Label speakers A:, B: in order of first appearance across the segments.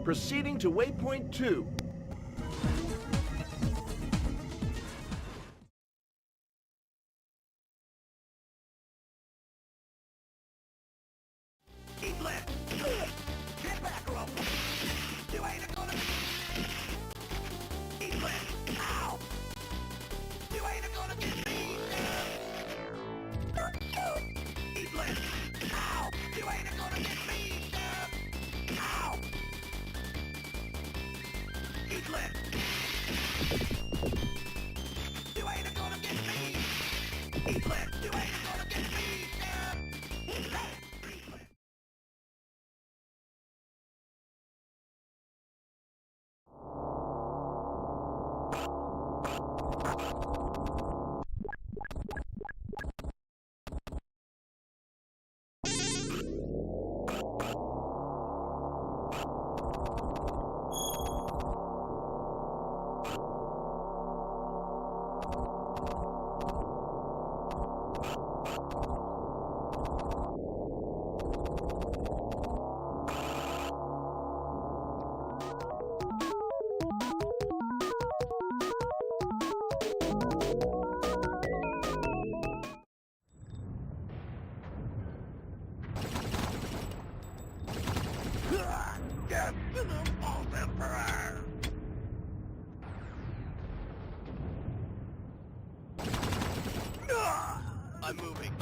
A: Proceeding to waypoint 2.
B: Keep left. Get back, Rob. You ain't gonna... Keep left. Ow. You ain't gonna get me. Keep left. Ow. You ain't gonna get me. Ow. Keep left. You ain't gonna get me. Keep left. You ain't gonna get me. Keep left. Get to the false emperor! I'm moving.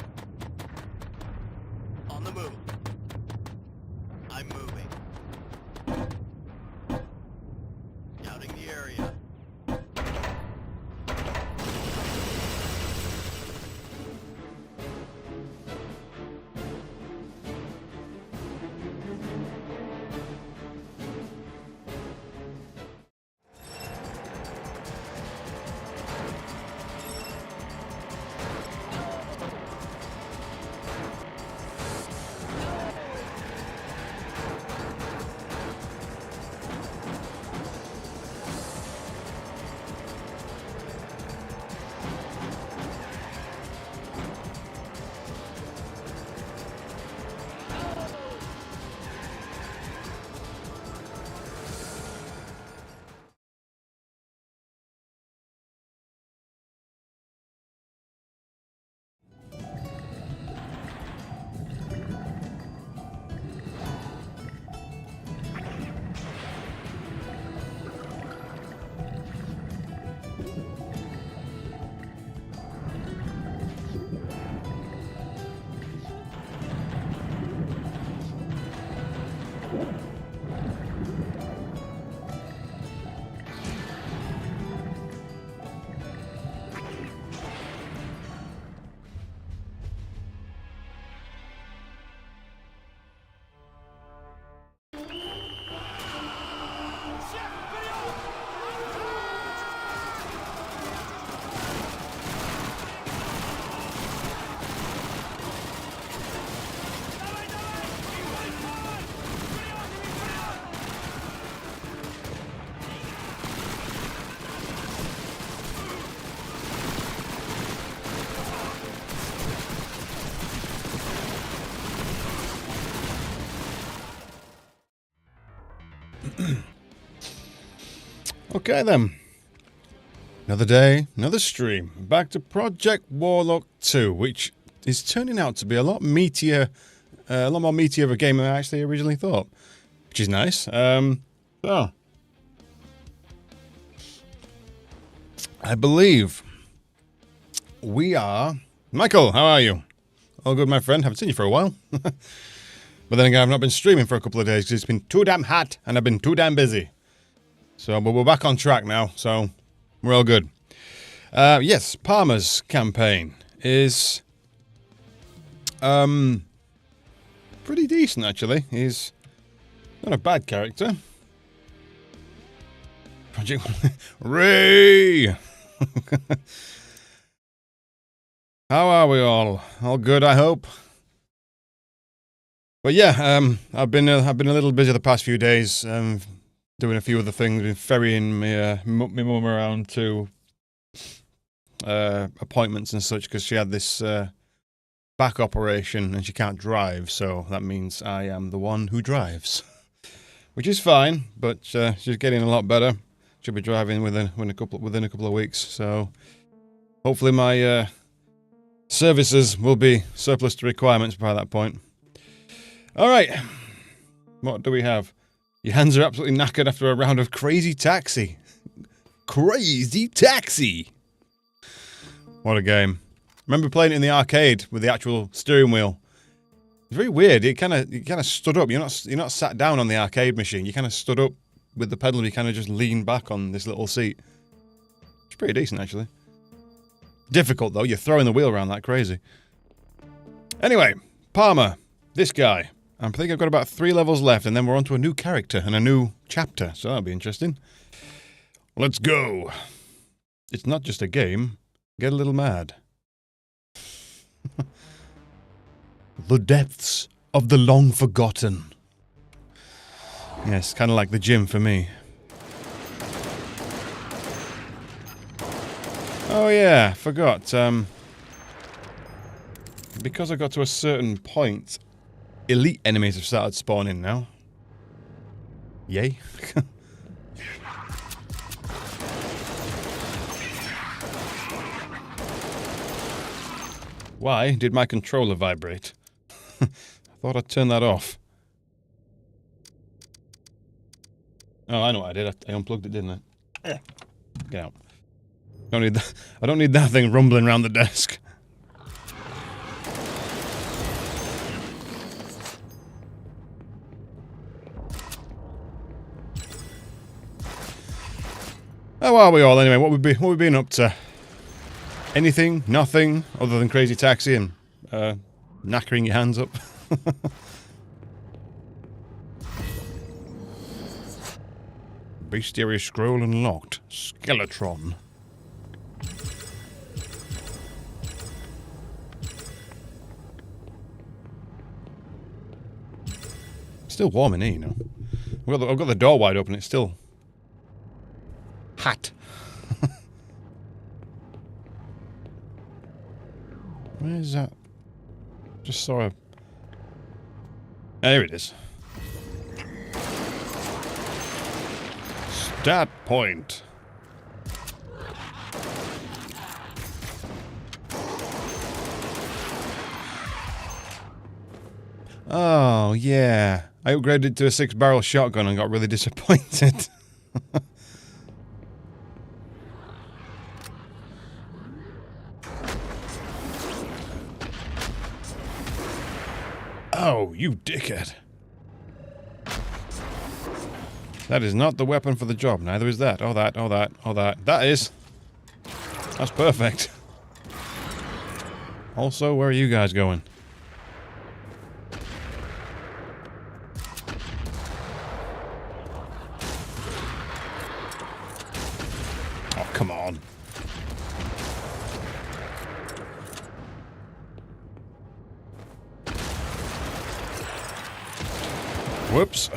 B: On the move. I'm moving. Scouting the area.
C: Okay then. Another day, another stream. Back to Project Warlock 2, which is turning out to be a lot meatier, a lot more meatier of a game than I actually originally thought, which is nice. So, I believe we are... Michael, how are you? All good, my friend. Haven't seen you for a while. But then again, I've not been streaming for a couple of days because it's been too damn hot and I've been too damn busy. So, but we're back on track now, so we're all good. Yes, Palmer's campaign is pretty decent, actually. He's not a bad character. Ray! How are we all? All good, I hope. But yeah, I've been a little busy the past few days, doing a few other things, been ferrying my mum around to appointments and such because she had this back operation and she can't drive, so that means I am the one who drives, which is fine. But she's getting a lot better. She'll be driving within a couple of weeks, so hopefully my services will be surplus to requirements by that point. All right, what do we have? Your hands are absolutely knackered after a round of Crazy Taxi. Crazy Taxi! What a game. Remember playing it in the arcade with the actual steering wheel. It's very weird. You kind of stood up. You're not sat down on the arcade machine. You kind of stood up with the pedal. You kind of just lean back on this little seat. It's pretty decent, actually. Difficult, though. You're throwing the wheel around like crazy. Anyway, Palmer. This guy. I think I've got about 3 levels left, and then we're on to a new character and a new chapter, so that'll be interesting. Let's go. It's not just a game. Get a little mad. The depths of the long forgotten. Yes, kind of like the gym for me. Oh yeah, forgot. Because I got to a certain point, elite enemies have started spawning now. Yay. Why did my controller vibrate? I thought I'd turn that off. Oh, I know what I did. I unplugged it, didn't I? Get out. Don't need that. I don't need that thing rumbling around the desk. How are we all anyway? What we been up to? Anything? Nothing? Other than Crazy Taxi and knackering your hands up? Bestiary scroll unlocked. Skeletron. Still warm in here, you know. I've got the door wide open. It's still hot. Where is that? Just saw a... There it is. Stat point. Oh, yeah. I upgraded to a 6-barrel shotgun and got really disappointed. Oh, you dickhead. That is not the weapon for the job. Neither is that. Oh, that, oh, that, oh, that. That is. That's perfect. Also, where are you guys going? Oh, come on. Whoops.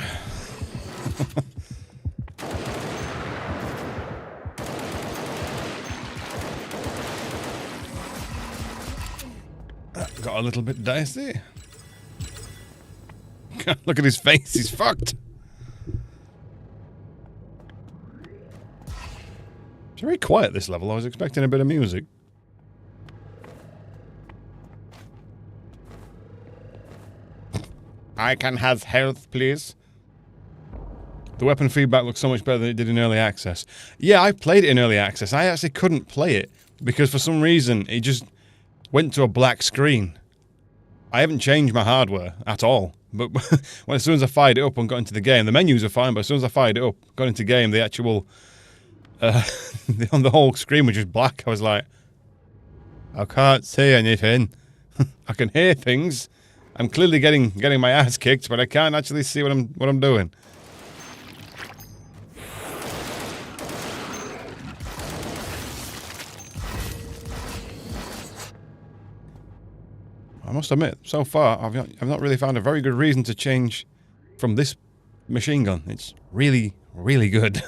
C: Got a little bit dicey. Look at his face, he's fucked. It's very quiet this level. I was expecting a bit of music. I can have health, please. The weapon feedback looks so much better than it did in early access. Yeah, I played it in early access. I actually couldn't play it because for some reason it just went to a black screen. I haven't changed my hardware at all. But as soon as I fired it up and got into the game, the menus are fine, but as soon as I fired it up, got into game, the actual... the whole screen was just black. I was like, I can't see anything. I can hear things. I'm clearly getting my ass kicked, but I can't actually see what I'm doing. must admit, so far, I've not really found a very good reason to change from this machine gun. It's really, really good.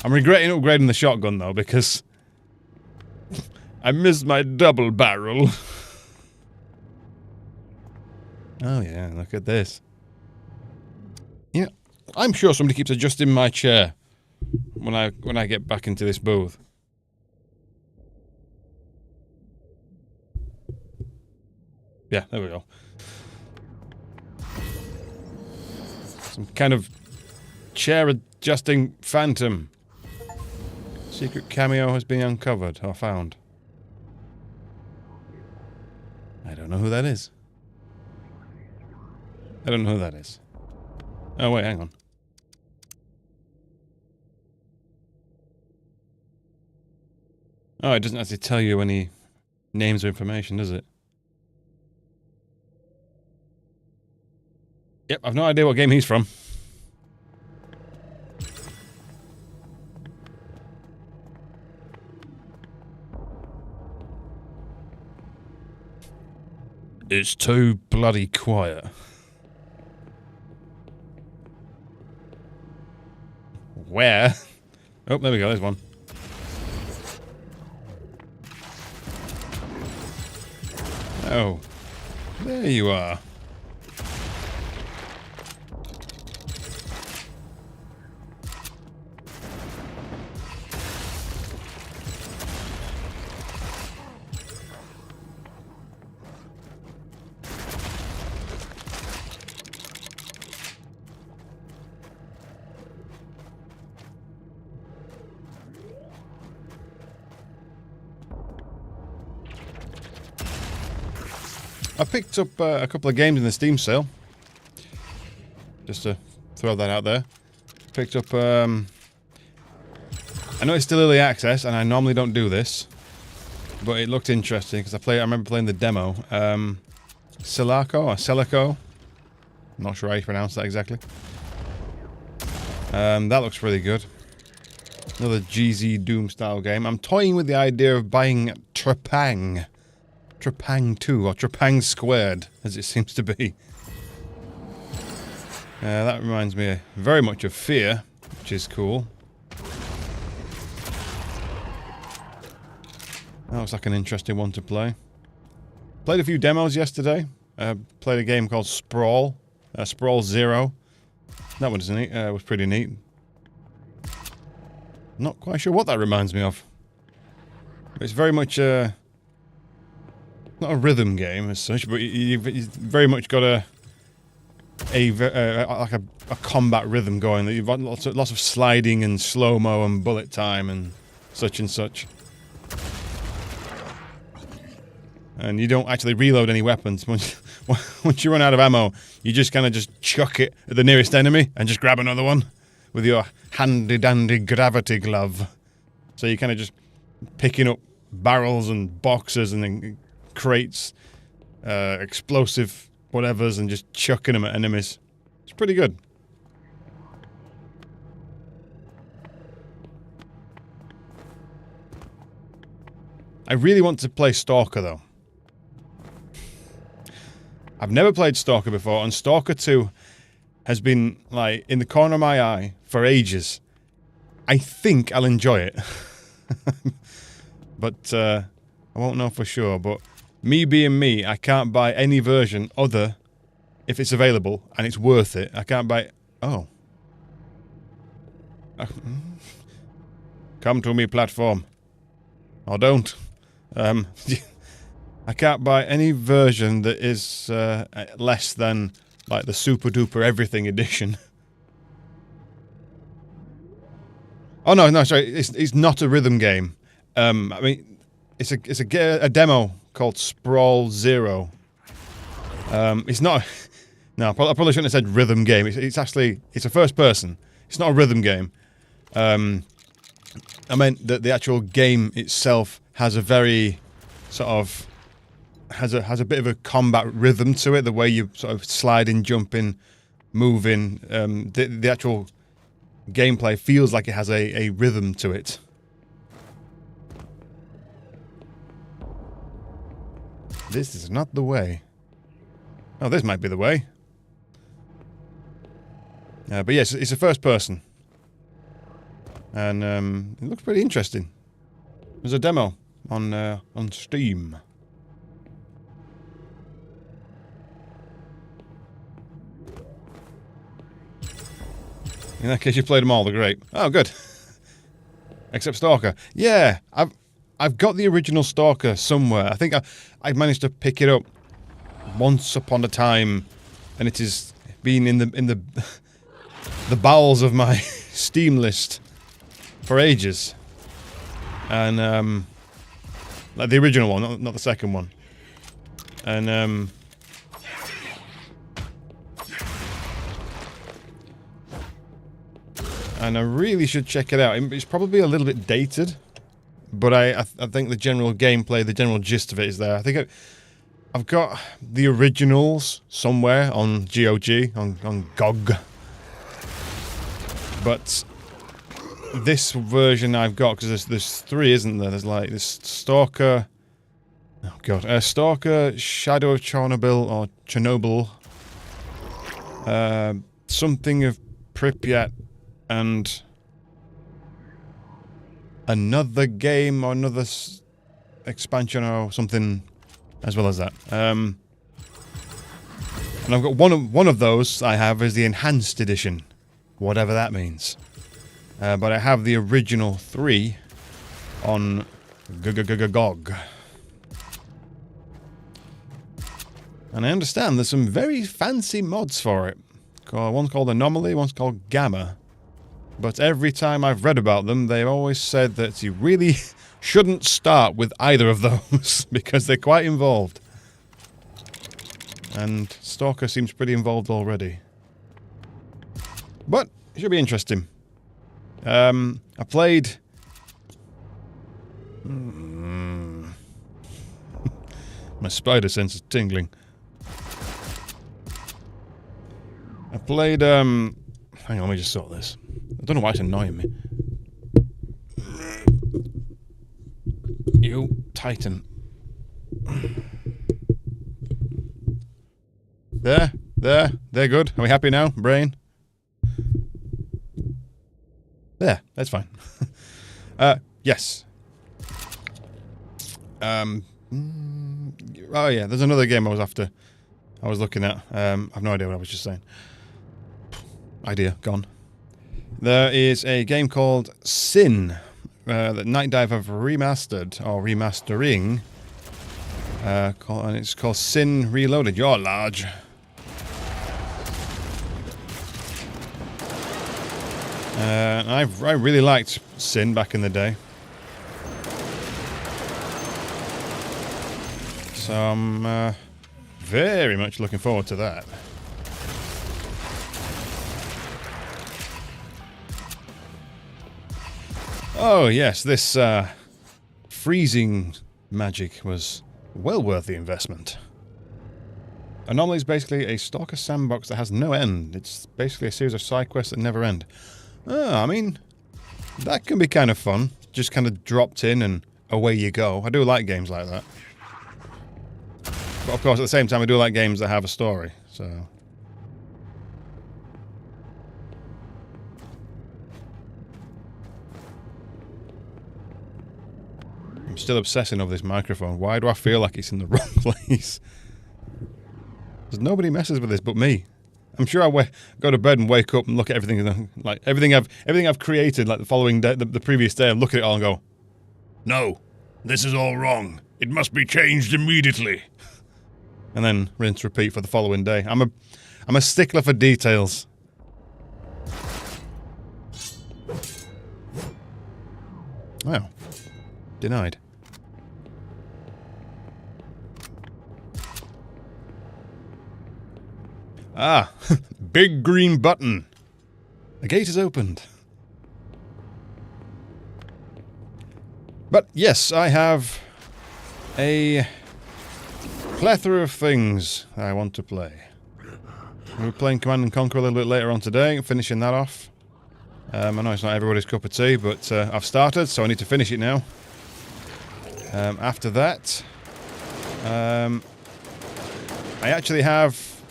C: I'm regretting upgrading the shotgun, though, because I missed my double barrel. Oh, yeah, look at this. Yeah, I'm sure somebody keeps adjusting my chair when I get back into this booth. Yeah, there we go. Some kind of chair-adjusting phantom. Secret cameo has been uncovered or found. I don't know who that is. I don't know who that is. Oh, wait, hang on. Oh, it doesn't actually tell you any names or information, does it? Yep, I've no idea what game he's from. It's too bloody quiet. Where? Oh, there we go, there's one. Oh. There you are. I picked up a couple of games in the Steam sale. Just to throw that out there. Picked up, I know it's still early access, and I normally don't do this. But it looked interesting, because I remember playing the demo. Selaco, or Celico. I'm not sure how you pronounce that exactly. That looks really good. Another GZ Doom style game. I'm toying with the idea of buying Trepang. Trepang 2, or Trepang Squared, as it seems to be. That reminds me very much of Fear, which is cool. That looks like an interesting one to play. Played a few demos yesterday. Played a game called Sprawl. Sprawl 0. That one was pretty neat. Not quite sure what that reminds me of. It's very much not a rhythm game as such, but you've very much got a combat rhythm going. That you've got lots of sliding and slow-mo and bullet time and such and such. And you don't actually reload any weapons. Once you run out of ammo, you just kind of just chuck it at the nearest enemy and just grab another one with your handy-dandy gravity glove. So you're kind of just picking up barrels and boxes and then crates, explosive whatevers, and just chucking them at enemies. It's pretty good. I really want to play Stalker, though. I've never played Stalker before, and Stalker 2 has been, like, in the corner of my eye for ages. I think I'll enjoy it. But, I won't know for sure, but me being me, I can't buy any version other if it's available and it's worth it. I can't buy... Oh. Come to me, platform. Or don't. I can't buy any version that is less than, like, the Super Duper Everything edition. Oh, no, sorry. It's not a rhythm game. I mean, it's a demo called Sprawl 0. It's not... No, I probably shouldn't have said rhythm game. It's actually... It's a first person. It's not a rhythm game. I meant that the actual game itself has a very sort of... Has a bit of a combat rhythm to it. The way you sort of sliding, jumping, moving. The actual gameplay feels like it has a rhythm to it. This is not the way. Oh, this might be the way. But yes, it's a first person. And it looks pretty interesting. There's a demo on Steam. In that case, you played them all. They're great. Oh, good. Except Stalker. Yeah, I've got the original Stalker somewhere. I think I managed to pick it up once upon a time, and it has been in the the bowels of my Steam list for ages. And like the original one, not the second one. And I really should check it out. It's probably a little bit dated, but I think the general gameplay, the general gist of it is there. I think I've got the originals somewhere on GOG, on GOG. But this version I've got, because there's three, isn't there? There's like this Stalker... Oh god. Stalker, Shadow of Chernobyl, or Chernobyl. Something of Pripyat, and another game or another expansion or something as well as that. And I've got one of those I have is the Enhanced Edition, whatever that means. But I have the original 3 on GOG. And I understand there's some very fancy mods for it. One's called Anomaly, one's called Gamma. But every time I've read about them, they've always said that you really shouldn't start with either of those, because they're quite involved. And Stalker seems pretty involved already. But it should be interesting. I played... My spider sense is tingling. I played, hang on, let me just sort this. I don't know why it's annoying me. You Titan. There, they're good. Are we happy now, brain? There, that's fine. Yes. Oh yeah, there's another game I was looking at. I've no idea what I was just saying. Idea gone. There is a game called Sin that Night Dive have remastered, or remastering. And it's called Sin Reloaded. You're large. I really liked Sin back in the day. So I'm very much looking forward to that. Oh yes, this freezing magic was well worth the investment. Anomaly is basically a Stalker sandbox that has no end. It's basically a series of side quests that never end. I mean, that can be kind of fun. Just kind of dropped in and away you go. I do like games like that. But of course, at the same time, I do like games that have a story, so... I'm still obsessing over this microphone. Why do I feel like it's in the wrong place? Because nobody messes with this but me. I'm sure I go to bed and wake up and look at everything, like everything I've created, like the following day, the previous day, and look at it all and go, "No, this is all wrong. It must be changed immediately." And then rinse, repeat for the following day. I'm a stickler for details. Wow. Denied. Ah, big green button. The gate is opened. But yes, I have a plethora of things I want to play. We're playing Command & Conquer a little bit later on today, finishing that off. I know it's not everybody's cup of tea, but I've started, so I need to finish it now. After that, I actually have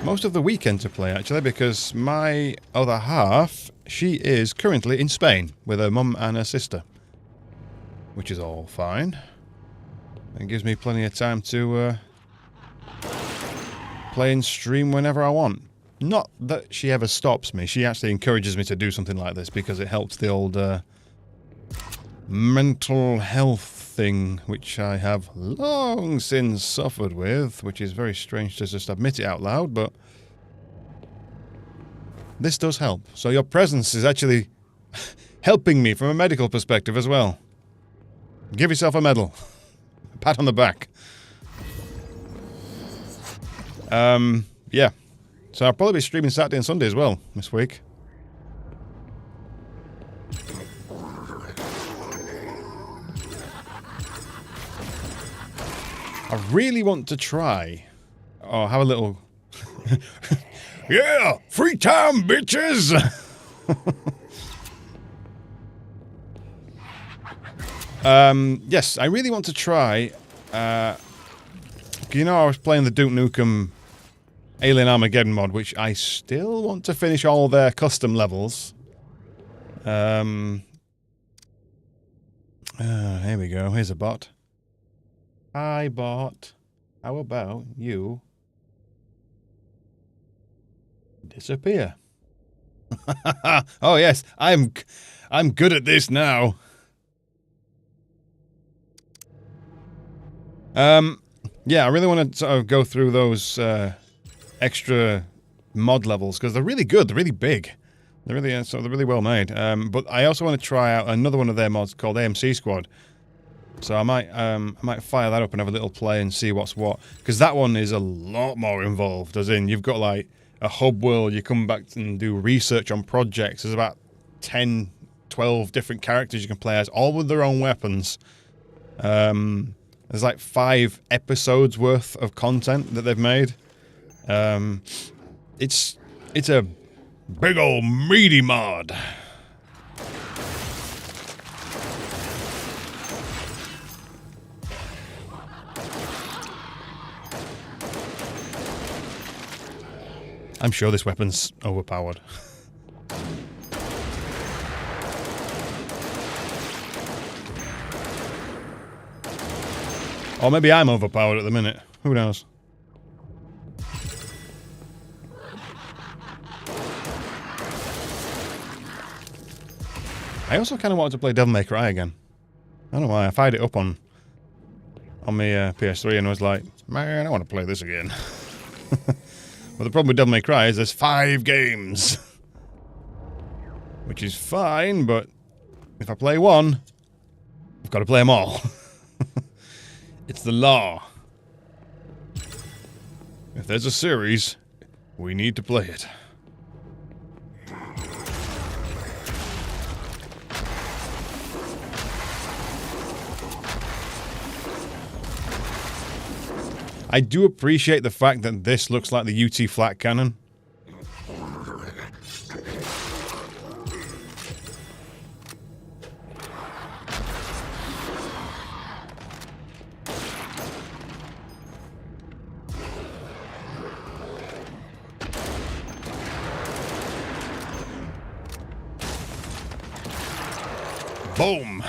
C: most of the weekend to play, actually, because my other half, she is currently in Spain with her mum and her sister, which is all fine. It gives me plenty of time to play and stream whenever I want. Not that she ever stops me. She actually encourages me to do something like this because it helps the old mental health thing, which I have long since suffered with, which is very strange to just admit it out loud, but this does help. So your presence is actually helping me from a medical perspective as well. Give yourself a medal. A pat on the back. Yeah. So I'll probably be streaming Saturday and Sunday as well this week. I really want to try. Oh, have a little... Yeah! Free time, bitches! Yes, I really want to try... you know, I was playing the Duke Nukem Alien Armageddon mod, which I still want to finish all their custom levels. Here we go. Here's a bot. Hi, bot. How about you disappear? Oh yes, I'm good at this now. Yeah, I really want to sort of go through those extra mod levels because they're really good. They're really big. They're really they're really well made. But I also want to try out another one of their mods called AMC Squad. So I might fire that up and have a little play and see what's what, because that one is a lot more involved. As in, you've got like a hub world. You come back and do research on projects. There's about 10, 12 different characters you can play as, all with their own weapons. There's like 5 episodes worth of content that they've made. It's a big old meaty mod. I'm sure this weapon's overpowered. Or maybe I'm overpowered at the minute. Who knows? I also kind of wanted to play Devil May Cry again. I don't know why. I fired it up on my PS3 and was like, man, I want to play this again. Well, the problem with Devil May Cry is there's 5 games. Which is fine, but if I play one, I've got to play them all. It's the law. If there's a series, we need to play it. I do appreciate the fact that this looks like the UT flat cannon. Boom!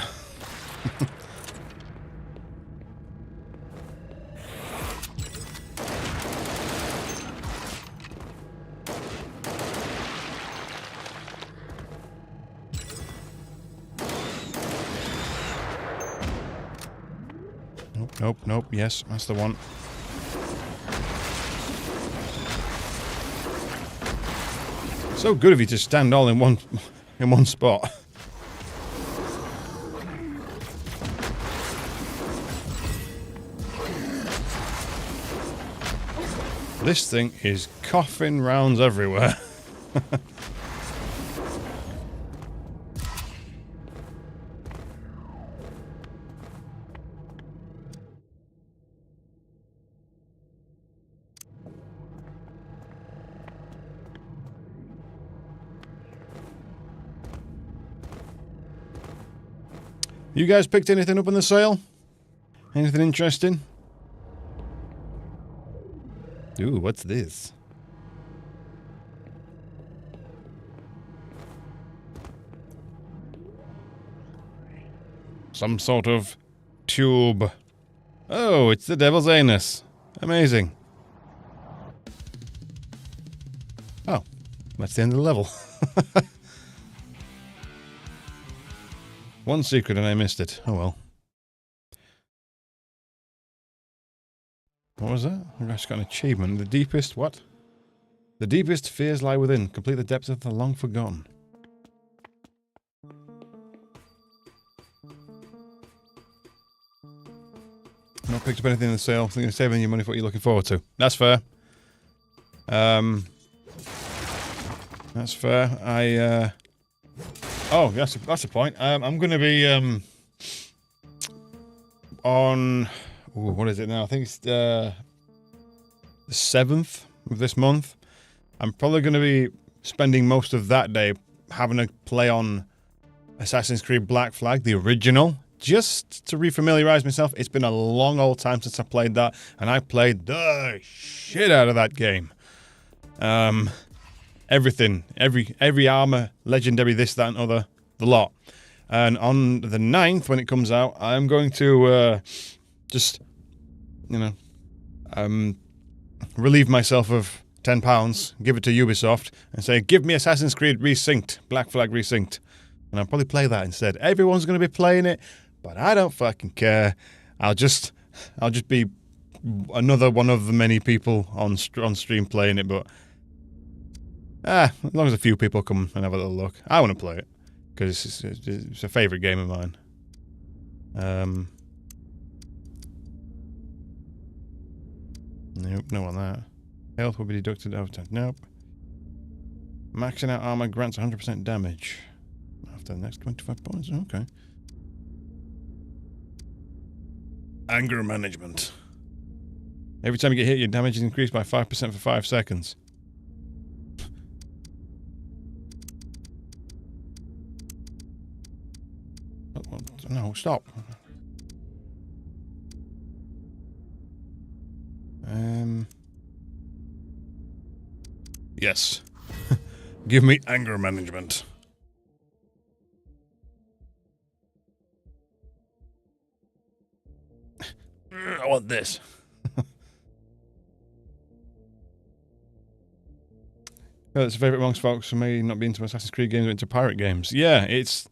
C: Nope, yes, that's the one. So good of you to stand all in one spot. This thing is coughing rounds everywhere. You guys picked anything up on the sale? Anything interesting? Ooh, what's this? Some sort of tube. Oh, it's the devil's anus. Amazing. Oh, that's the end of the level. One secret and I missed it. Oh well. What was that? I just got an achievement. The deepest, what? The deepest fears lie within. Complete the depths of the long forgotten. Not picked up anything in the sale. Thinking of saving your money for what you're looking forward to. That's fair. That's fair. Oh, that's the point. I'm going to be on. Ooh, what is it now? I think it's the 7th of this month. I'm probably going to be spending most of that day having to play on Assassin's Creed Black Flag, the original, just to refamiliarize myself. It's been a long old time since I played that, and I played the shit out of that game. Everything, every armor, legendary, this, that, and other, the lot. And on the 9th, when it comes out, I'm going to just, you know, relieve myself of £10, give it to Ubisoft, and say, give me Assassin's Creed Resynced, Black Flag Resynced. And I'll probably play that instead. Everyone's going to be playing it, but I don't fucking care. I'll just be another one of the many people on stream playing it, but as long as a few people come and have a little look. I want to play it, because it's a favourite game of mine. Nope, no on that. Health will be deducted over time. Nope. Maxing out armor grants 100% damage. After the next 25 points, okay. Anger management. Every time you get hit, your damage is increased by 5% for 5 seconds. No, stop. Yes. Give me anger management. I want this. Well, it's a favourite amongst folks who may not be into Assassin's Creed games, but into pirate games. Yeah, it's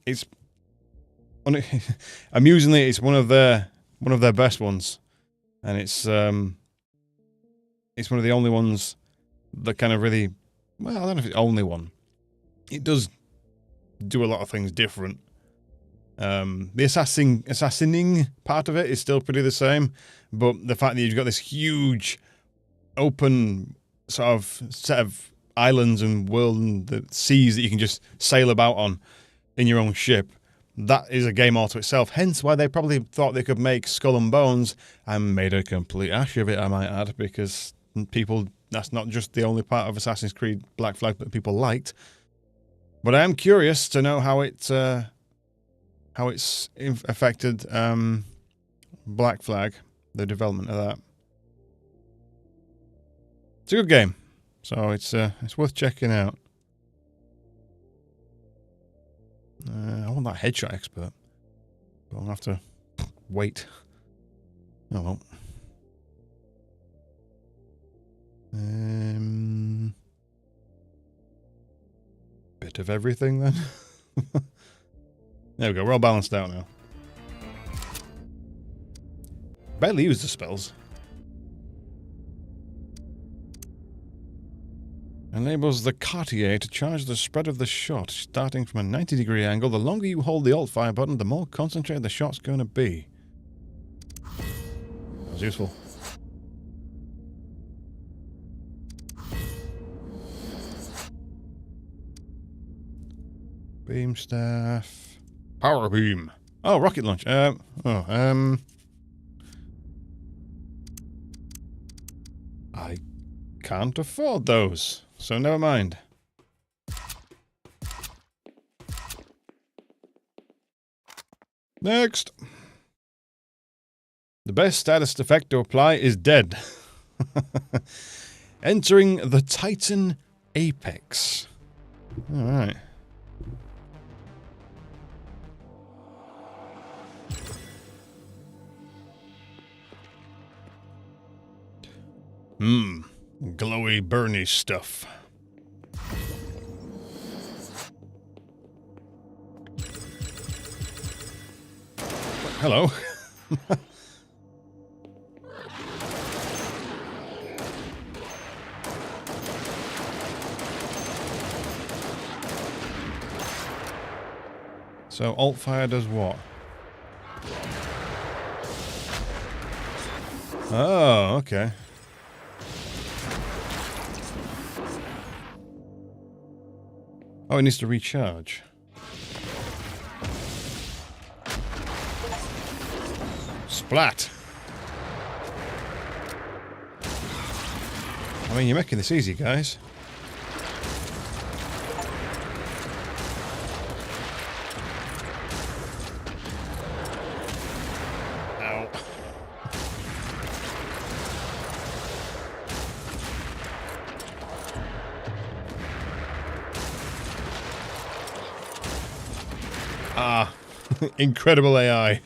C: amusingly, it's one of their best ones, and it's one of the only ones that kind of really, well, I don't know if it's the only one. It does do a lot of things different. The assassining part of it is still pretty the same, but the fact that you've got this huge open sort of set of islands and world and the seas that you can just sail about on in your own ship, that is a game all to itself. Hence why they probably thought they could make Skull and Bones and made a complete ash of it, I might add, because people, that's not just the only part of Assassin's Creed Black Flag that people liked. But I am curious to know how it's affected Black Flag, the development of that. It's a good game, so it's worth checking out. I want that headshot expert, but I'll have to wait. Oh well. Bit of everything then. There we go, we're all balanced out now. Barely use the spells. Enables the Cartier to charge the spread of the shot, starting from a 90-degree angle. The longer you hold the Alt fire button, the more concentrated the shot's going to be. That's useful. Beam staff. Power beam. Oh, rocket launch. I can't afford those, so never mind. Next. The best status effect to apply is dead. Entering the Titan Apex. Alright. Glowy, burny stuff. Hello. So alt fire does what? Oh, okay. Oh, it needs to recharge. Splat! I mean, you're making this easy, guys. Ow. Ah, incredible AI.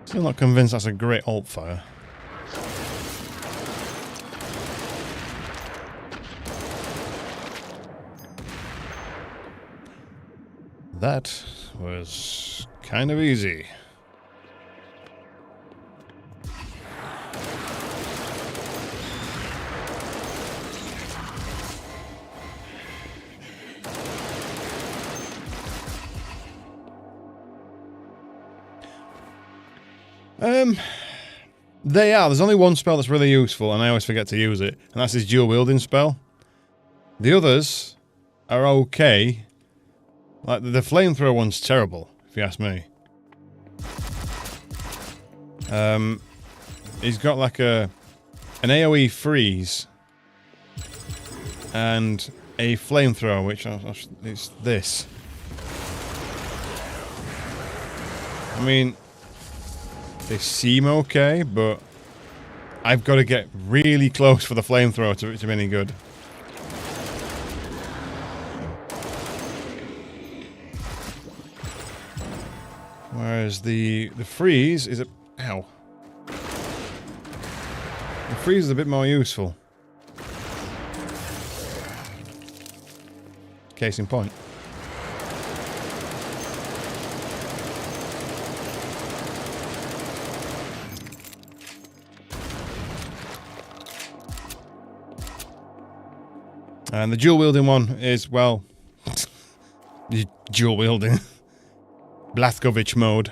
C: Still not convinced that's a great alt fire. That was kind of easy. They are. There's only one spell that's really useful, and I always forget to use it, and that's his dual wielding spell. The others are okay. Like, the flamethrower one's terrible, if you ask me. He's got like an AoE freeze and a flamethrower, which it's this. I mean, they seem okay, but I've got to get really close for the flamethrower to be any good. Whereas the freeze is a... Ow. The freeze is a bit more useful. Case in point. And the dual wielding one is, well, dual wielding. Blazkowicz mode.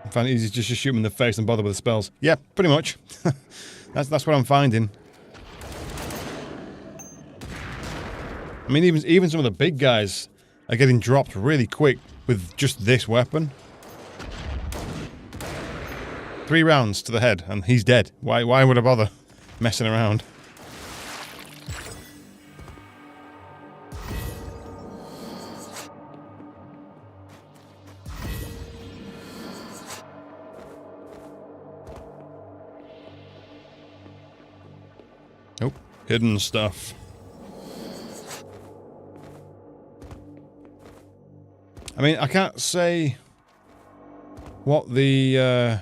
C: I find it easy just to shoot him in the face and bother with the spells. Yeah, pretty much. that's what I'm finding. I mean, even some of the big guys are getting dropped really quick with just this weapon. 3 rounds to the head, and he's dead. Why would I bother messing around? Nope. Hidden stuff. I mean, I can't say what the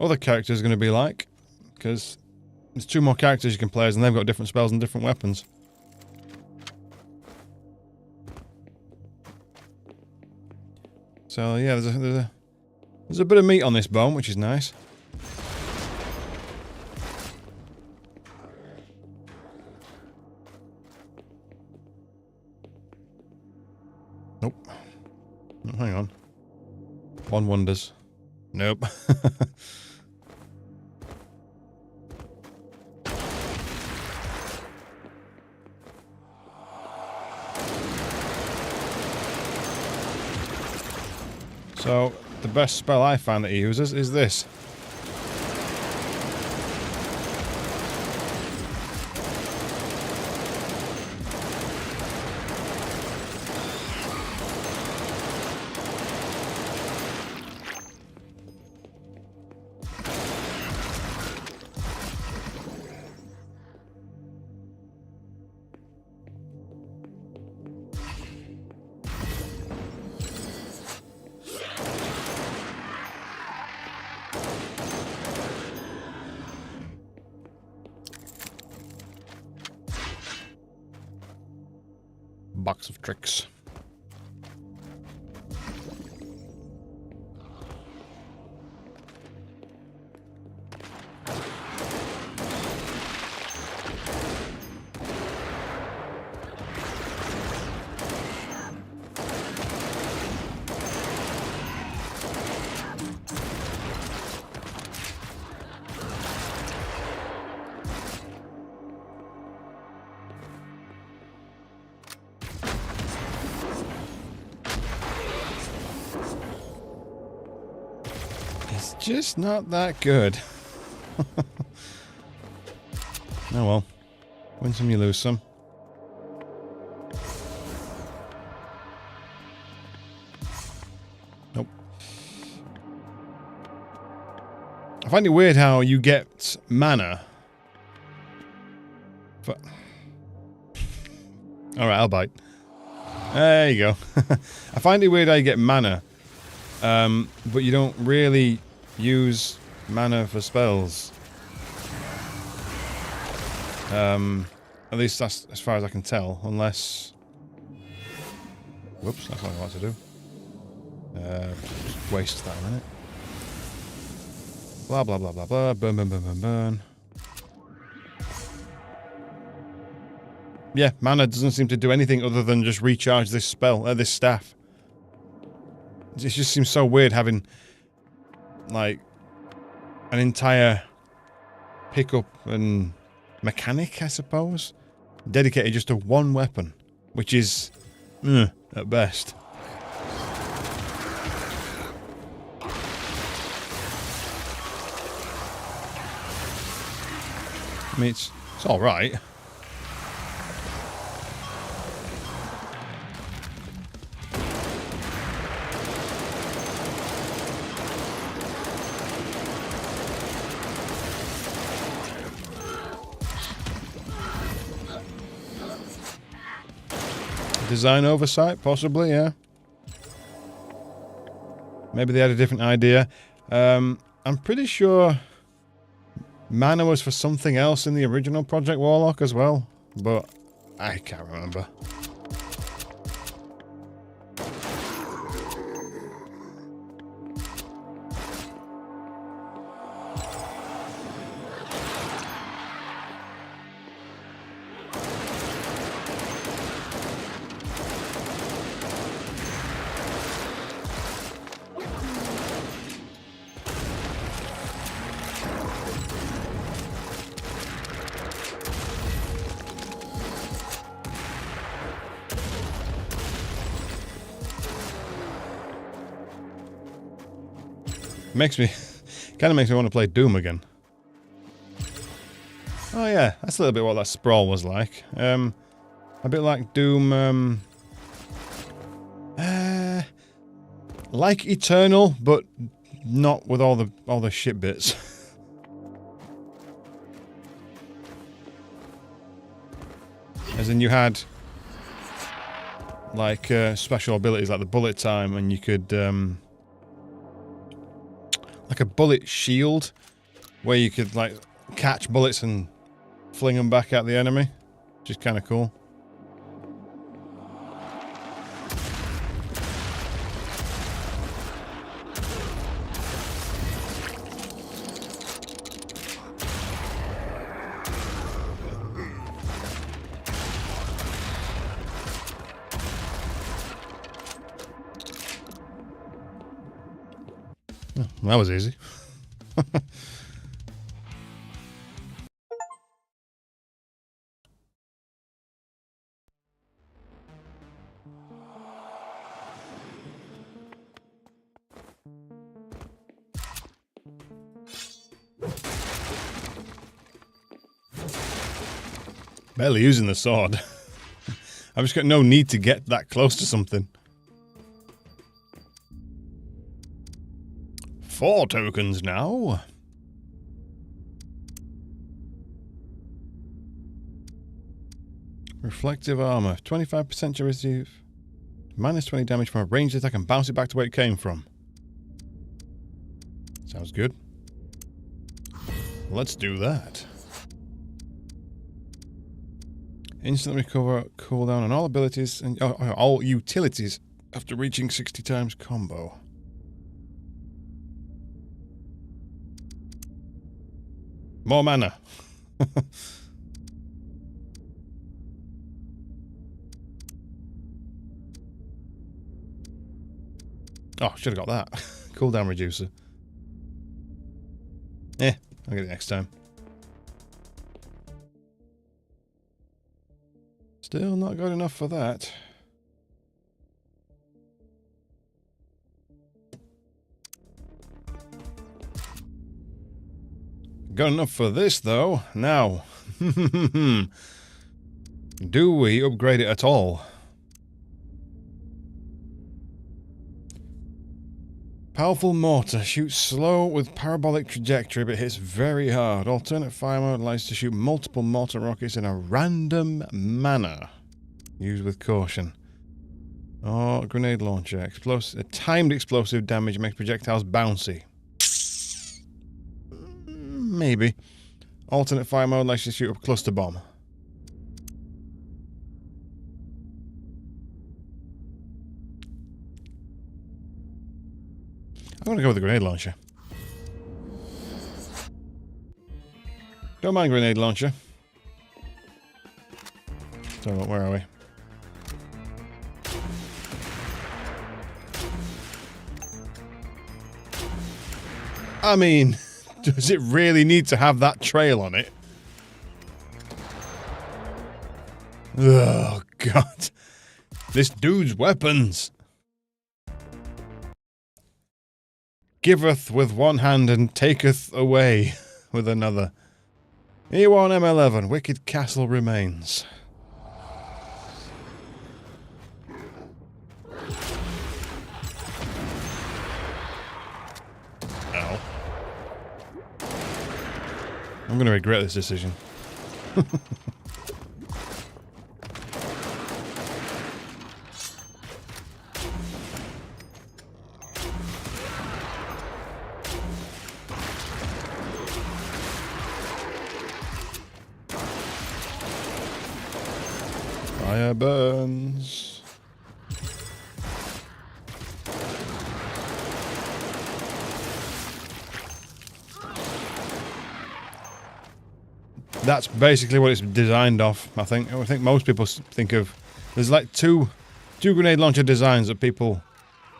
C: other characters are going to be like, because there's 2 more characters you can play as, and they've got different spells and different weapons. So yeah, there's a bit of meat on this bone, which is nice. Nope. Oh, hang on. One wonders. Nope. So, the best spell I find that he uses is this. Box of tricks. It's just not that good. Oh well. Win some, you lose some. Nope. I find it weird how you get mana. For... Alright, I'll bite. There you go. I find it weird how you get mana. But you don't really use mana for spells. At least that's as far as I can tell, unless... Whoops, that's what I want to do. Just waste that a minute. Blah, blah, blah, blah, blah. Burn, burn, burn, burn, burn. Yeah, mana doesn't seem to do anything other than just recharge this spell, this staff. It just seems so weird having, like, an entire pickup and mechanic, I suppose, dedicated just to one weapon, which is, at best. I mean, it's all right. Design oversight, possibly, yeah. Maybe they had a different idea. I'm pretty sure mana was for something else in the original Project Warlock as well, but I can't remember. Kind of makes me want to play Doom again. Oh yeah, that's a little bit what that sprawl was like. A bit like Doom, like Eternal, but not with all the shit bits. As in, you had like special abilities like the bullet time, and you could like a bullet shield, where you could like catch bullets and fling them back at the enemy, which is kind of cool. Oh, that was easy. Barely using the sword. I've just got no need to get that close to something. 4 tokens now. Reflective armor. 25% to receive. Minus 20 damage from a ranged attack and bounce it back to where it came from. Sounds good. Let's do that. Instantly recover cooldown on all abilities and all utilities after reaching 60 times combo. More mana. Oh, should have got that. Cooldown reducer. Eh, I'll get it next time. Still not good enough for that. Good enough for this, though. Now, do we upgrade it at all? Powerful mortar shoots slow with parabolic trajectory but hits very hard. Alternate fire mode allows to shoot multiple mortar rockets in a random manner. Use with caution. Oh, grenade launcher. Timed explosive damage makes projectiles bouncy. Maybe. Alternate fire mode allows you to shoot a cluster bomb. I'm going to go with the grenade launcher. Don't mind grenade launcher. So, where are we? I mean, does it really need to have that trail on it? Oh, God. This dude's weapons. Giveth with one hand and taketh away with another. E1 M11, Wicked Castle remains. Ow. I'm going to regret this decision. Fire burns. That's basically what it's designed off, I think. I think most people think of... There's like two grenade launcher designs that people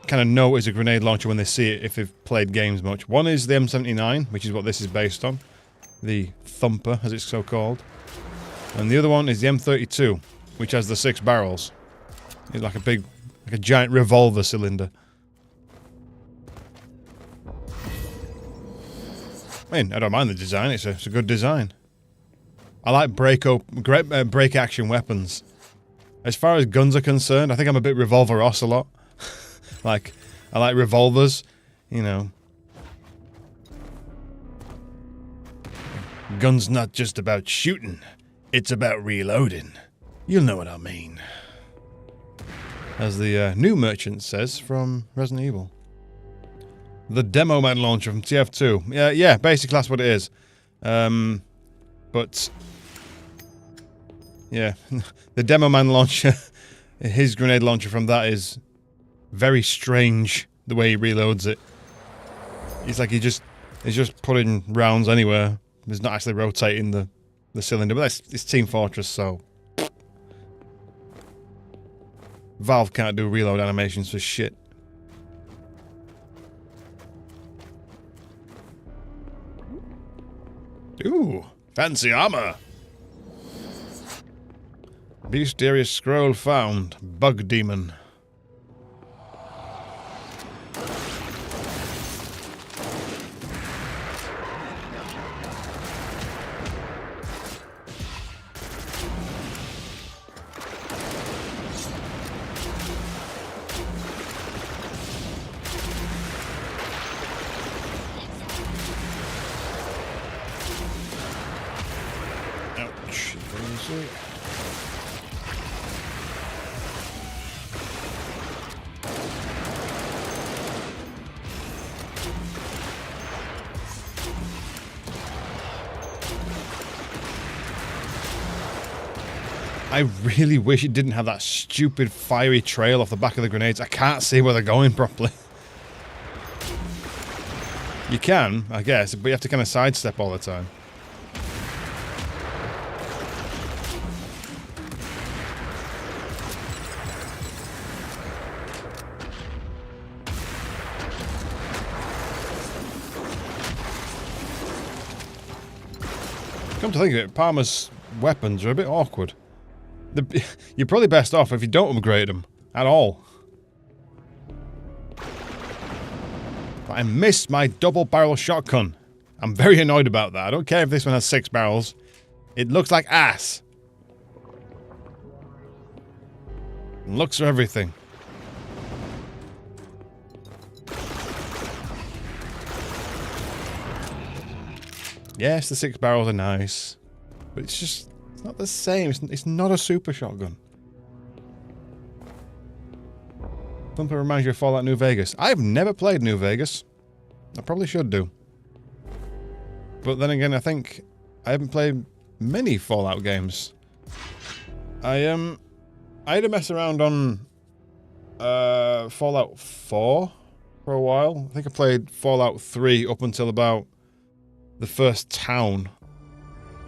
C: kind of know is a grenade launcher when they see it if they've played games much. One is the M79, which is what this is based on. The Thumper, as it's so called. And the other one is the M32, which has the 6 barrels. It's like a giant revolver cylinder. I mean, I don't mind the design. It's a good design. I like break action weapons. As far as guns are concerned, I think I'm a bit Revolver Ocelot. Like, I like revolvers, you know. Gun's not just about shooting, it's about reloading. You'll know what I mean. As the new merchant says from Resident Evil. The Demo Man launcher from TF2. Yeah, basically that's what it is. But... yeah, the Demo Man launcher, his grenade launcher from that is very strange, the way he reloads it. It's like he's just putting rounds anywhere. He's not actually rotating the cylinder, but it's Team Fortress, so... Valve can't do reload animations for shit. Ooh, fancy armor! Mysterious scroll found. Bug demon. I really wish it didn't have that stupid fiery trail off the back of the grenades. I can't see where they're going properly. You can, I guess, but you have to kind of sidestep all the time. Come to think of it, Palmer's weapons are a bit awkward. You're probably best off if you don't upgrade them at all. But I missed my double barrel shotgun. I'm very annoyed about that. I don't care if this one has 6 barrels. It looks like ass. Looks are everything. Yes, the 6 barrels are nice. But it's just... it's not the same. It's not a super shotgun. Thumper reminds you of Fallout New Vegas. I've never played New Vegas. I probably should do. But then again, I think I haven't played many Fallout games. I had a mess around on Fallout 4 for a while. I think I played Fallout 3 up until about the first town.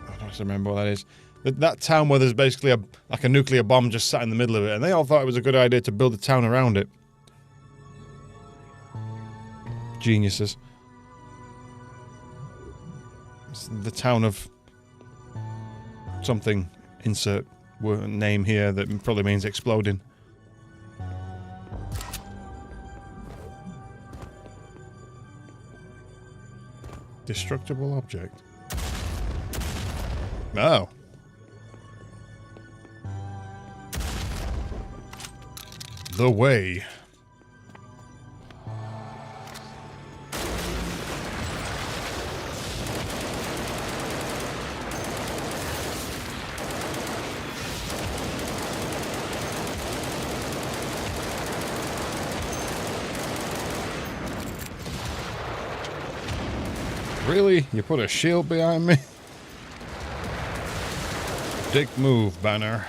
C: I don't remember what that is. That town where there's basically like a nuclear bomb just sat in the middle of it, and they all thought it was a good idea to build a town around it. Geniuses. It's the town of something, insert name here that probably means exploding. Destructible object. Oh. The way. Really? You put a shield behind me? Dick move, Banner.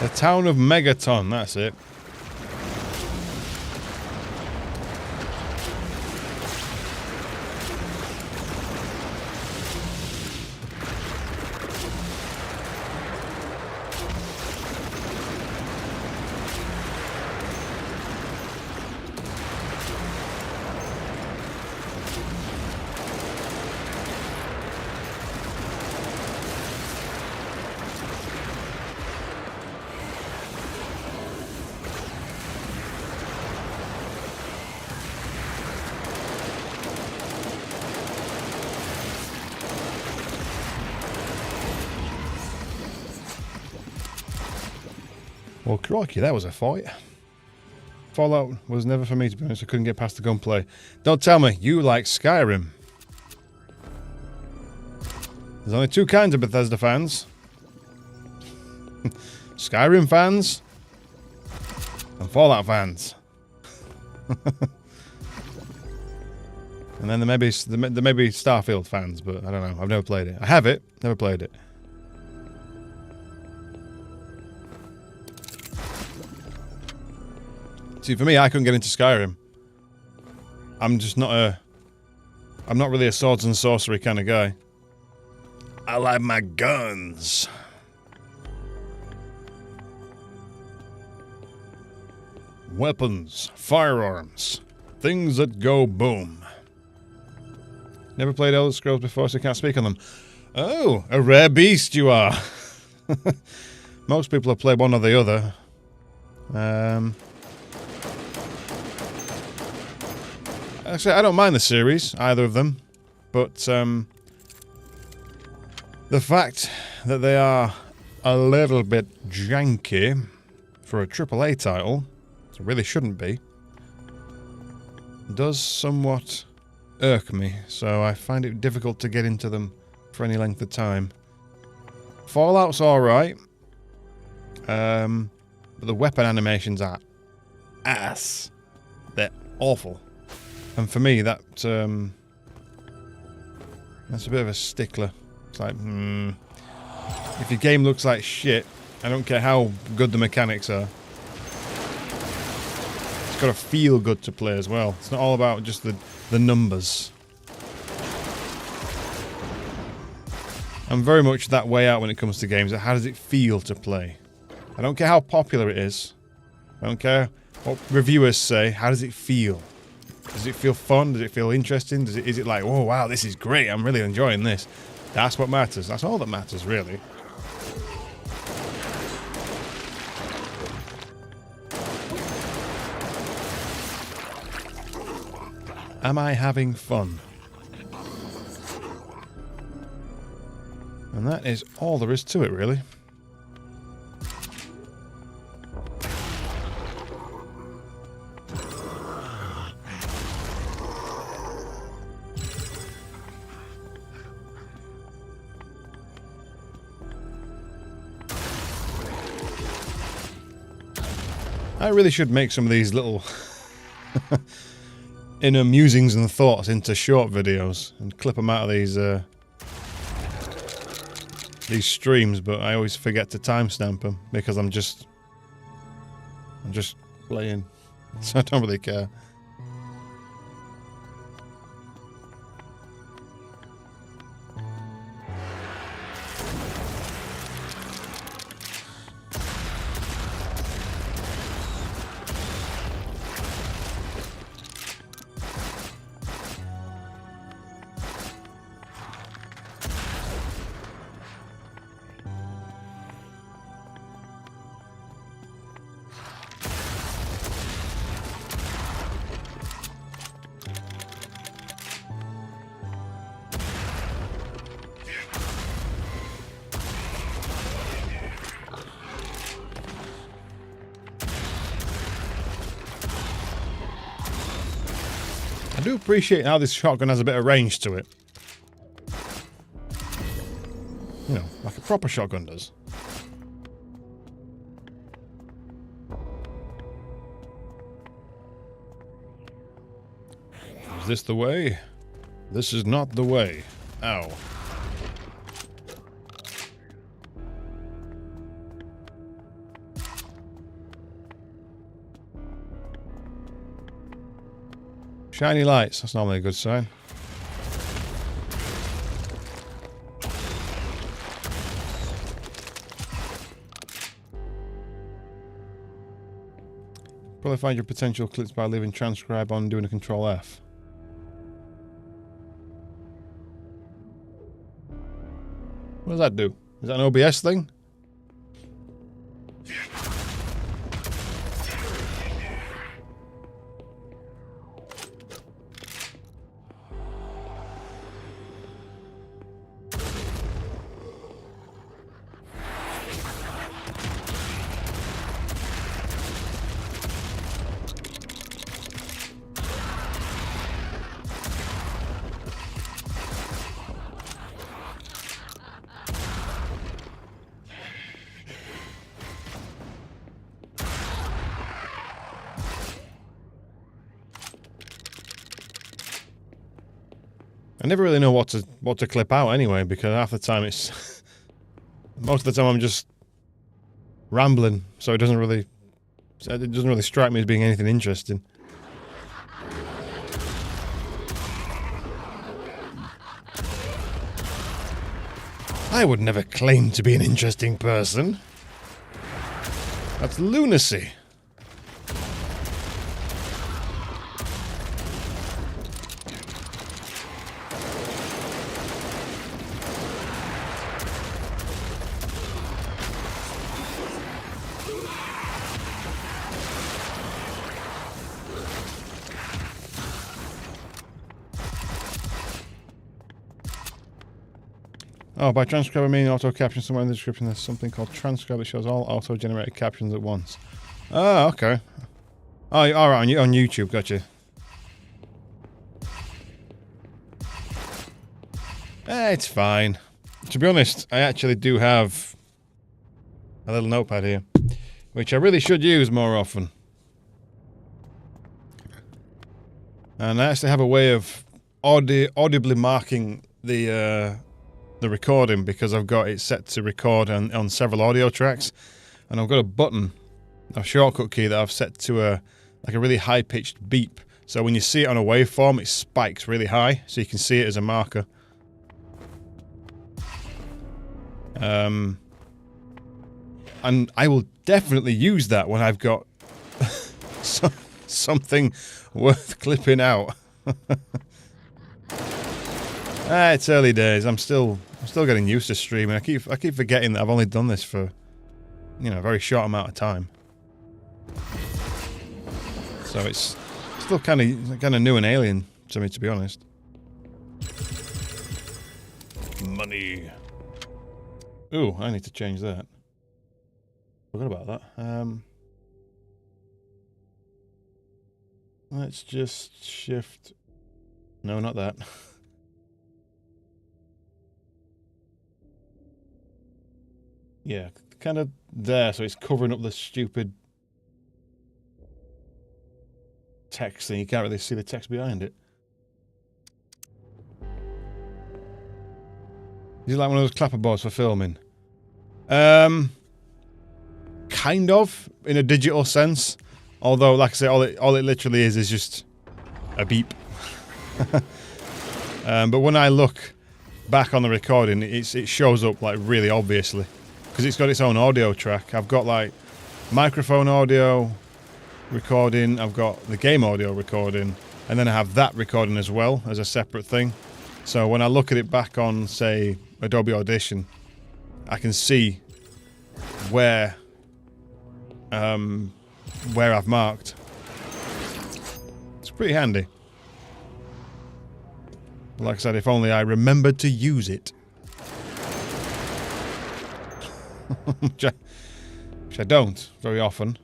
C: The town of Megaton, that's it. Well, crikey, that was a fight. Fallout was never for me, to be honest. I couldn't get past the gunplay. Don't tell me, you like Skyrim. There's only 2 kinds of Bethesda fans. Skyrim fans and Fallout fans. And then there may be Starfield fans, but I don't know. I've never played it. I have it, never played it. See, for me, I couldn't get into Skyrim. I'm just not I'm not really a swords and sorcery kind of guy. I like my guns. Weapons, firearms, things that go boom. Never played Elder Scrolls before, so I can't speak on them. Oh, a rare beast you are. Most people have played one or the other. Actually, I don't mind the series, either of them, but the fact that they are a little bit janky for a AAA title, it really shouldn't be, does somewhat irk me, so I find it difficult to get into them for any length of time. Fallout's alright, but the weapon animations are ass. They're awful. And for me, that's a bit of a stickler. It's like, if your game looks like shit, I don't care how good the mechanics are. It's got to feel good to play as well. It's not all about just the numbers. I'm very much that way out when it comes to games. How does it feel to play? I don't care how popular it is. I don't care what reviewers say. How does it feel? Does it feel fun? Does it feel interesting? Is it like, oh wow, this is great. I'm really enjoying this. That's what matters. That's all that matters, really. Am I having fun? And that is all there is to it, really. I really should make some of these little inner musings and thoughts into short videos and clip them out of these streams, but I always forget to timestamp them because I'm just playing, so I don't really care. I do appreciate how this shotgun has a bit of range to it. You know, like a proper shotgun does. Is this the way? This is not the way. Ow. Shiny lights, that's normally a good sign. Probably find your potential clips by leaving transcribe on and doing a Control F. What does that do? Is that an OBS thing? I never really know what to clip out anyway, because half the time it's most of the time I'm just rambling, so it doesn't really strike me as being anything interesting. I would never claim to be an interesting person. That's lunacy. Oh, by transcribe I mean auto caption. Somewhere in the description there's something called transcribe that shows all auto-generated captions at once. Oh, okay. Oh, alright, on YouTube, gotcha. It's fine. To be honest, I actually do have a little notepad here, which I really should use more often. And I actually have a way of audibly marking the recording because I've got it set to record on several audio tracks, and I've got a button, a shortcut key that I've set to a really high-pitched beep. So when you see it on a waveform, it spikes really high, so you can see it as a marker. And I will definitely use that when I've got something worth clipping out. It's early days. I'm still getting used to streaming. I keep forgetting that I've only done this for, you know, a very short amount of time. So it's still kind of new and alien to me, to be honest. Money. Ooh, I need to change that. Forgot about that. Let's just shift. No, not that. Yeah, kind of there, so it's covering up the stupid text thing. You can't really see the text behind it. Is it like one of those clapperboards for filming? Kind of, in a digital sense. Although, like I say, all it literally is just a beep. But when I look back on the recording, it shows up like really obviously. Because it's got its own audio track. I've got like microphone audio recording, I've got the game audio recording, and then I have that recording as well as a separate thing. So when I look at it back on, say, Adobe Audition, I can see where I've marked. It's pretty handy. But like I said, if only I remembered to use it. which I don't very often.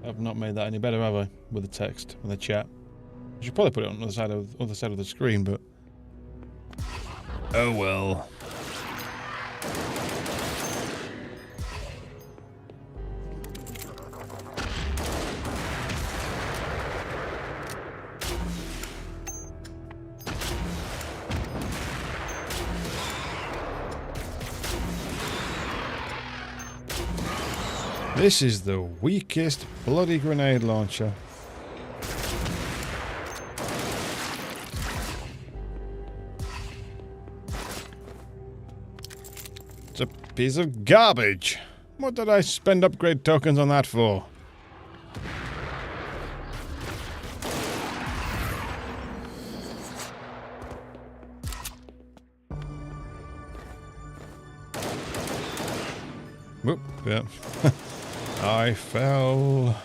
C: I've not made that any better, have I? With the text and the chat. I should probably put it on the other side of the screen, but oh well. This is the weakest bloody grenade launcher. It's a piece of garbage. What did I spend upgrade tokens on that for? Whoop, yeah. I fell.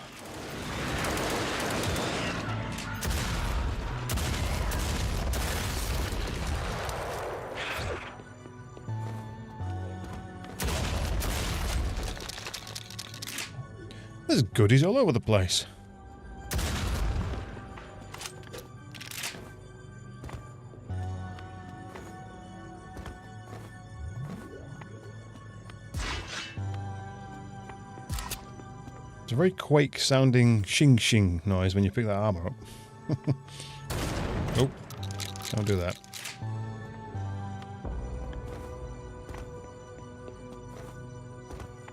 C: There's goodies all over the place. It's a very Quake-sounding shing-shing noise when you pick that armor up. Oh, don't do that.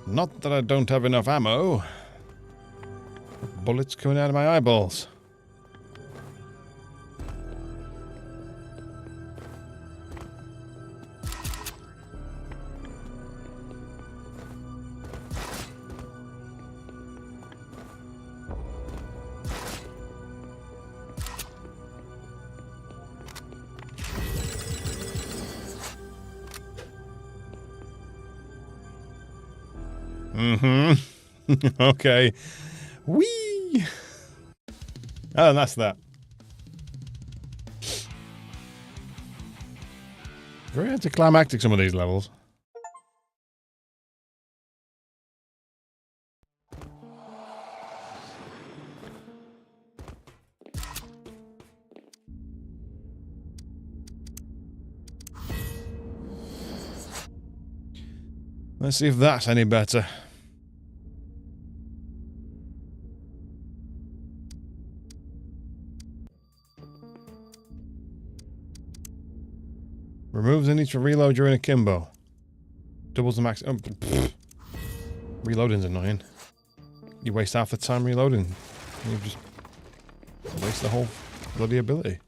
C: Not that I don't have enough ammo. Bullets coming out of my eyeballs. Mm-hmm. Okay. Whee! Oh, and that's that. Very anticlimactic, some of these levels. Let's see if that's any better. Removes the need to reload during a kimbo. Doubles the max. Oh, reloading's annoying. You waste half the time reloading. You just waste the whole bloody ability.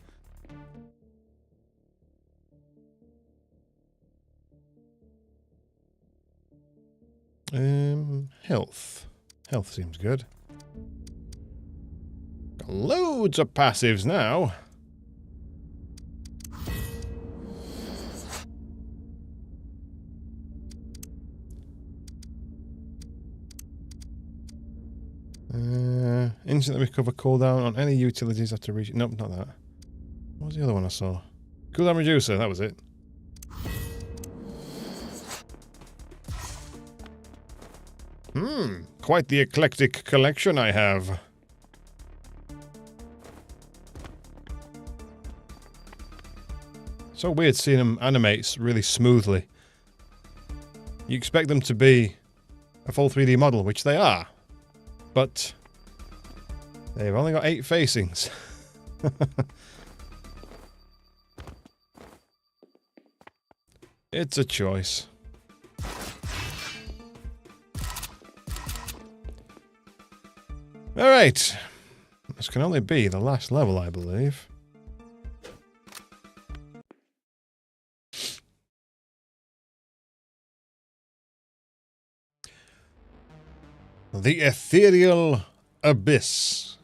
C: Health. Health seems good. Got loads of passives now. Instantly recover cooldown on any utilities after reaching. Nope, not that. What was the other one I saw? Cooldown reducer, that was it. Quite the eclectic collection I have. So weird seeing them animate really smoothly. You expect them to be a full 3D model, which they are. But they've only got 8 facings. It's a choice. Alright. This can only be the last level, I believe. The Ethereal Abyss.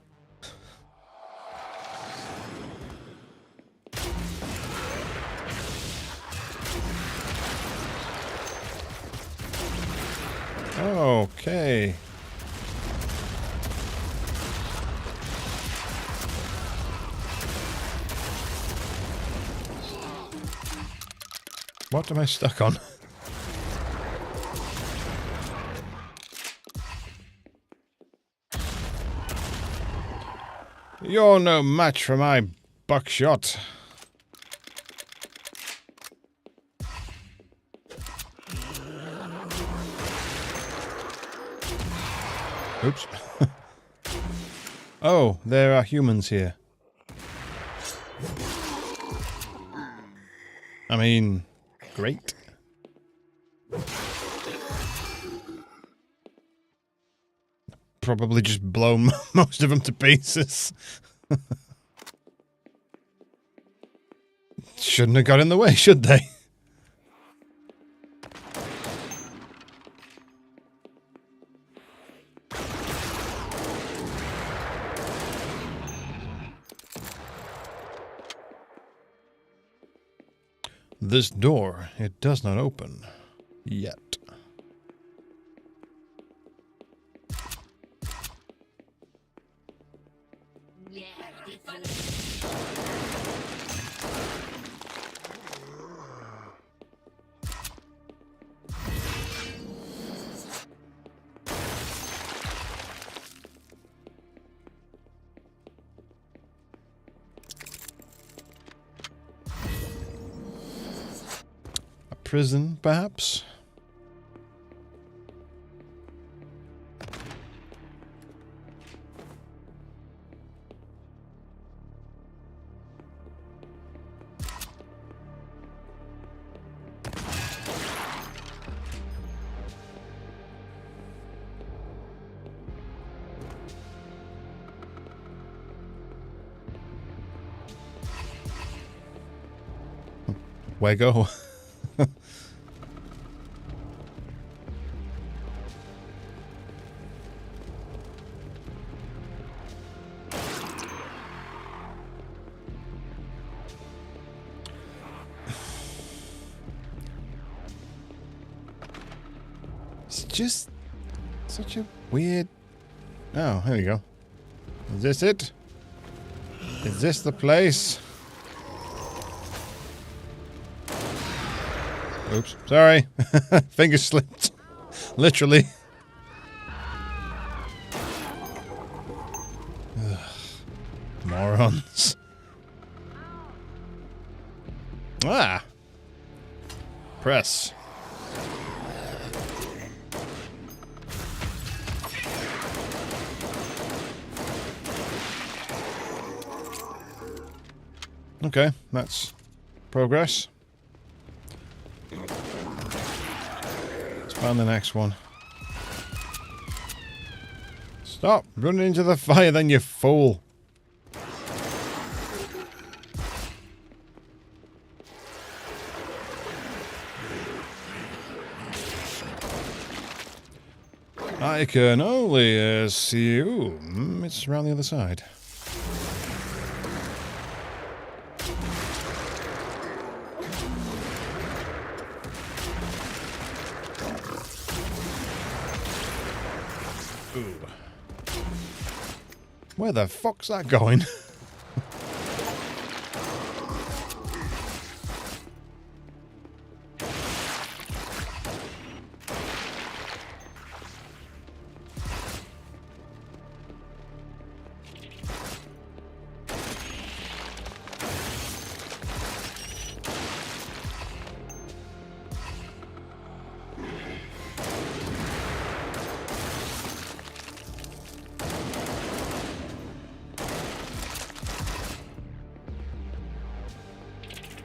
C: Okay. What am I stuck on? You're no match for my buckshot. Oops. Oh, there are humans here. I mean, great. Probably just blow most of them to pieces. Shouldn't have got in the way, should they? This door, it does not open. Yet. Prison, perhaps? Where go? It's just such a weird... Oh, here we go. Is this it? Is this the place? Oops, sorry. Finger slipped. Literally. Ugh. Morons. Ah. Press. Okay, that's progress. Find the next one. Stop running into the fire then, you fool. I can only assume it's around the other side. Ooh. Where the fuck's that going?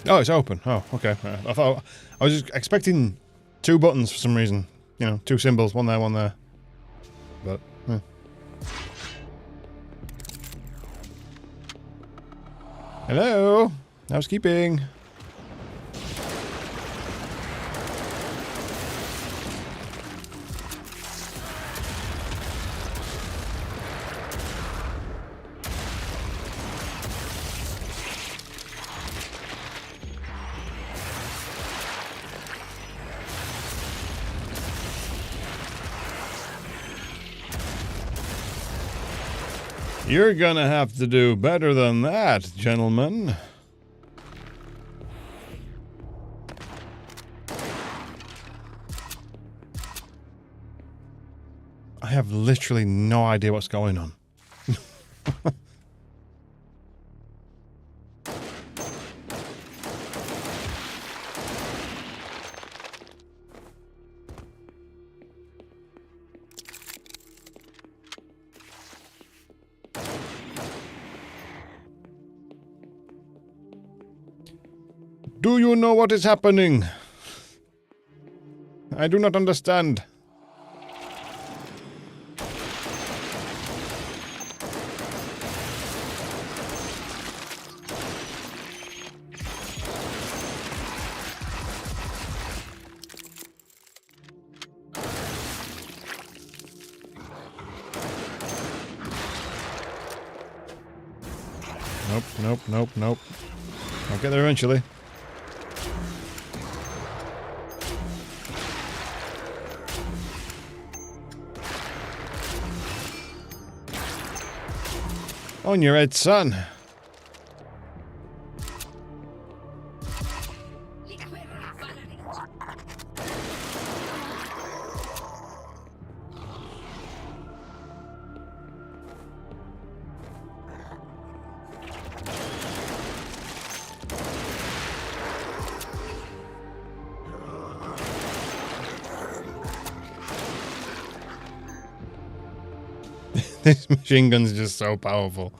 C: Oh, it's open. Oh, okay. I thought I was just expecting 2 buttons for some reason. You know, 2 symbols, one there, one there. But, Hello? Housekeeping. You're gonna have to do better than that, gentlemen. I have literally no idea what's going on. Do you know what is happening? I do not understand. Nope. I'll get there eventually. On your head, son. This machine gun's just so powerful.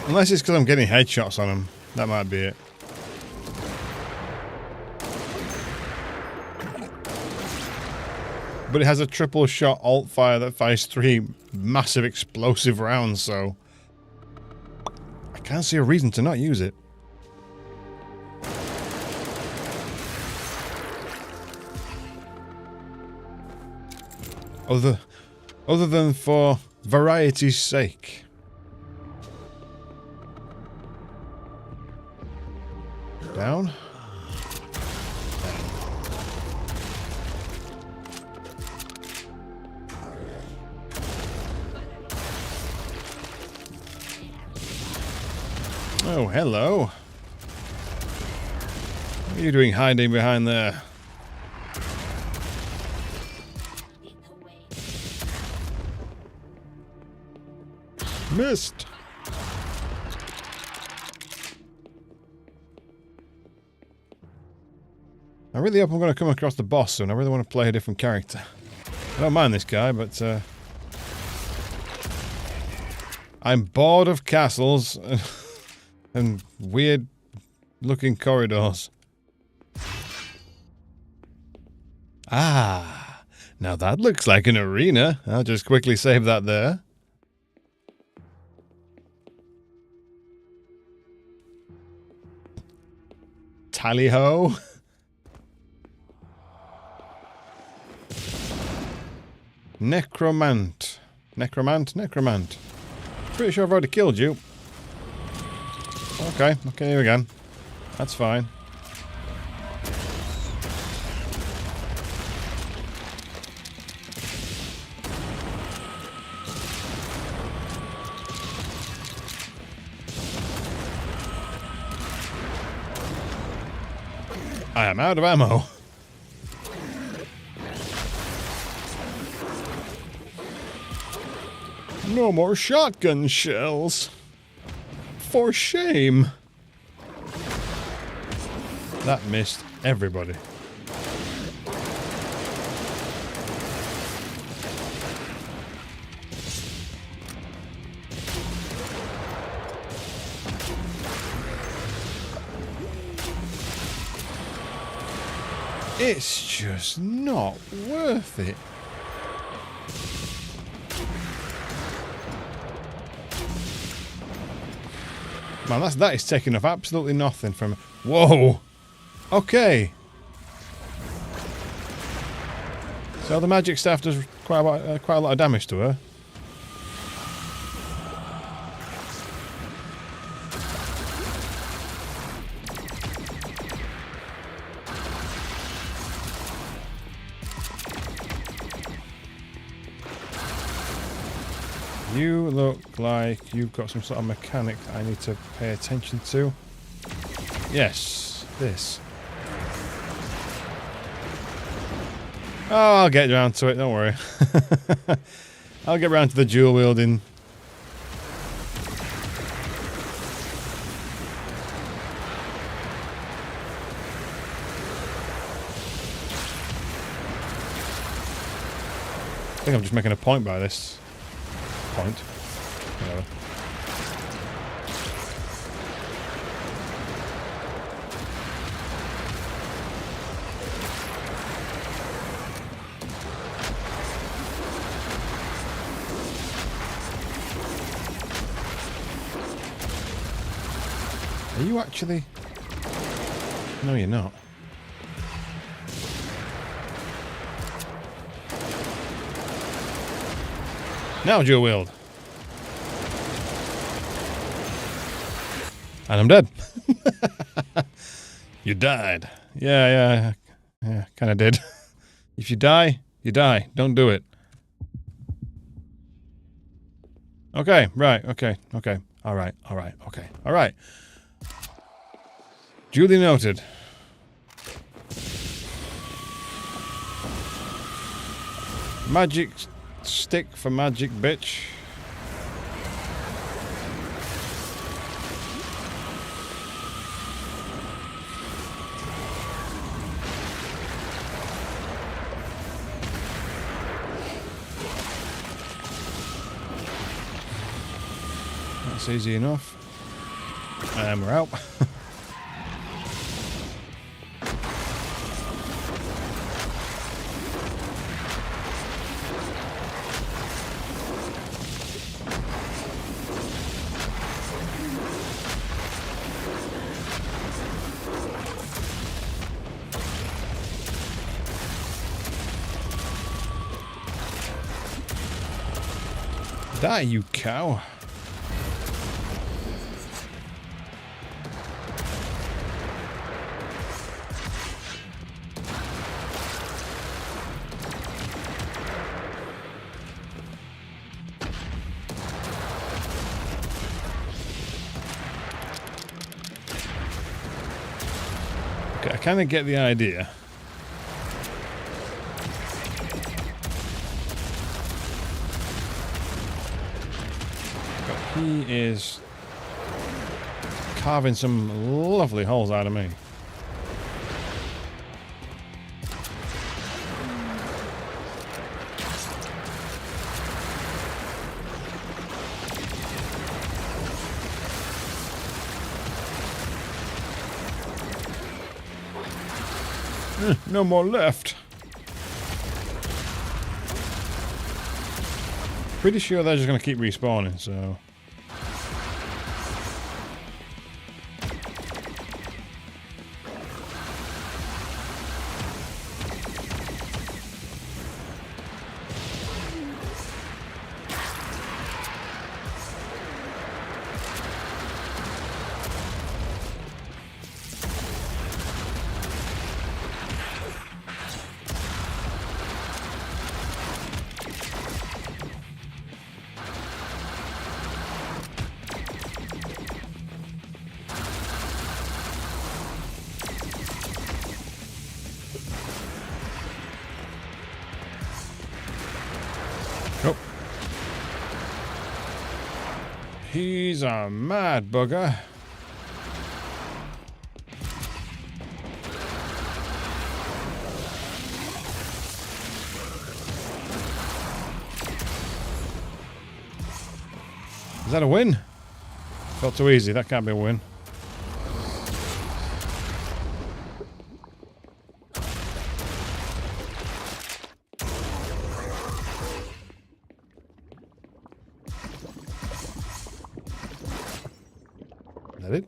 C: Unless it's because I'm getting headshots on him. That might be it. But it has a triple shot alt fire that fires 3 massive explosive rounds, so I can't see a reason to not use it. Other than for variety's sake. Down. Oh, hello. What are you doing hiding behind there? Missed. I really hope I'm going to come across the boss soon. I really want to play a different character. I don't mind this guy, but I'm bored of castles and weird looking corridors. Ah, now that looks like an arena. I'll just quickly save that there. Tally-ho. Necromant. Necromant. Pretty sure I've already killed you. Okay, here we go. That's fine. I am out of ammo. No more shotgun shells. For shame. That missed everybody. It's just not worth it. Man, that is taking off absolutely nothing from... Whoa! Okay. So the magic staff does quite a lot of damage to her. You look like you've got some sort of mechanic that I need to pay attention to. Yes, this. Oh, I'll get around to it, don't worry. I'll get around to the dual wielding. I think I'm just making a point by this. Point. Whatever. Are you actually? No, you're not. Now dual wield. And I'm dead. You died. Yeah, kind of did. If you die, you die. Don't do it. Okay, right, okay. Alright, alright. Duly noted. Magic stick for magic, bitch. That's easy enough. And we're out. Die, you cow. Okay, I kind of get the idea. He is carving some lovely holes out of me. No more left. Pretty sure they're just going to keep respawning, so... Oh. He's a mad bugger. Is that a win? Felt too easy. That can't be a win. Is that it?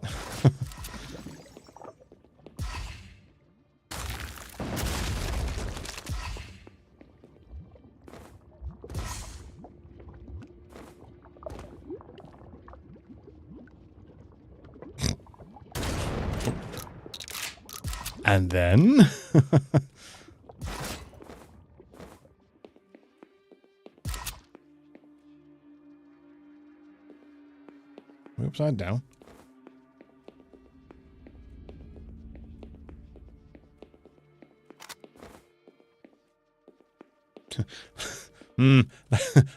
C: And then... We're upside down.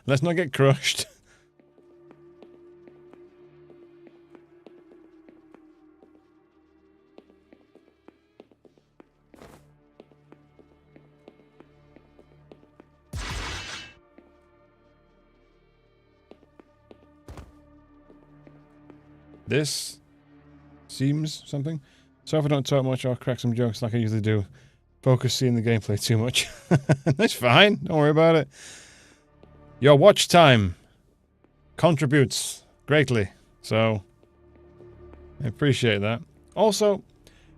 C: Let's not get crushed. This seems something. So if I don't talk much or crack some jokes like I usually do, focus seeing the gameplay too much. That's fine. Don't worry about it. Your watch time contributes greatly, so I appreciate that. Also,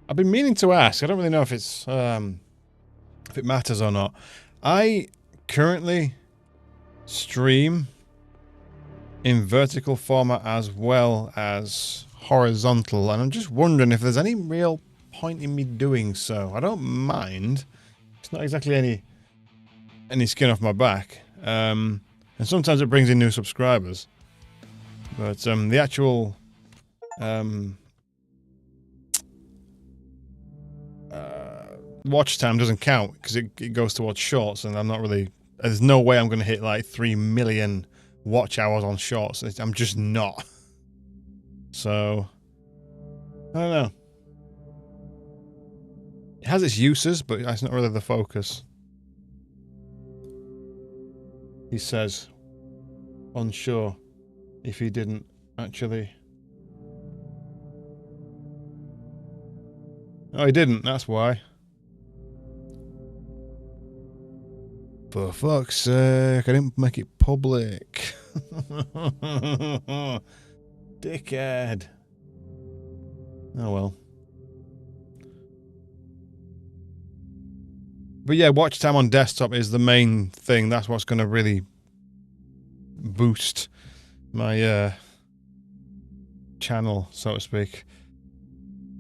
C: I've been meaning to ask. I don't really know if it's if it matters or not. I currently stream in vertical format as well as horizontal, and I'm just wondering if there's any real point in me doing so. I don't mind. It's not exactly any skin off my back, and sometimes it brings in new subscribers, but the actual watch time doesn't count because it goes towards shorts, and I'm not really... There's no way I'm going to hit like 3 million watch hours on shorts. I'm just not. So, I don't know. It has its uses, but it's not really the focus. He says, unsure if he didn't actually... Oh, he didn't, that's why. For fuck's sake, I didn't make it public. Dickhead. Oh well. But yeah, watch time on desktop is the main thing. That's what's going to really boost my channel, so to speak.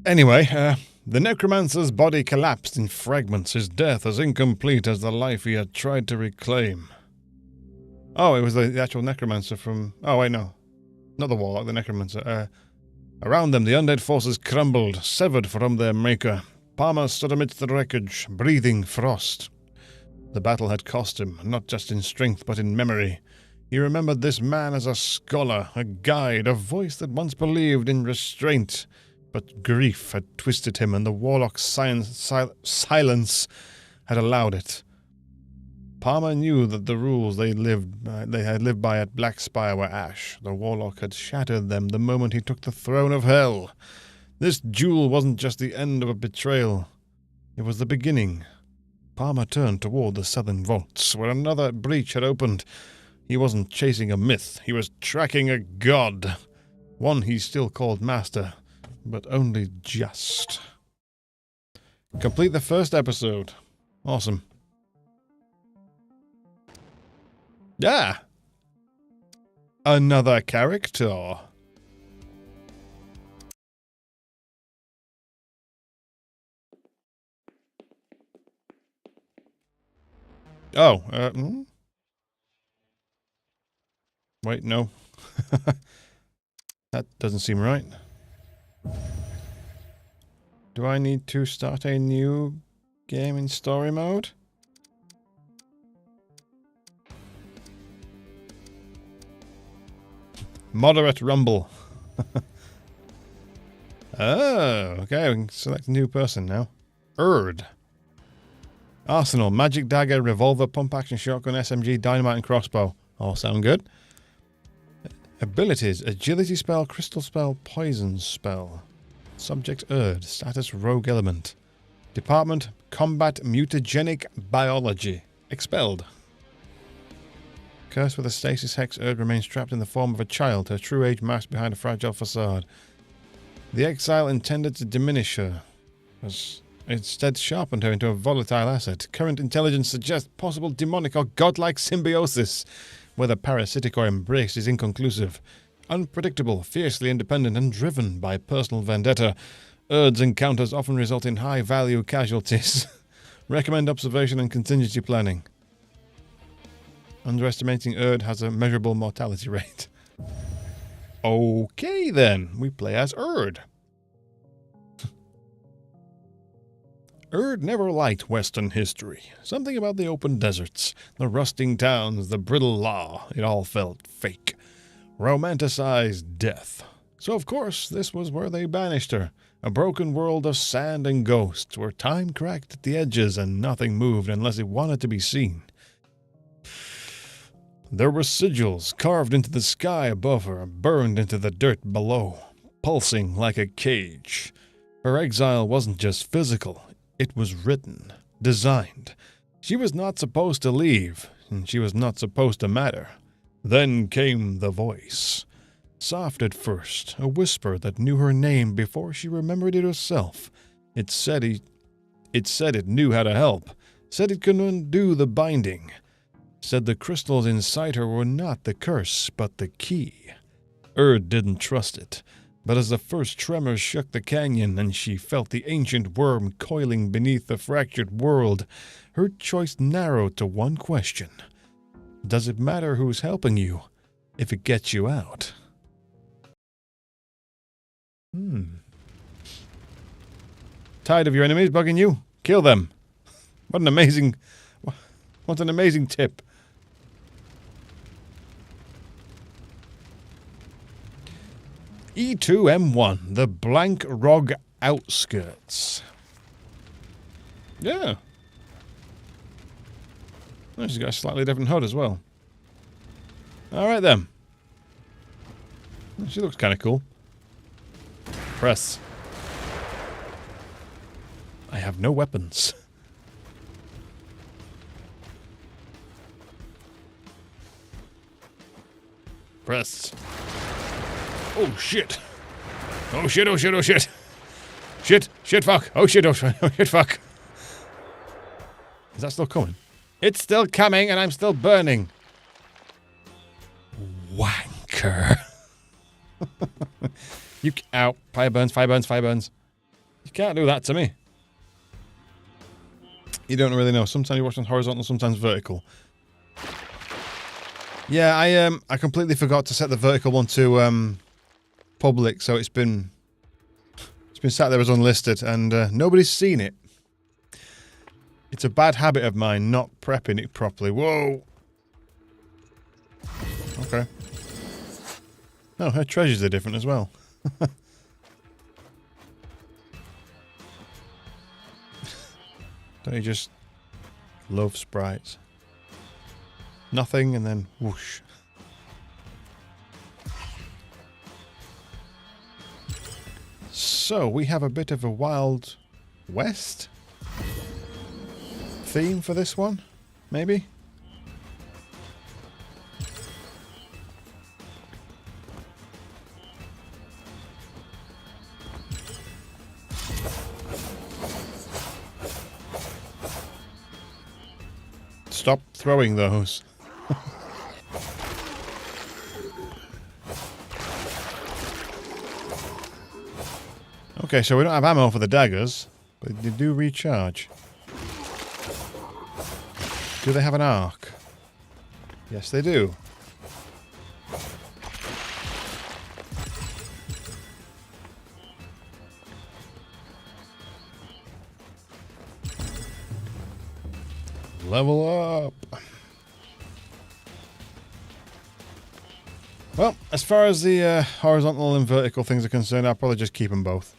C: Anyway, the necromancer's body collapsed in fragments, his death as incomplete as the life he had tried to reclaim. Oh, it was the actual necromancer from... Oh, wait, no. Not the warlock, the necromancer. Around them, the undead forces crumbled, severed from their maker. Palmer stood amidst the wreckage, breathing frost. The battle had cost him, not just in strength, but in memory. He remembered this man as a scholar, a guide, a voice that once believed in restraint. But grief had twisted him, and the warlock's silence had allowed it. Palmer knew that the rules they had lived by at Blackspire were ash. The warlock had shattered them the moment he took the throne of hell. This duel wasn't just the end of a betrayal. It was the beginning. Palmer turned toward the southern vaults, where another breach had opened. He wasn't chasing a myth, he was tracking a god. One he still called master, but only just. Complete the first episode. Awesome. Yeah! Another character. Oh, wait, no. That doesn't seem right. Do I need to start a new game in story mode? Moderate rumble. Oh, okay, we can select a new person now. Erd. Arsenal, magic dagger, revolver, pump action, shotgun, SMG, dynamite and crossbow. All sound good. Abilities, agility spell, crystal spell, poison spell. Subject Erd, status rogue element. Department, combat mutagenic biology. Expelled. Cursed with a stasis hex, Erd remains trapped in the form of a child, her true age masked behind a fragile facade. The exile intended to diminish her, has instead sharpened her into a volatile asset. Current intelligence suggests possible demonic or godlike symbiosis. Whether parasitic or embraced is inconclusive. Unpredictable, fiercely independent, and driven by personal vendetta. Erd's encounters often result in high-value casualties. Recommend observation and contingency planning. Underestimating Erd has a measurable mortality rate. Okay then, we play as Erd. Erd never liked Western history. Something about the open deserts, the rusting towns, the brittle law, it all felt fake. Romanticized death. So of course, this was where they banished her. A broken world of sand and ghosts, where time cracked at the edges and nothing moved unless it wanted to be seen. There were sigils carved into the sky above her, burned into the dirt below, pulsing like a cage. Her exile wasn't just physical. It was written, designed. She was not supposed to leave, and she was not supposed to matter. Then came the voice. Soft at first, a whisper that knew her name before she remembered it herself. It said it knew how to help, said it could undo the binding, said the crystals inside her were not the curse, but the key. Erd didn't trust it. But as the first tremors shook the canyon and she felt the ancient worm coiling beneath the fractured world, her choice narrowed to one question. Does it matter who's helping you if it gets you out? Tired of your enemies bugging you? Kill them. What an amazing tip. E2M1, the Blank Rog Outskirts. Yeah. Oh, she's got a slightly different HUD as well. Alright then. She looks kind of cool. Press. I have no weapons. Press. Oh shit. Oh shit, oh shit, oh shit. Shit, fuck. Oh shit, fuck. Is that still coming? It's still coming and I'm still burning. Wanker. Ow. Fire burns. You can't do that to me. You don't really know. Sometimes you watch on horizontal, sometimes vertical. Yeah, I completely forgot to set the vertical one to public, so it's been sat there as unlisted, and nobody's seen it. It's a bad habit of mine not prepping it properly. Whoa. Okay. No, her treasures are different as well. Don't you just love sprites? Nothing and then whoosh. So we have a bit of a Wild West theme for this one, maybe? stop throwing those. Okay, so we don't have ammo for the daggers, but they do recharge. Do they have an arc? Yes, they do. Level up. Well, as far as the horizontal and vertical things are concerned, I'll probably just keep them both.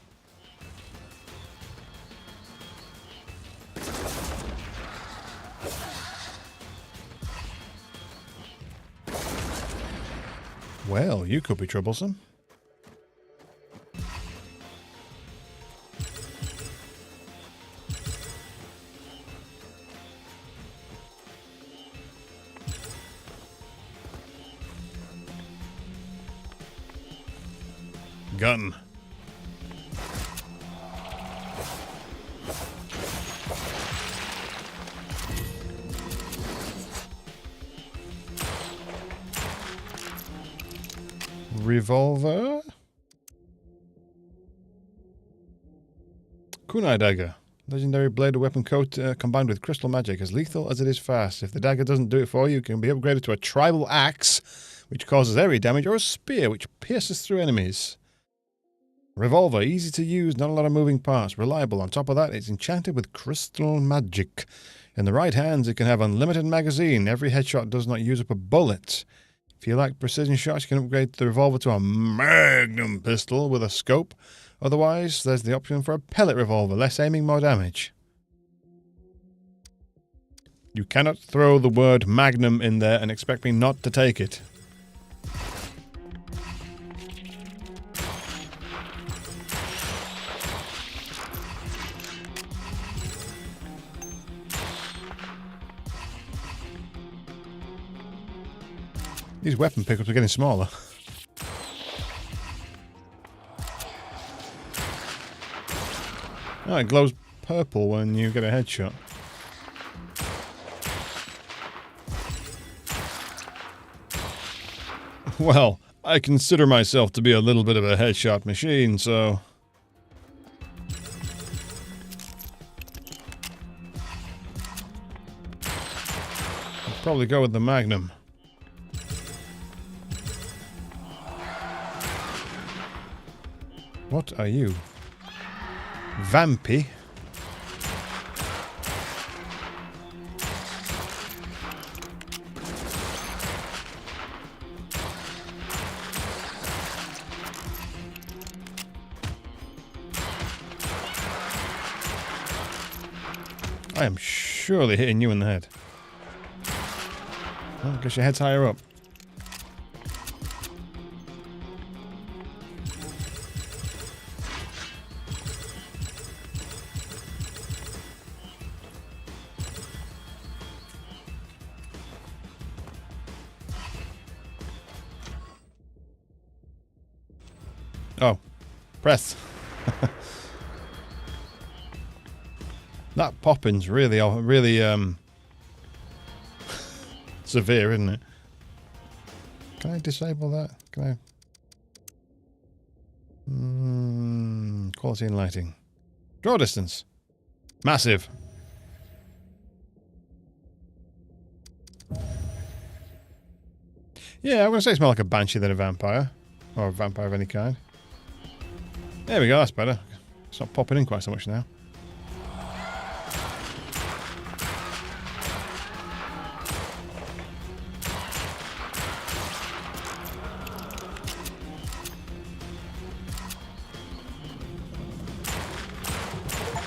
C: Well, you could be troublesome. Gun. Revolver. Kunai dagger. Legendary blade weapon coat combined with crystal magic, as lethal as it is fast. If the dagger doesn't do it for you, it can be upgraded to a tribal axe, which causes area damage, or a spear, which pierces through enemies. Revolver, easy to use, not a lot of moving parts, reliable. On top of that, it's enchanted with crystal magic. In the right hands, it can have unlimited magazine. Every headshot does not use up a bullet. If you like precision shots, you can upgrade the revolver to a magnum pistol with a scope. Otherwise, there's the option for a pellet revolver, less aiming, more damage. You cannot throw the word magnum in there and expect me not to take it. These weapon pickups are getting smaller. Oh, it glows purple when you get a headshot. Well, I consider myself to be a little bit of a headshot machine, so... I'll probably go with the Magnum. What are you? Vampy? I am surely hitting you in the head. Well, I guess your head's higher up. Oh, press. That popping's really severe, isn't it? Can I disable that? Can I? Quality and lighting. Draw distance. Massive. Yeah, I'm going to say it's more like a banshee than a vampire. Or a vampire of any kind. There we go, that's better. It's not popping in quite so much now.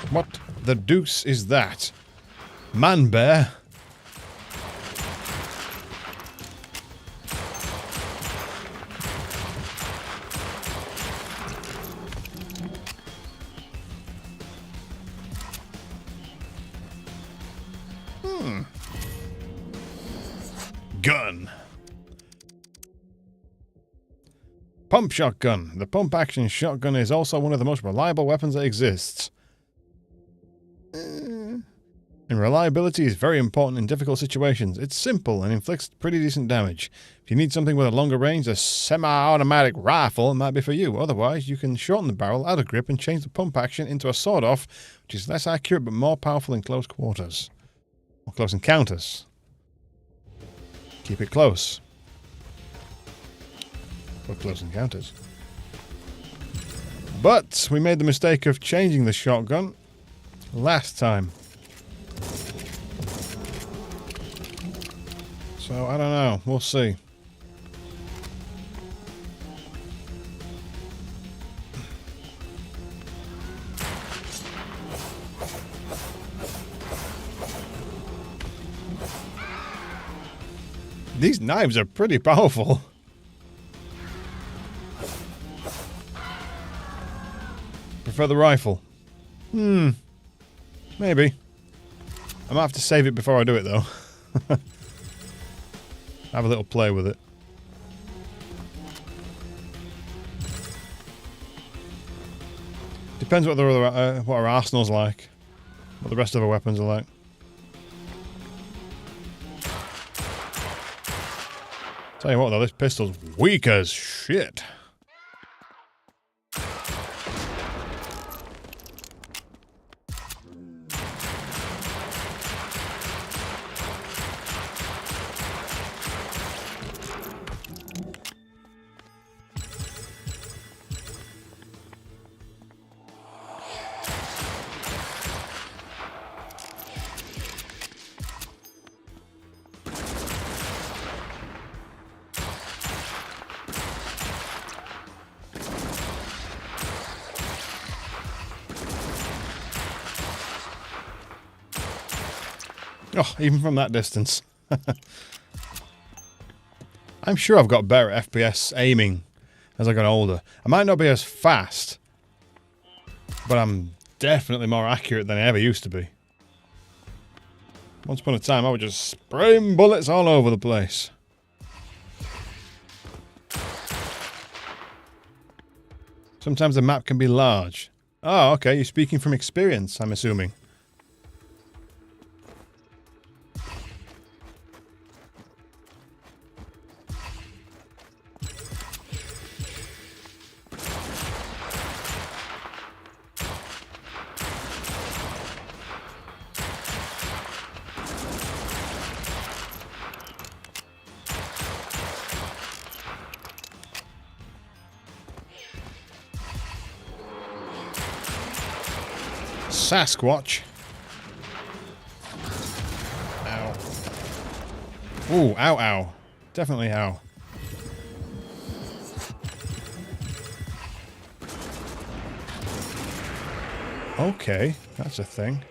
C: What the deuce is that? Man bear? Gun. Pump shotgun. The pump action shotgun is also one of the most reliable weapons that exists. And reliability is very important in difficult situations. It's simple and inflicts pretty decent damage. If you need something with a longer range, a semi-automatic rifle might be for you. Otherwise, you can shorten the barrel, add a grip, and change the pump action into a sawed-off, which is less accurate but more powerful in close quarters. Or close encounters. Keep it close. For close encounters. But we made the mistake of changing the shotgun last time. So, I don't know. We'll see. These knives are pretty powerful. Prefer the rifle? Maybe. I might have to save it before I do it, though. Have a little play with it. Depends what what our arsenal's like. What the rest of our weapons are like. Tell you what, though, this pistol's weak as shit. Oh, even from that distance. I'm sure I've got better FPS aiming as I got older. I might not be as fast, but I'm definitely more accurate than I ever used to be. Once upon a time, I was just spraying bullets all over the place. Sometimes the map can be large. Oh, okay, you're speaking from experience, I'm assuming. Sasquatch. Ow. Ooh, ow, ow. Definitely ow. Okay, that's a thing.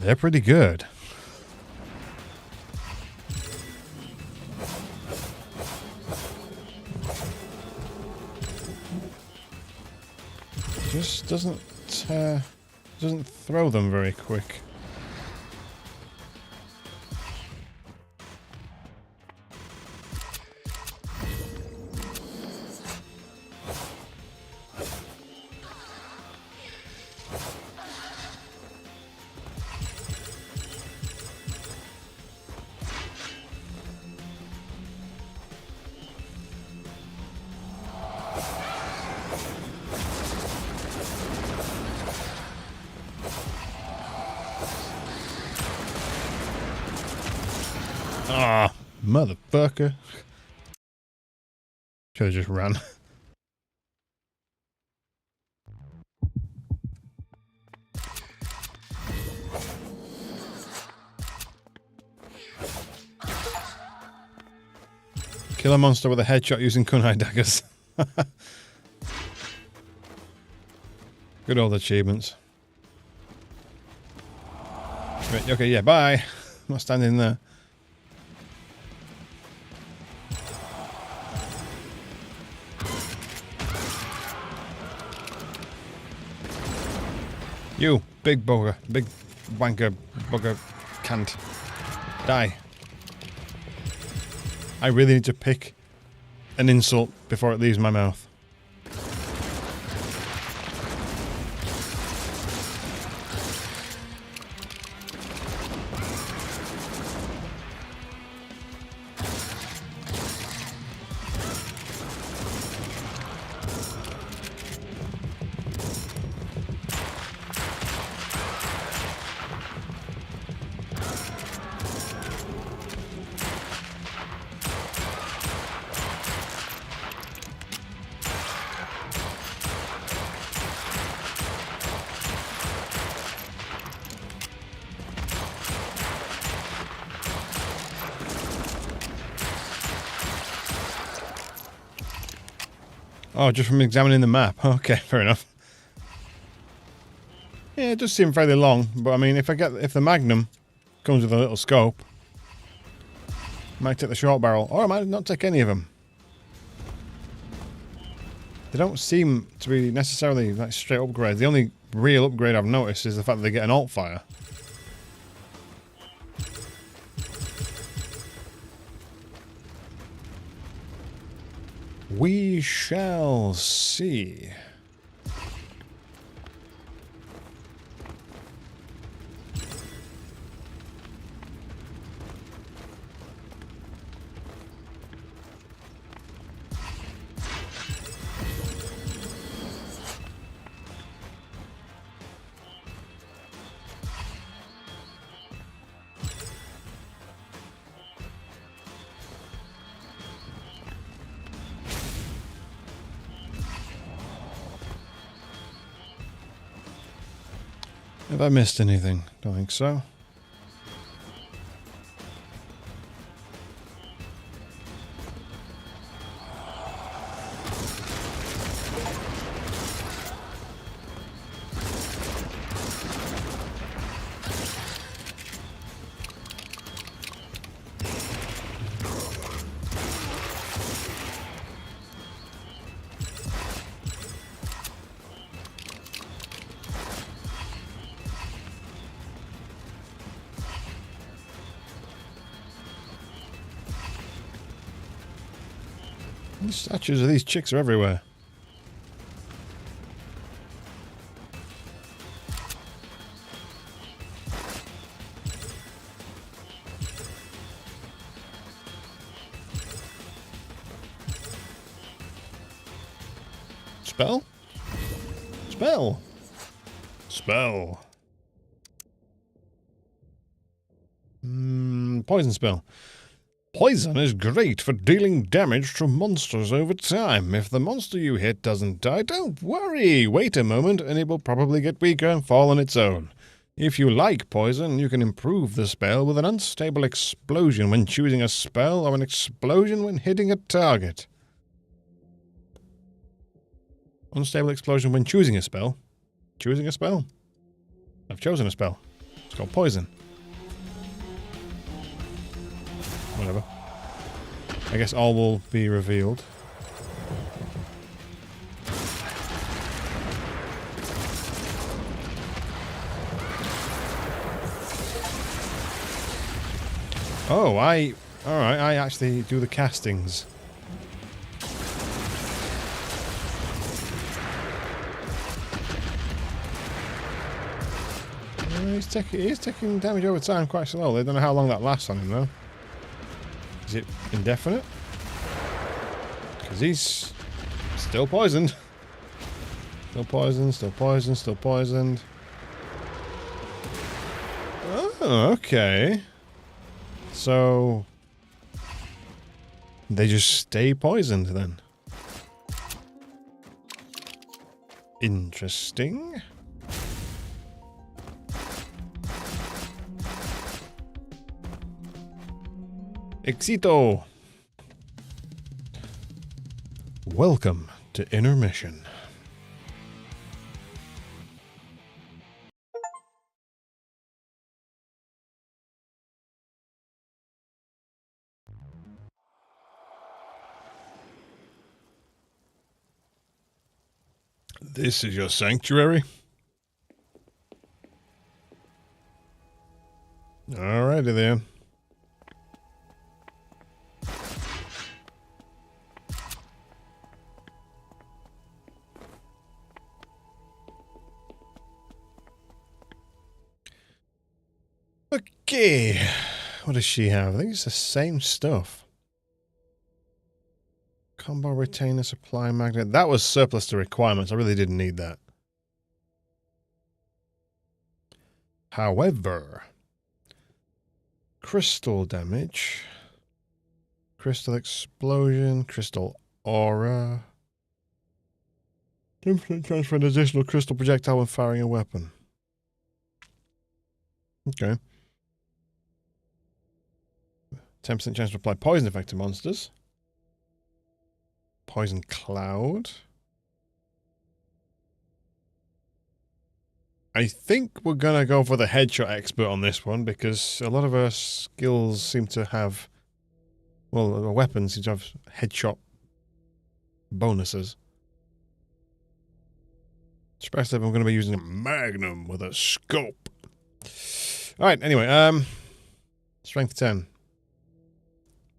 C: They're pretty good. Just doesn't throw them very quick. Ah, motherfucker. Should have just run. Kill a monster with a headshot using kunai daggers. Good old achievements. Right, okay, yeah, bye. I'm not standing there. You, big bugger, big wanker, bugger, can't. Die. I really need to pick an insult before it leaves my mouth. Oh, just from examining the map. Okay, fair enough. Yeah, it does seem fairly long, but I mean, if the Magnum comes with a little scope, I might take the short barrel, or I might not take any of them. They don't seem to be necessarily like straight upgrades. The only real upgrade I've noticed is the fact that they get an alt fire. We shall see. Have I missed anything? Don't think so. The statues of these chicks are everywhere. Spell? Spell! Spell. Poison spell. Poison is great for dealing damage to monsters over time. If the monster you hit doesn't die, don't worry. Wait a moment and it will probably get weaker and fall on its own. If you like poison, you can improve the spell with an unstable explosion when choosing a spell or an explosion when hitting a target. Unstable explosion when choosing a spell. Choosing a spell? I've chosen a spell. It's called poison. Whatever. I guess all will be revealed. Oh, alright, I actually do the castings. He's taking damage over time quite slowly. I don't know how long that lasts on him though. Is it indefinite? Because he's still poisoned. Still poisoned, still poisoned, still poisoned. Oh, okay. So they just stay poisoned then. Interesting. Éxito! Welcome to intermission. This is your sanctuary? Alrighty then. Okay. What does she have? I think it's the same stuff. Combo retainer, supply magnet. That was surplus to requirements. I really didn't need that. However, crystal damage, crystal explosion, crystal aura, infinite transfer an additional crystal projectile when firing a weapon. Okay. 10% chance to apply poison effect to monsters. Poison cloud. I think we're going to go for the headshot expert on this one because a lot of our skills seem to have, well, our weapons seem to have headshot bonuses. Especially if I'm going to be using a magnum with a scope. Alright, anyway, strength 10.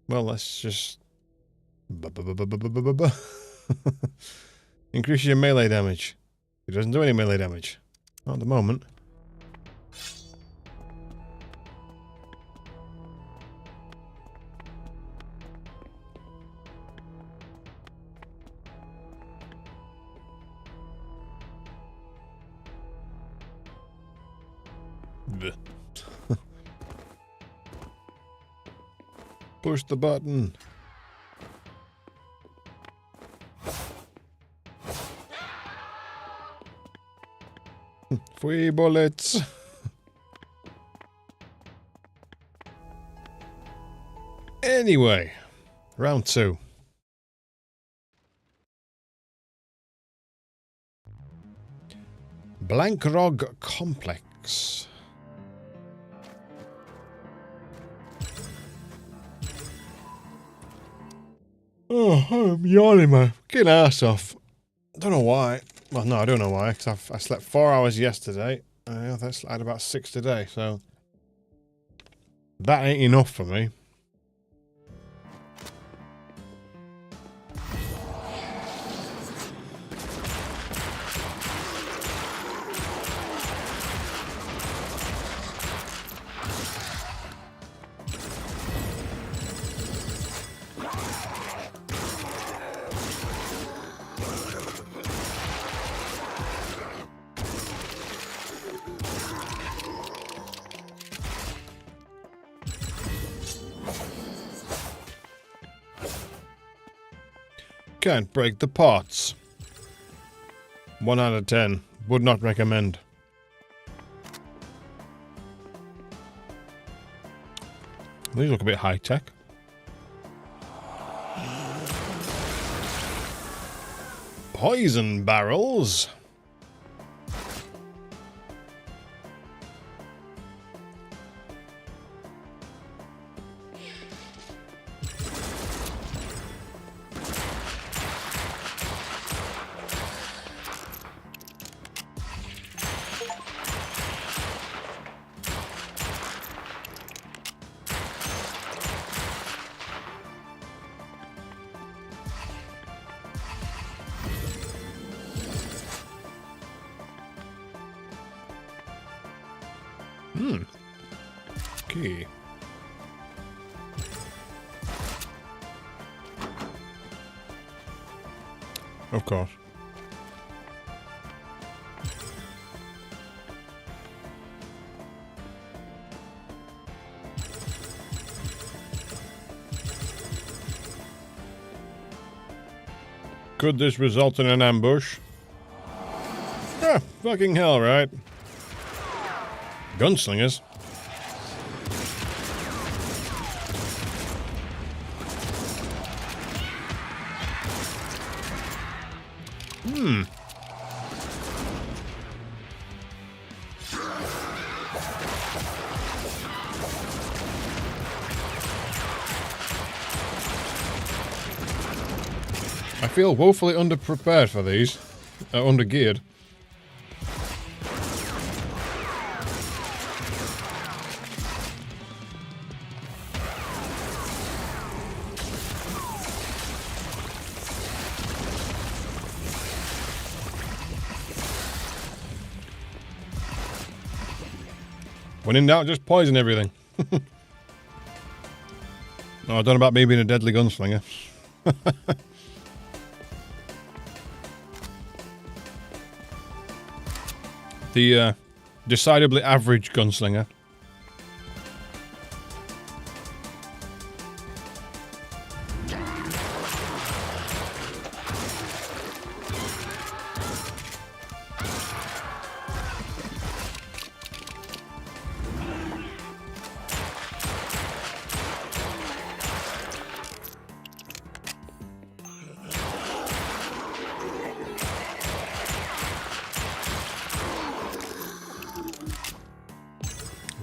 C: Well, let's just... Increase your melee damage. It doesn't do any melee damage. Not at the moment. Push the button. Free bullets. Anyway, round 2. Blankrog Complex. Oh, I'm yawning my fucking ass off. Don't know why. Well, no, I don't know why, because I slept 4 hours yesterday. I had about 6 today, so... That ain't enough for me. Can't break the pots. 1 out of 10. Would not recommend. These look a bit high-tech. Poison barrels. Okay. Of course. Could this result in an ambush? Ah, fucking hell, right? Gunslingers. I feel woefully underprepared for these. under geared. When in doubt, just poison everything. Oh, I don't know about me being a deadly gunslinger. The decidedly average gunslinger.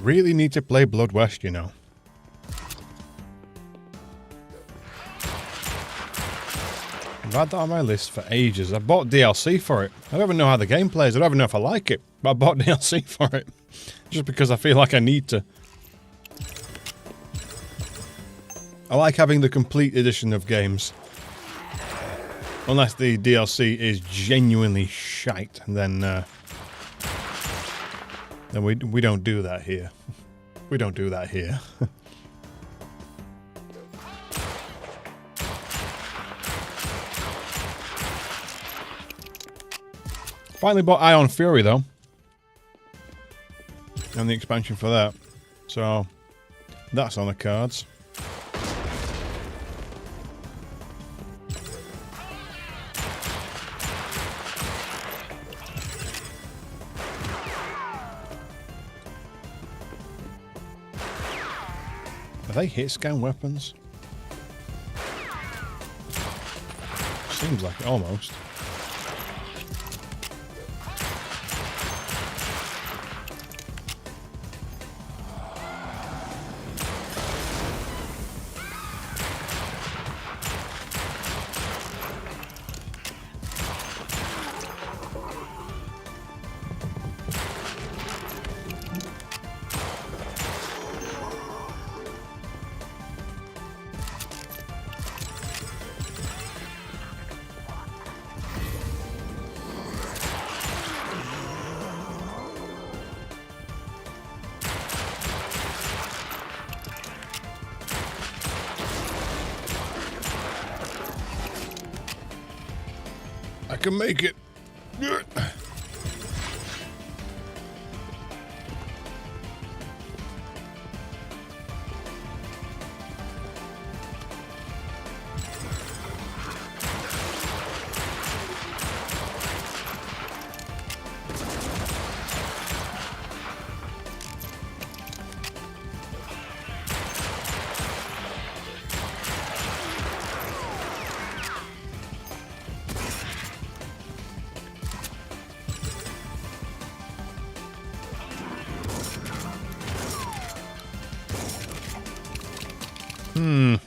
C: Really need to play Blood West, you know. I've had that on my list for ages. I bought DLC for it. I don't even know how the game plays. I don't even know if I like it. But I bought DLC for it. Just because I feel like I need to. I like having the complete edition of games. Unless the DLC is genuinely shite, then we don't do that here. We don't do that here. Finally bought Ion Fury though. And the expansion for that. So that's on the cards. Are they hit scan weapons? Seems like it almost. I can make it.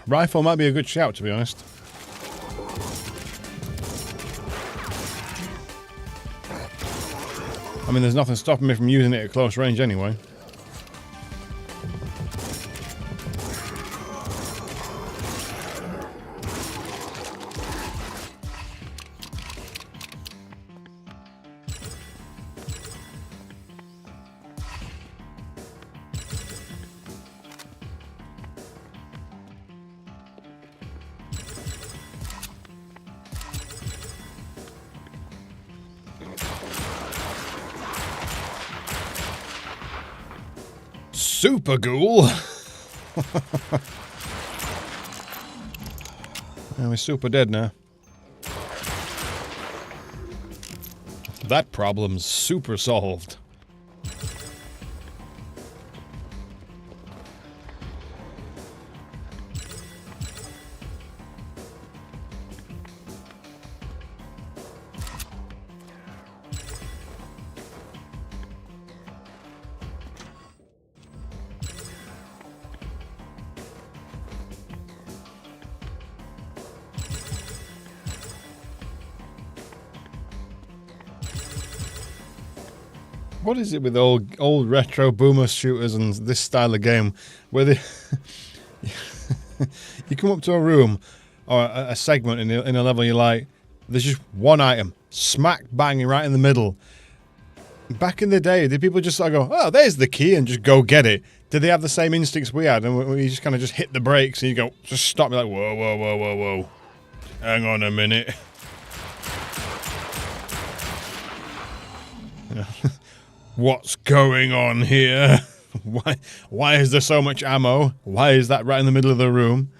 C: Rifle might be a good shout, to be honest. I mean, there's nothing stopping me from using it at close range anyway. Super ghoul. And we're super dead now. That problem's super solved. What is it with old retro boomer shooters and this style of game where they you come up to a room or a segment in a level you like, there's just one item smack banging right in the middle. Back in the day, did people just sort of go, oh, there's the key and just go get it? Did they have the same instincts we had? And we just kind of just hit the brakes and you go, just stop me like, whoa, whoa, whoa, whoa, whoa. Hang on a minute. What's going on here? Why is there so much ammo? Why is that right in the middle of the room?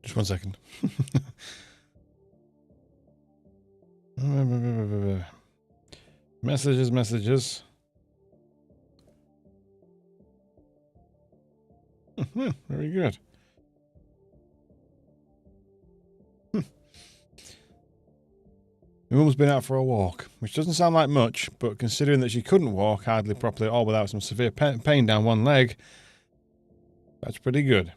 C: Just 1 second. Messages. Very good. My mum's been out for a walk, which doesn't sound like much, but considering that she couldn't walk hardly properly at all without some severe pain down one leg, that's pretty good.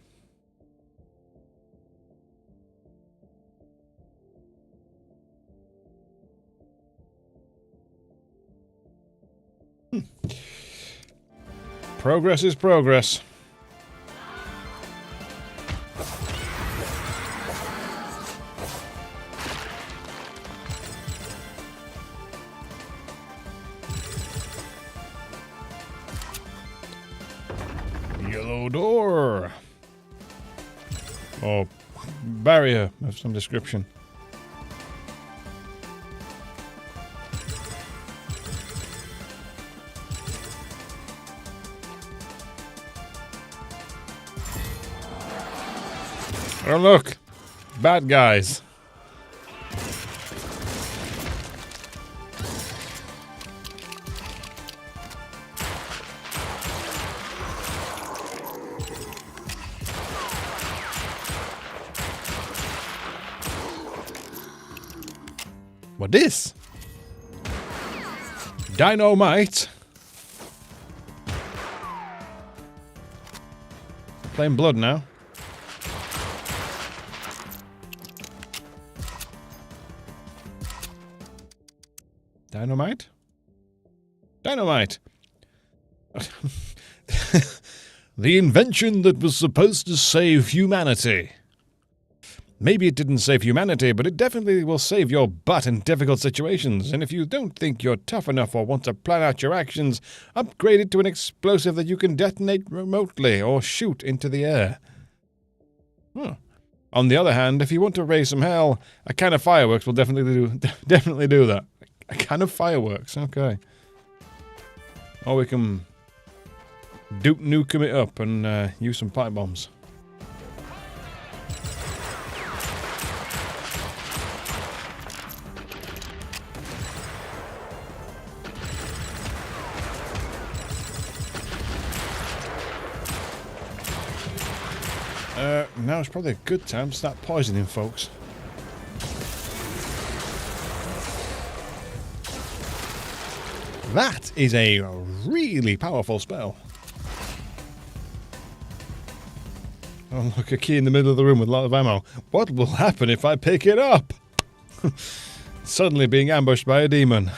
C: Progress is progress. Yellow door. Or barrier of some description. Oh look, bad guys. What this? Dynamite. Playing blood now. Dynamite? Dynamite! The invention that was supposed to save humanity. Maybe it didn't save humanity, but it definitely will save your butt in difficult situations. And if you don't think you're tough enough or want to plan out your actions, upgrade it to an explosive that you can detonate remotely or shoot into the air. On the other hand, if you want to raise some hell, a can of fireworks will definitely do that. A can of fireworks, okay. Or we can Duke Nukem it up and use some pipe bombs. Now it's probably a good time to start poisoning folks. That is a really powerful spell. Oh, look, a key in the middle of the room with a lot of ammo. What will happen if I pick it up? Suddenly being ambushed by a demon.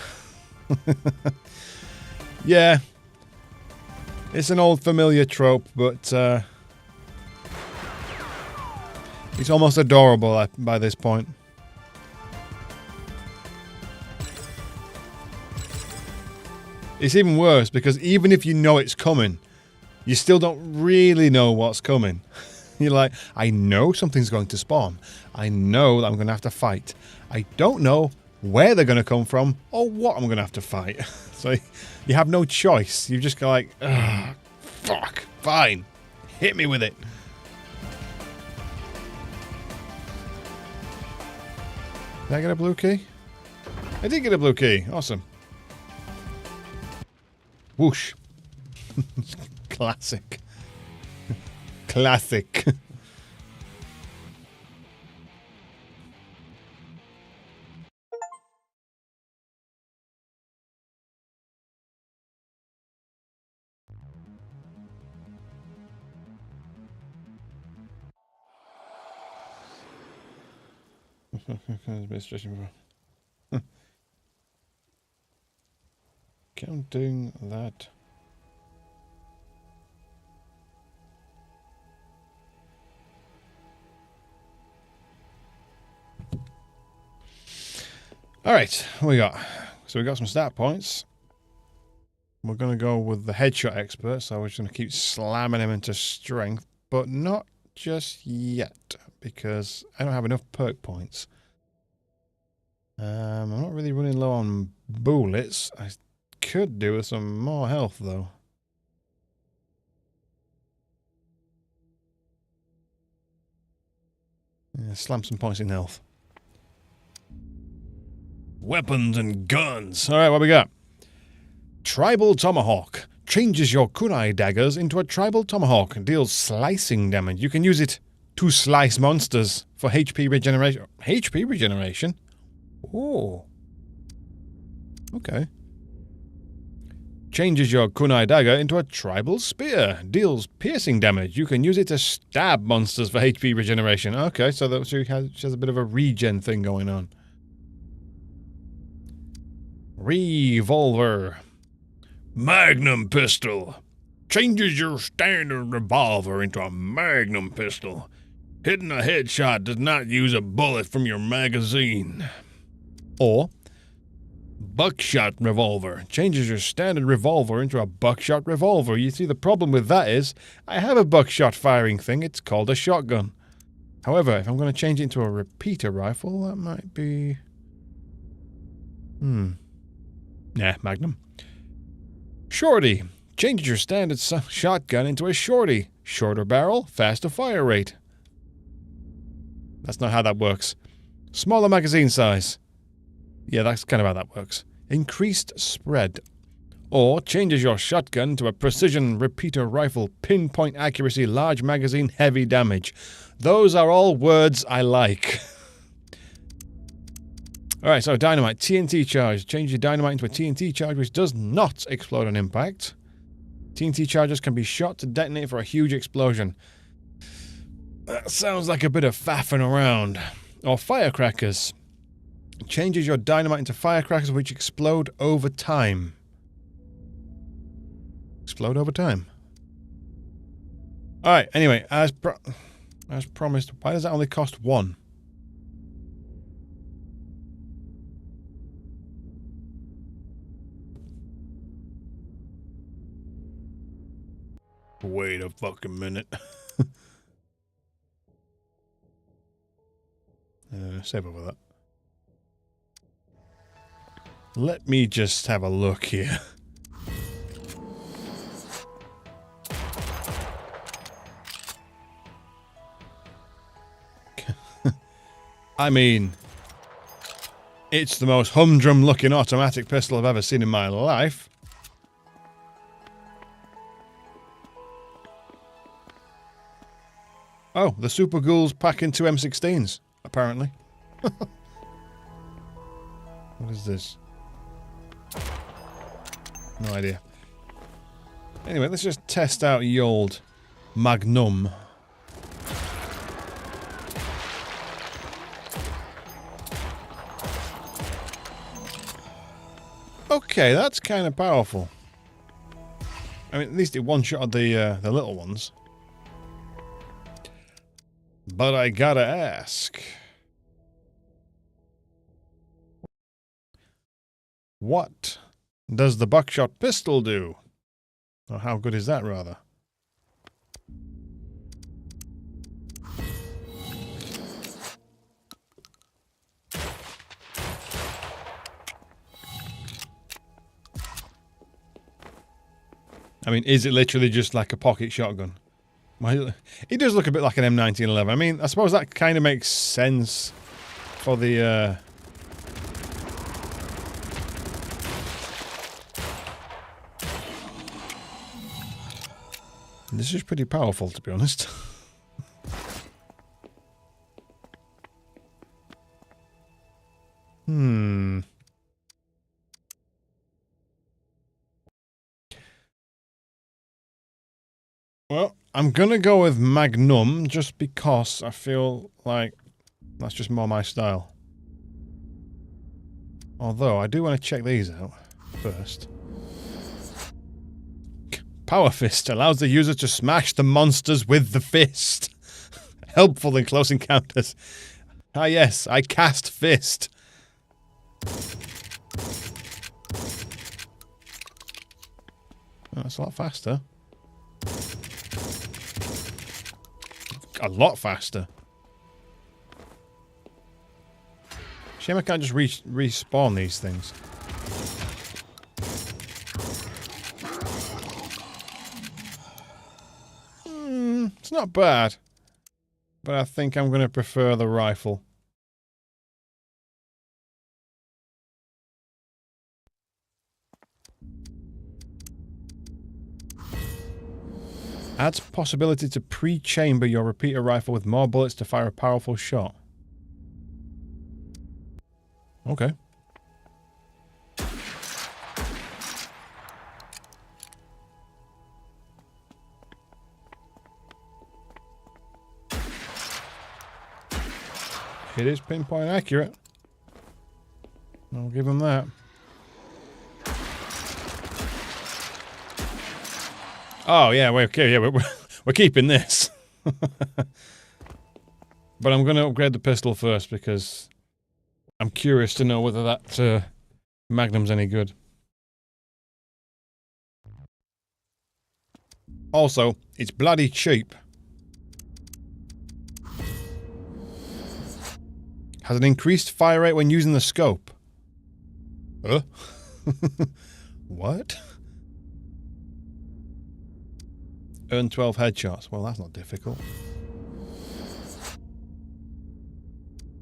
C: Yeah. It's an old familiar trope, but it's almost adorable by this point. It's even worse because even if you know it's coming, you still don't really know what's coming. You're like, I know something's going to spawn. I know that I'm going to have to fight. I don't know where they're going to come from or what I'm going to have to fight. So you have no choice. You just go like, ugh, fuck, fine. Hit me with it. Did I get a blue key? I did get a blue key. Awesome. Whoosh. Classic. Classic. Counting that. All right, what we got? So we got some stat points. We're going to go with the headshot expert, so we're just going to keep slamming him into strength, but not just yet, because I don't have enough perk points. I'm not really running low on bullets. I could do with some more health, though. Yeah, slam some points in health. Weapons and guns. All right, what we got? Tribal Tomahawk. Changes your kunai daggers into a tribal tomahawk and deals slicing damage. You can use it to slice monsters for HP regeneration. HP regeneration? Oh. Okay. Changes your kunai dagger into a tribal spear. Deals piercing damage. You can use it to stab monsters for HP regeneration. Okay, so she has a bit of a regen thing going on. Revolver. Magnum pistol. Changes your standard revolver into a magnum pistol. Hitting a headshot does not use a bullet from your magazine. Or buckshot revolver. Changes your standard revolver into a buckshot revolver. You see, the problem with that is I have a buckshot firing thing. It's called a shotgun. However, if I'm going to change it into a repeater rifle, that might be... Nah, magnum. Shorty. Changes your standard shotgun into a shorty. Shorter barrel, faster fire rate. That's not how that works. Smaller magazine size. Yeah, that's kind of how that works. Increased spread. Or changes your shotgun to a precision repeater rifle. Pinpoint accuracy, large magazine, heavy damage. Those are all words I like. Alright, so dynamite. TNT charge. Change your dynamite into a TNT charge which does not explode on impact. TNT charges can be shot to detonate for a huge explosion. That sounds like a bit of faffing around. Or firecrackers. Changes your dynamite into firecrackers which explode over time. Explode over time. Alright, anyway, as promised, why does that only cost 1? Wait a fucking minute. Save over that. Let me just have a look here. I mean, it's the most humdrum looking automatic pistol I've ever seen in my life. Oh, the super ghouls pack into M16s, apparently. What is this? No idea. Anyway, let's just test out the old Magnum. Okay, that's kind of powerful. I mean, at least it one-shotted the little ones. But I gotta ask. What does the buckshot pistol do? Or how good is that, rather? I mean, is it literally just like a pocket shotgun? Well, it does look a bit like an M1911. I mean, I suppose that kind of makes sense for the... This is pretty powerful, to be honest. Well, I'm gonna go with Magnum just because I feel like that's just more my style. Although, I do want to check these out first. Power Fist allows the user to smash the monsters with the fist. Helpful in close encounters. Ah yes, I cast fist. Oh, that's a lot faster. A lot faster. Shame I can't just respawn these things. It's not bad. But I think I'm going to prefer the rifle. Adds possibility to pre-chamber your repeater rifle with more bullets to fire a powerful shot. Okay. It is pinpoint accurate. I'll give him that. Oh yeah, we're keeping this. But I'm going to upgrade the pistol first because I'm curious to know whether that Magnum's any good. Also, it's bloody cheap. Has an increased fire rate when using the scope. Huh? What? Earn 12 headshots. Well, that's not difficult.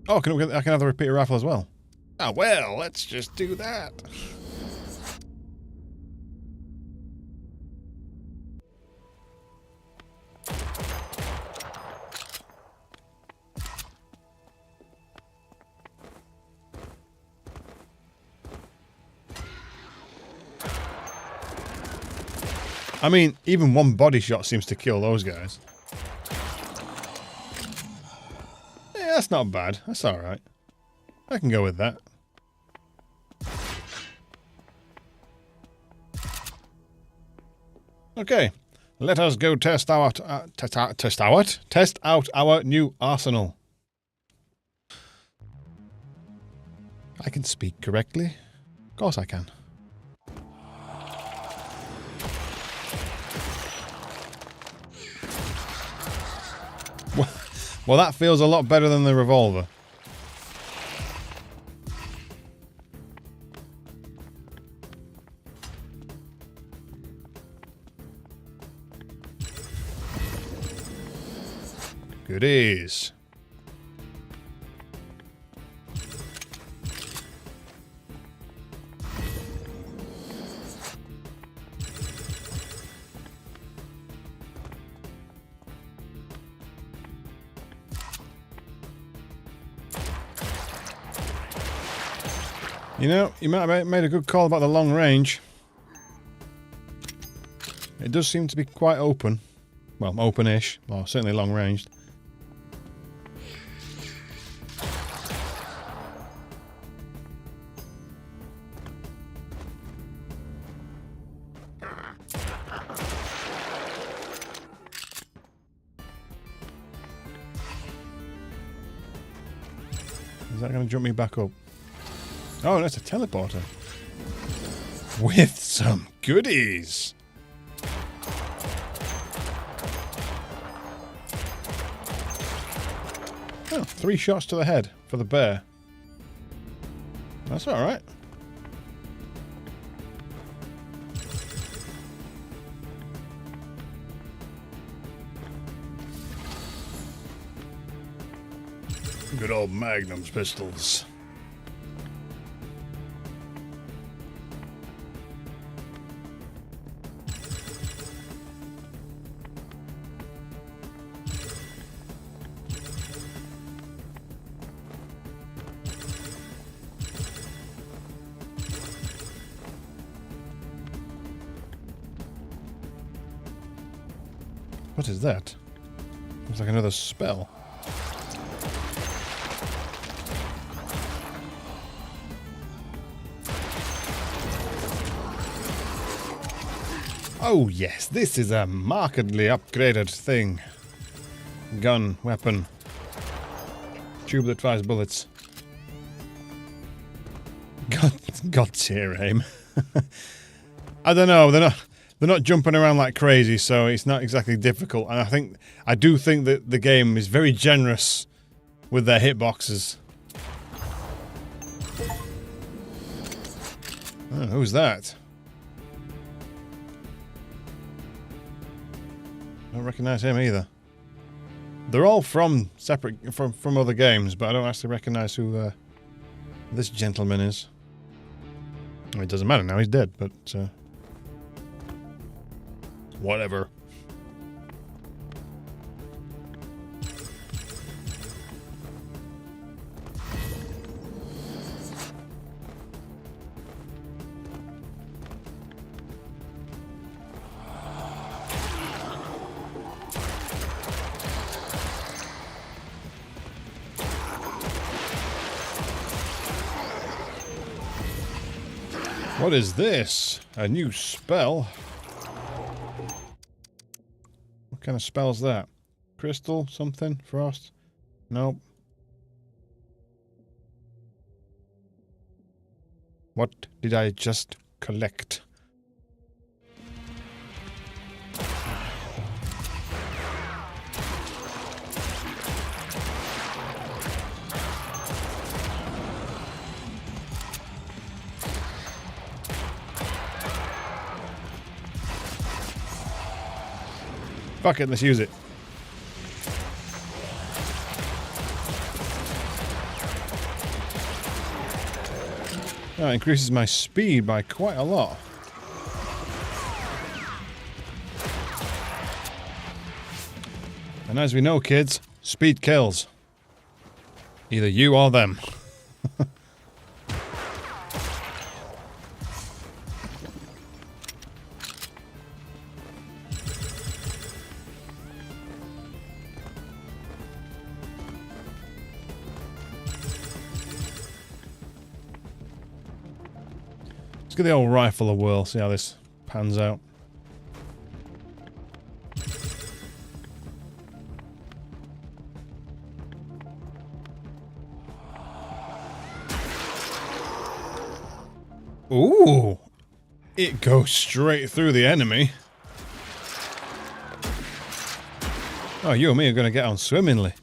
C: Oh, I can have the repeater rifle as well. Ah, well, let's just do that. I mean, even one body shot seems to kill those guys. Yeah, that's not bad. That's alright. I can go with that. Okay. Let us go test out our new arsenal. I can speak correctly. Of course I can. Well, that feels a lot better than the revolver. Goodies. You know, you might have made a good call about the long range. It does seem to be quite open. Well, open-ish, or certainly long-ranged. Is that going to jump me back up? Oh, that's a teleporter. With some goodies. Oh, 3 shots to the head for the bear. That's alright. Good old Magnum's pistols. What is that? Looks like another spell. Oh yes, this is a markedly upgraded thing. Gun, weapon. Tube that fires bullets. God tier aim. I don't know, they're not jumping around like crazy, so it's not exactly difficult. And I do think that the game is very generous with their hitboxes. Oh, who's that? I don't recognise him either. They're all from other games, but I don't actually recognise who this gentleman is. I mean, it doesn't matter now, he's dead, but whatever. What is this? A new spell? What kind of spell is that? Crystal? Something? Frost? Nope. What did I just collect? Fuck it, let's use it. That increases my speed by quite a lot. And as we know, kids, speed kills. Either you or them. Let's give the old rifle a whirl, see how this pans out. Ooh! It goes straight through the enemy. Oh, you and me are going to get on swimmingly.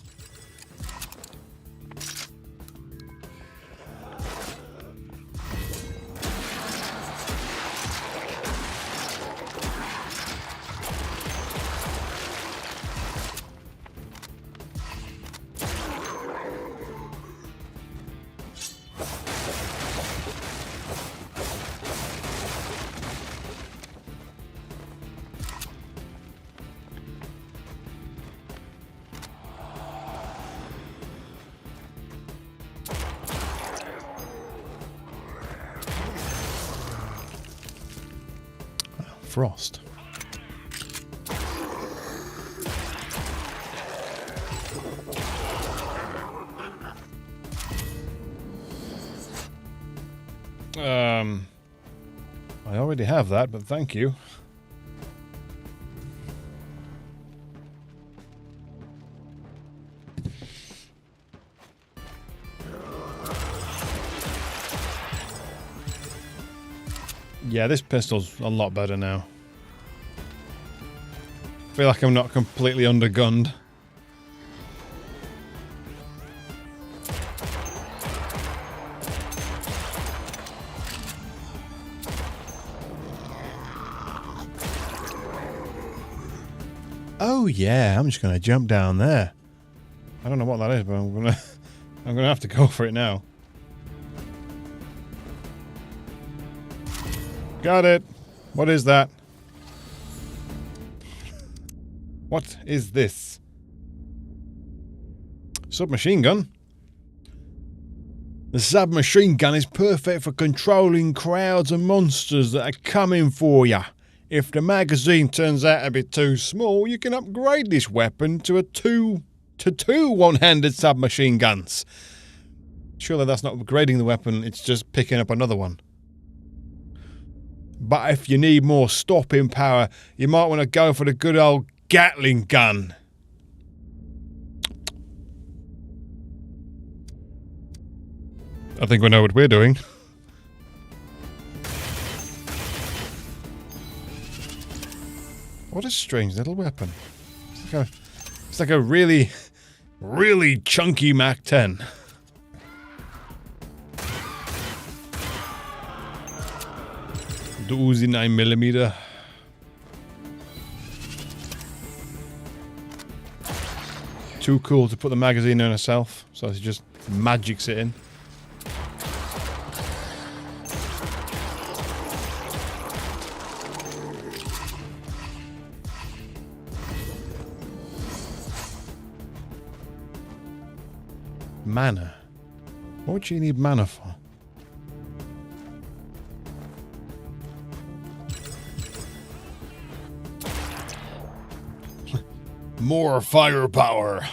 C: Frost. already have that, but thank you. Yeah, this pistol's a lot better now. I feel like I'm not completely undergunned. Oh yeah, I'm just gonna jump down there. I don't know what that is, but I'm gonna have to go for it now. Got it. What is that? What is this? Submachine gun? The submachine gun is perfect for controlling crowds of monsters that are coming for you. If the magazine turns out a bit too small, you can upgrade this weapon to two one-handed submachine guns. Surely that's not upgrading the weapon, it's just picking up another one. But if you need more stopping power, you might want to go for the good old Gatling gun. I think we know what we're doing. What a strange little weapon. It's like a really, really chunky Mac-10. The Uzi 9mm. Too cool to put the magazine in herself, so she just magics it in. Mana. What would you need mana for? More firepower.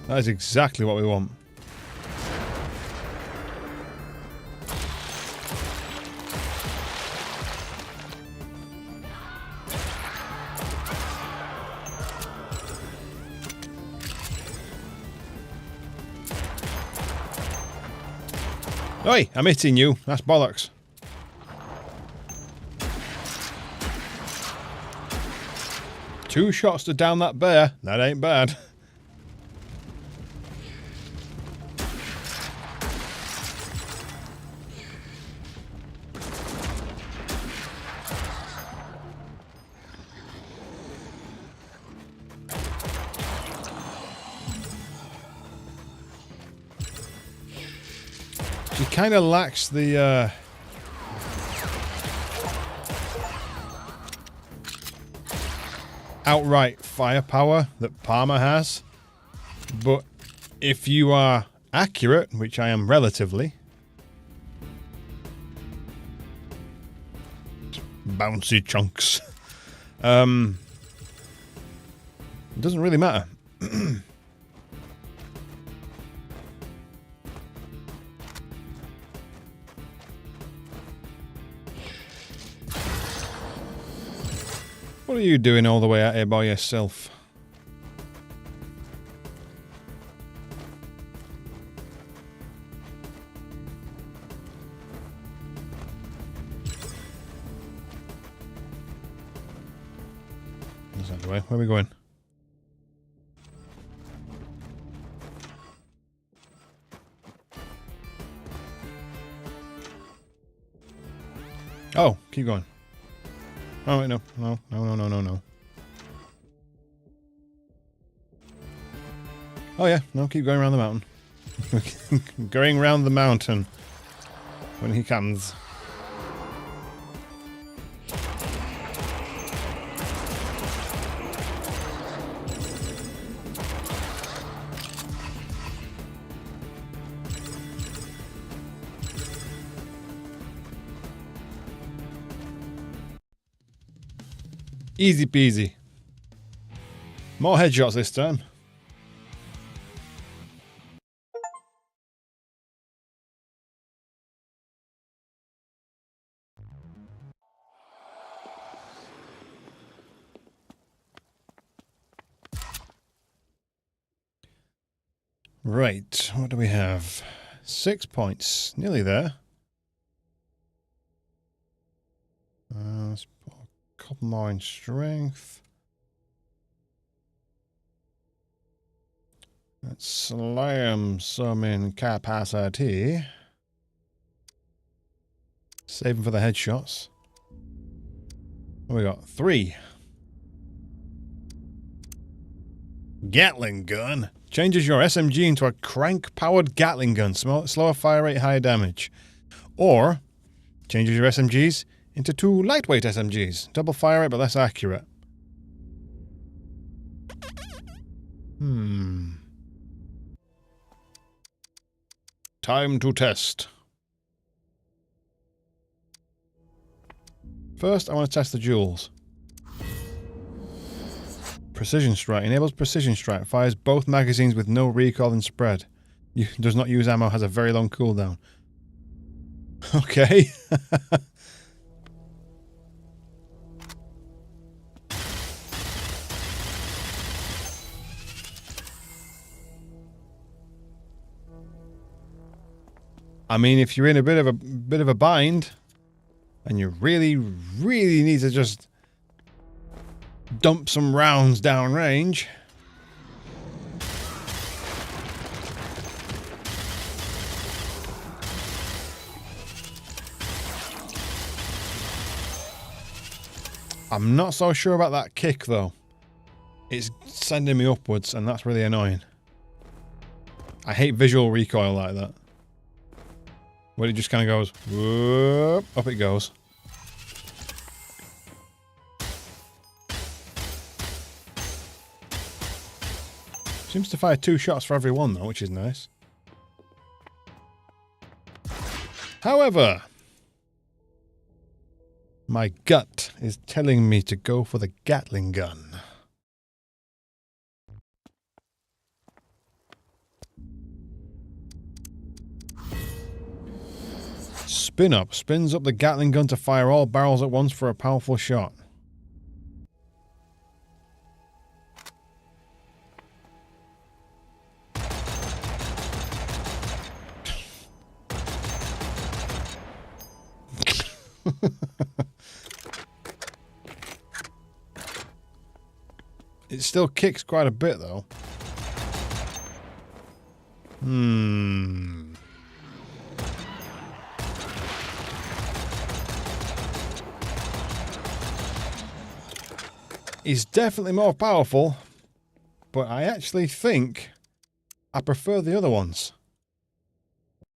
C: That is exactly what we want. Oi, I'm hitting you. That's bollocks. Two shots to down that bear. That ain't bad. She kind of lacks the outright firepower that Palmer has, but if you are accurate, which I am relatively, bouncy chunks, it doesn't really matter. What are you doing all the way out here by yourself? Is that the way? Where are we going? Oh, keep going. Oh, wait, no. No. Oh, yeah. No, keep going around the mountain. Going around the mountain when he comes. Easy peasy. More headshots this time. Right, what do we have? 6 points. Nearly there. Let's put a couple more in strength. Let's slam some in capacity. Save them for the headshots. What we got? 3. Gatling gun. Changes your SMG into a crank-powered Gatling gun. Slower fire rate, higher damage. Or changes your SMGs into 2 lightweight SMGs. Double fire rate, but less accurate. Time to test. First, I want to test the duels. Precision Strike. Enables Precision Strike. Fires both magazines with no recoil and spread. Does not use ammo. Has a very long cooldown. Okay. I mean, if you're in a bit of a bind, and you really, really need to just dump some rounds downrange. I'm not so sure about that kick, though. It's sending me upwards, and that's really annoying. I hate visual recoil like that. Where it just kind of goes, whoop, up it goes. Seems to fire 2 shots for every one, though, which is nice. However, my gut is telling me to go for the Gatling gun. Spin up. Spins up the Gatling gun to fire all barrels at once for a powerful shot. It still kicks quite a bit, though. He's definitely more powerful, but I actually think I prefer the other ones.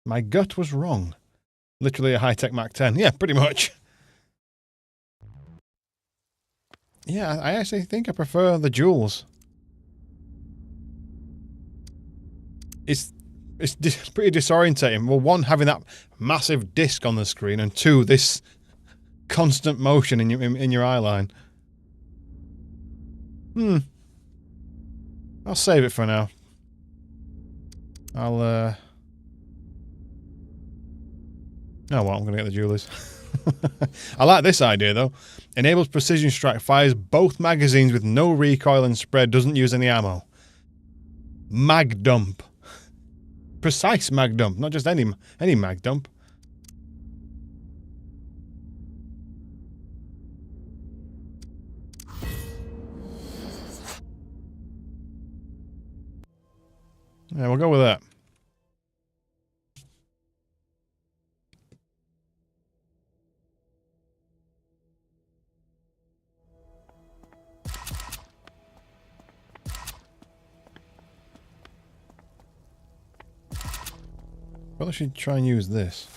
C: My gut was wrong. Literally a high-tech Mach 10. Yeah, pretty much. Yeah, I actually think I prefer the duels. It's pretty disorientating. Well, 1, having that massive disc on the screen, and 2, this constant motion in your eye line. I'll save it for now. Oh well, I'm gonna get the jewelers. I like this idea, though. Enables Precision Strike. Fires both magazines with no recoil and spread. Doesn't use any ammo. Mag dump. Precise mag dump, not just any mag dump. Yeah, we'll go with that. Probably should try and use this.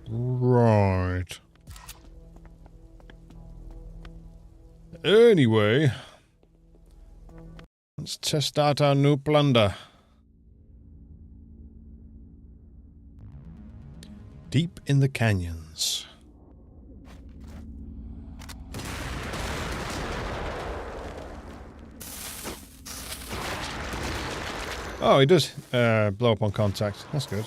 C: Right. Anyway, let's test out our new plunder. Deep in the canyons. Oh, he does blow up on contact. That's good.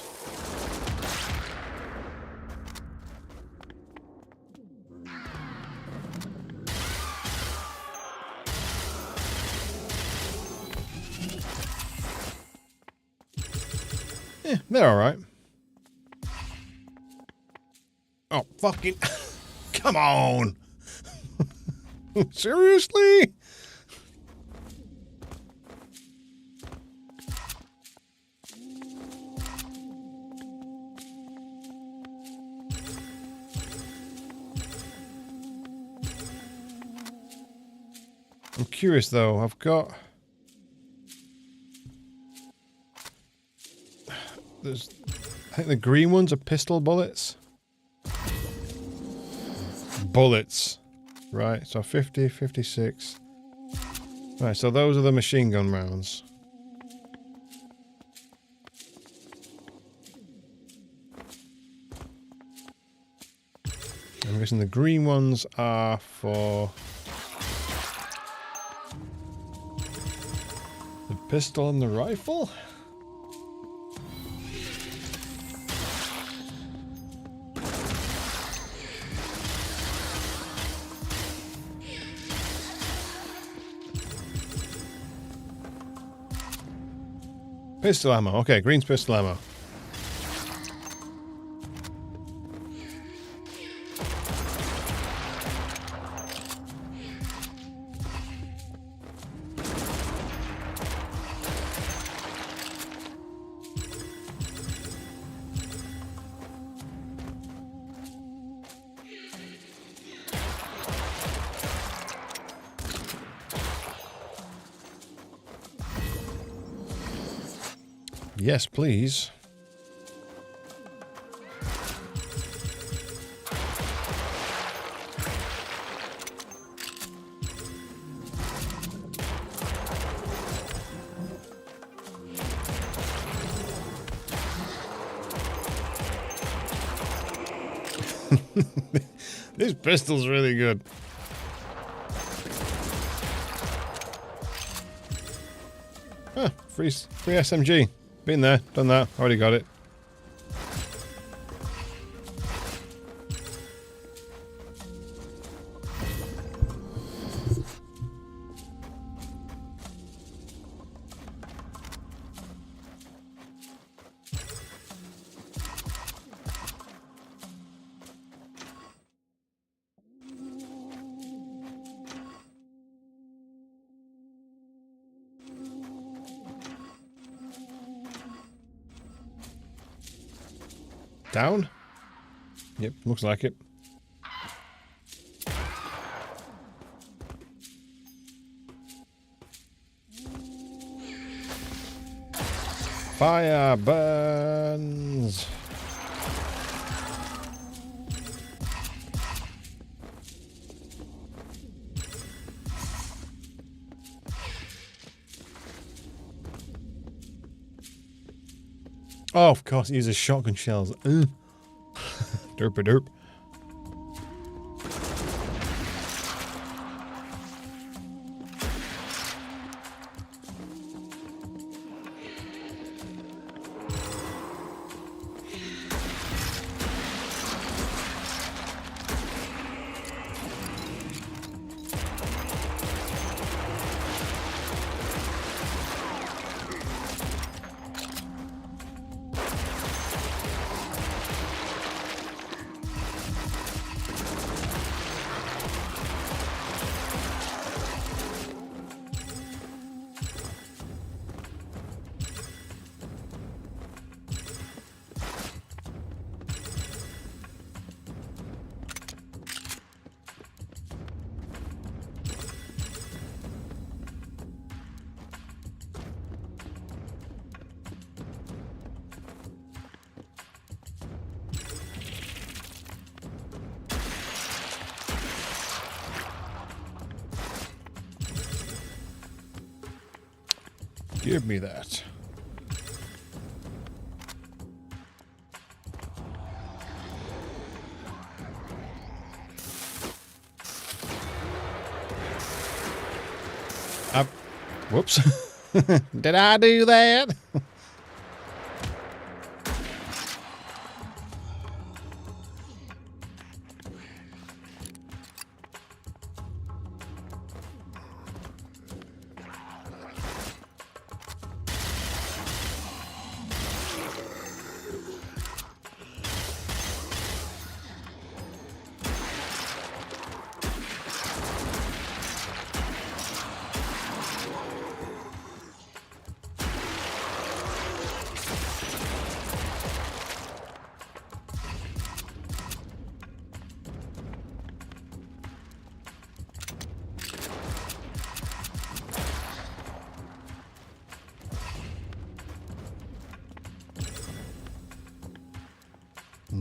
C: Yeah, they're alright. Oh, fucking... Come on! Seriously? I'm curious though, I've got... There's... I think the green ones are pistol bullets. Bullets. Right, so 50, 56. Right, so those are the machine gun rounds. I'm guessing the green ones are for... the pistol and the rifle? Pistol ammo. Okay, green's pistol ammo. Yes, please. This pistol's really good. Huh, free SMG. Been there, done that, already got it. Down? Yep, looks like it. Fire burns. Oh, of course, he uses shotgun shells. Derp a derp. Give me that. Whoops. Did I do that?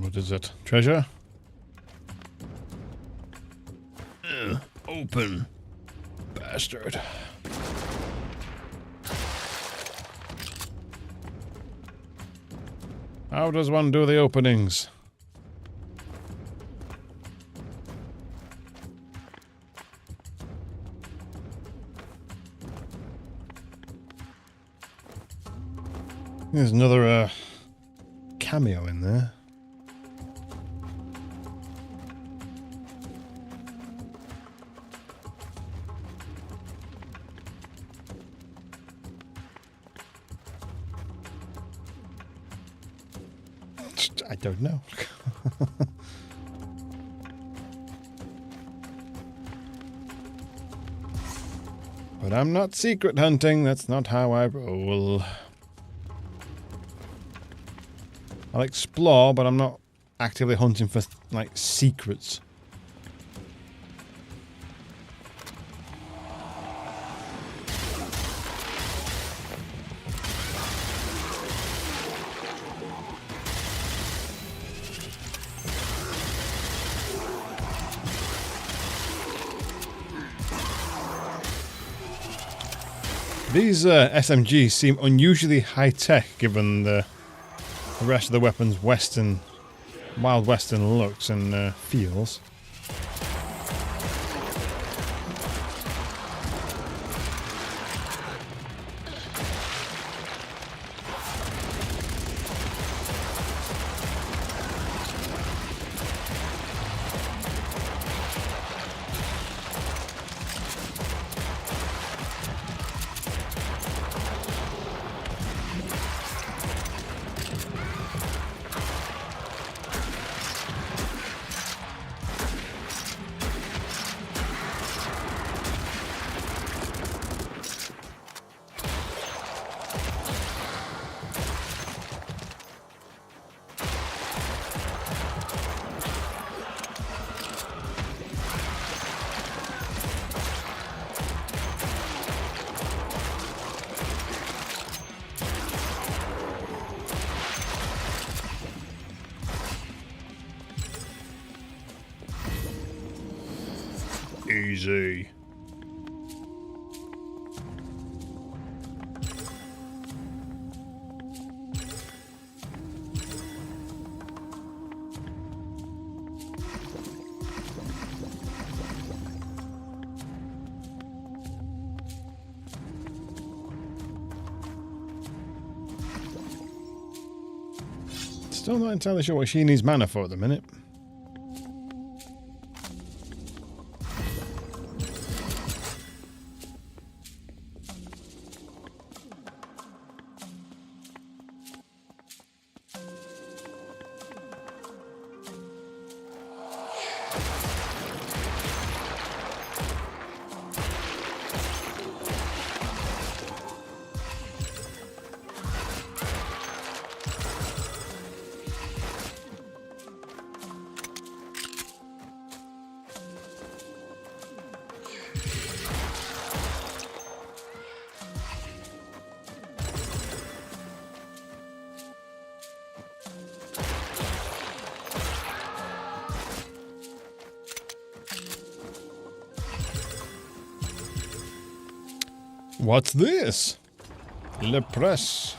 C: What is it? Treasure? Open. Bastard. How does one do the openings? There's another cameo in there. I don't know. But I'm not secret hunting. That's not how I roll. I'll explore, but I'm not actively hunting for, like, secrets. These SMGs seem unusually high-tech given the rest of the weapon's Wild Western looks and feels. Easy. Still not entirely sure what she needs mana for at the minute. What's this? Le Press.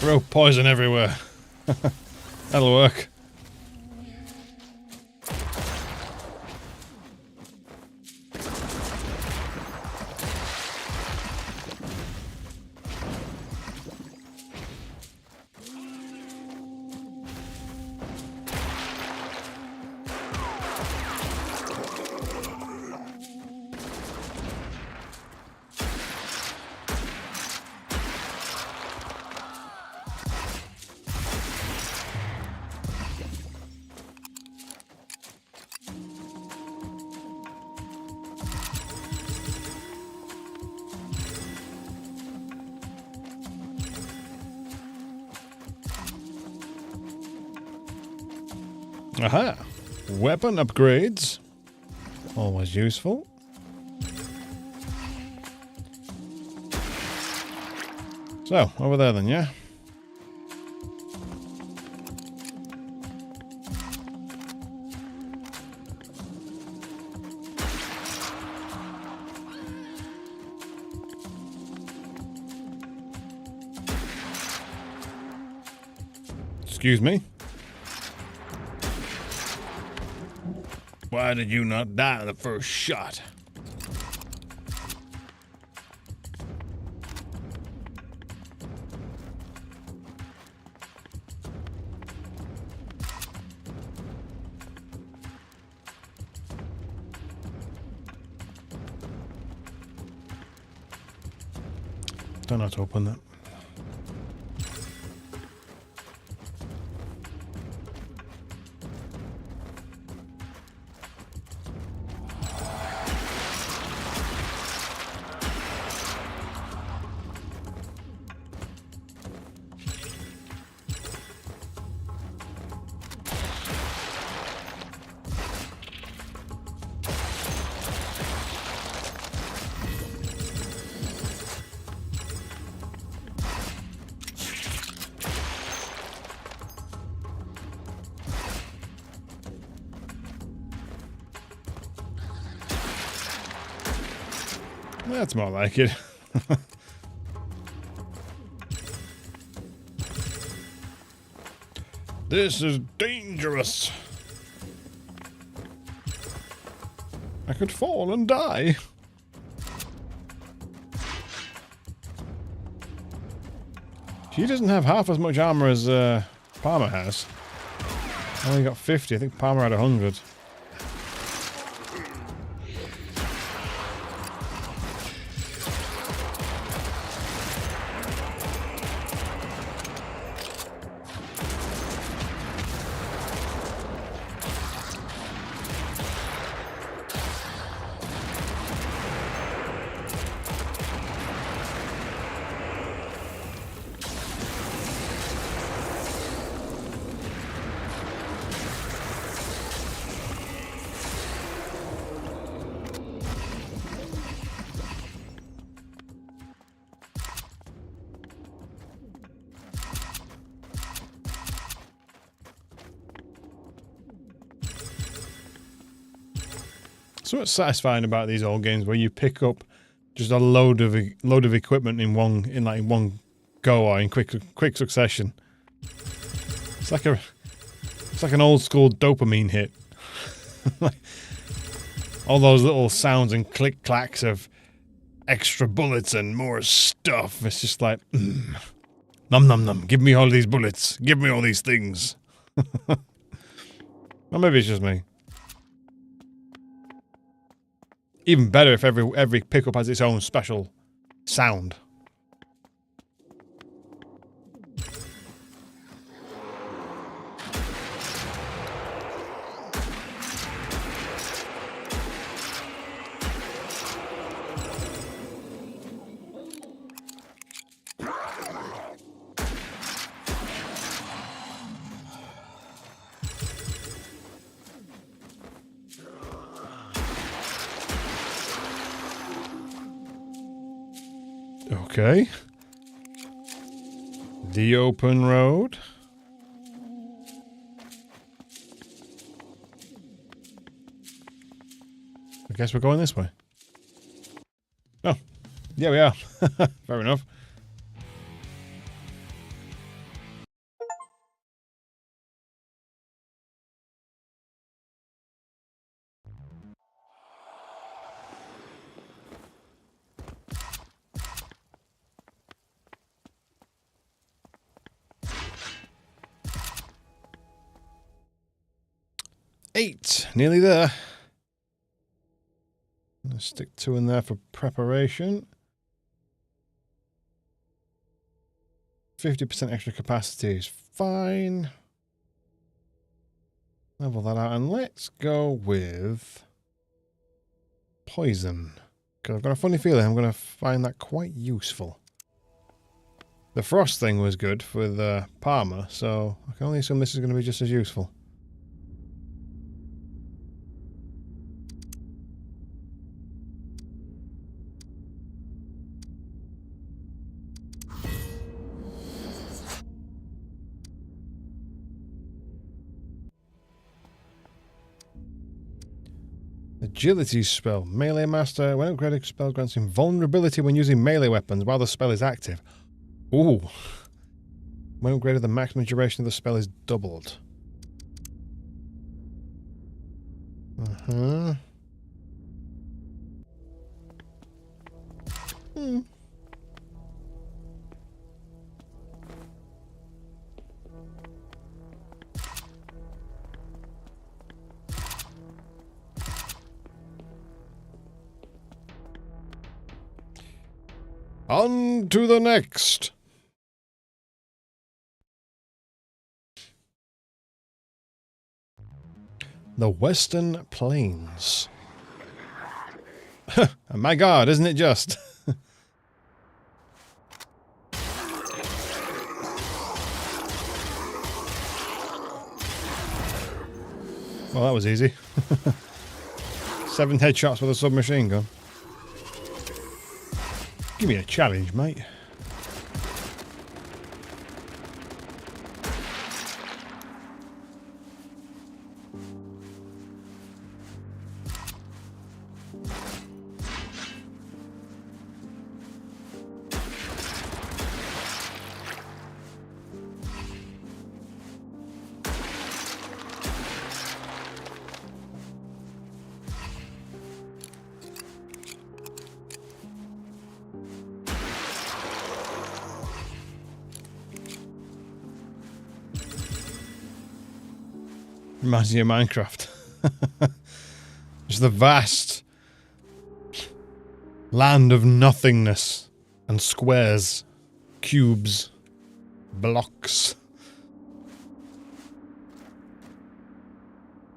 C: Throw poison everywhere. That'll work. Aha! Weapon upgrades. Always useful. So, over there then, yeah? Excuse me? Why did you not die in the first shot? Don't know how to open that. That's more like it. This is dangerous. I could fall and die. She doesn't have half as much armor as Palmer has. Only got 50. I think Palmer had 100. So what's satisfying about these old games where you pick up just a load of equipment in one go or in quick succession. It's like an old school dopamine hit. All those little sounds and click clacks of extra bullets and more stuff. It's just like num num num. Give me all these bullets. Give me all these things. Or maybe it's just me. Even better if every pickup has its own special sound. Okay. The open road. I guess we're going this way. Oh. Yeah, we are. Fair enough. Eight, nearly there. Let's stick 2 in there for preparation. 50% extra capacity is fine. Level that out, and let's go with poison. Because I've got a funny feeling I'm going to find that quite useful. The frost thing was good with Palmer, so I can only assume this is going to be just as useful. Agility spell. Melee master. When upgraded, spell grants invulnerability when using melee weapons while the spell is active. Ooh. When upgraded, the maximum duration of the spell is doubled. Uh-huh. Hmm. On to the next. The Western Plains. My God, isn't it just? Well, that was easy. 7 headshots with a submachine gun. Give me a challenge, mate. Reminds me of Minecraft. Just the vast land of nothingness and squares, cubes, blocks.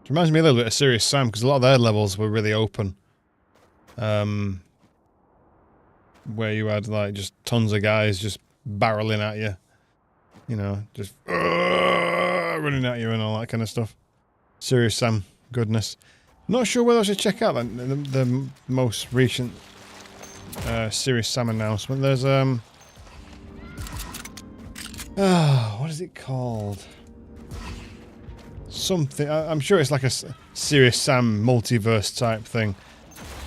C: It reminds me a little bit of Serious Sam because a lot of their levels were really open. Where you had like just tons of guys just barreling at you. You know, just running at you and all that kind of stuff. Serious Sam, goodness. Not sure whether I should check out the most recent Serious Sam announcement. There's what is it called? Something. I'm sure it's like a Serious Sam multiverse type thing,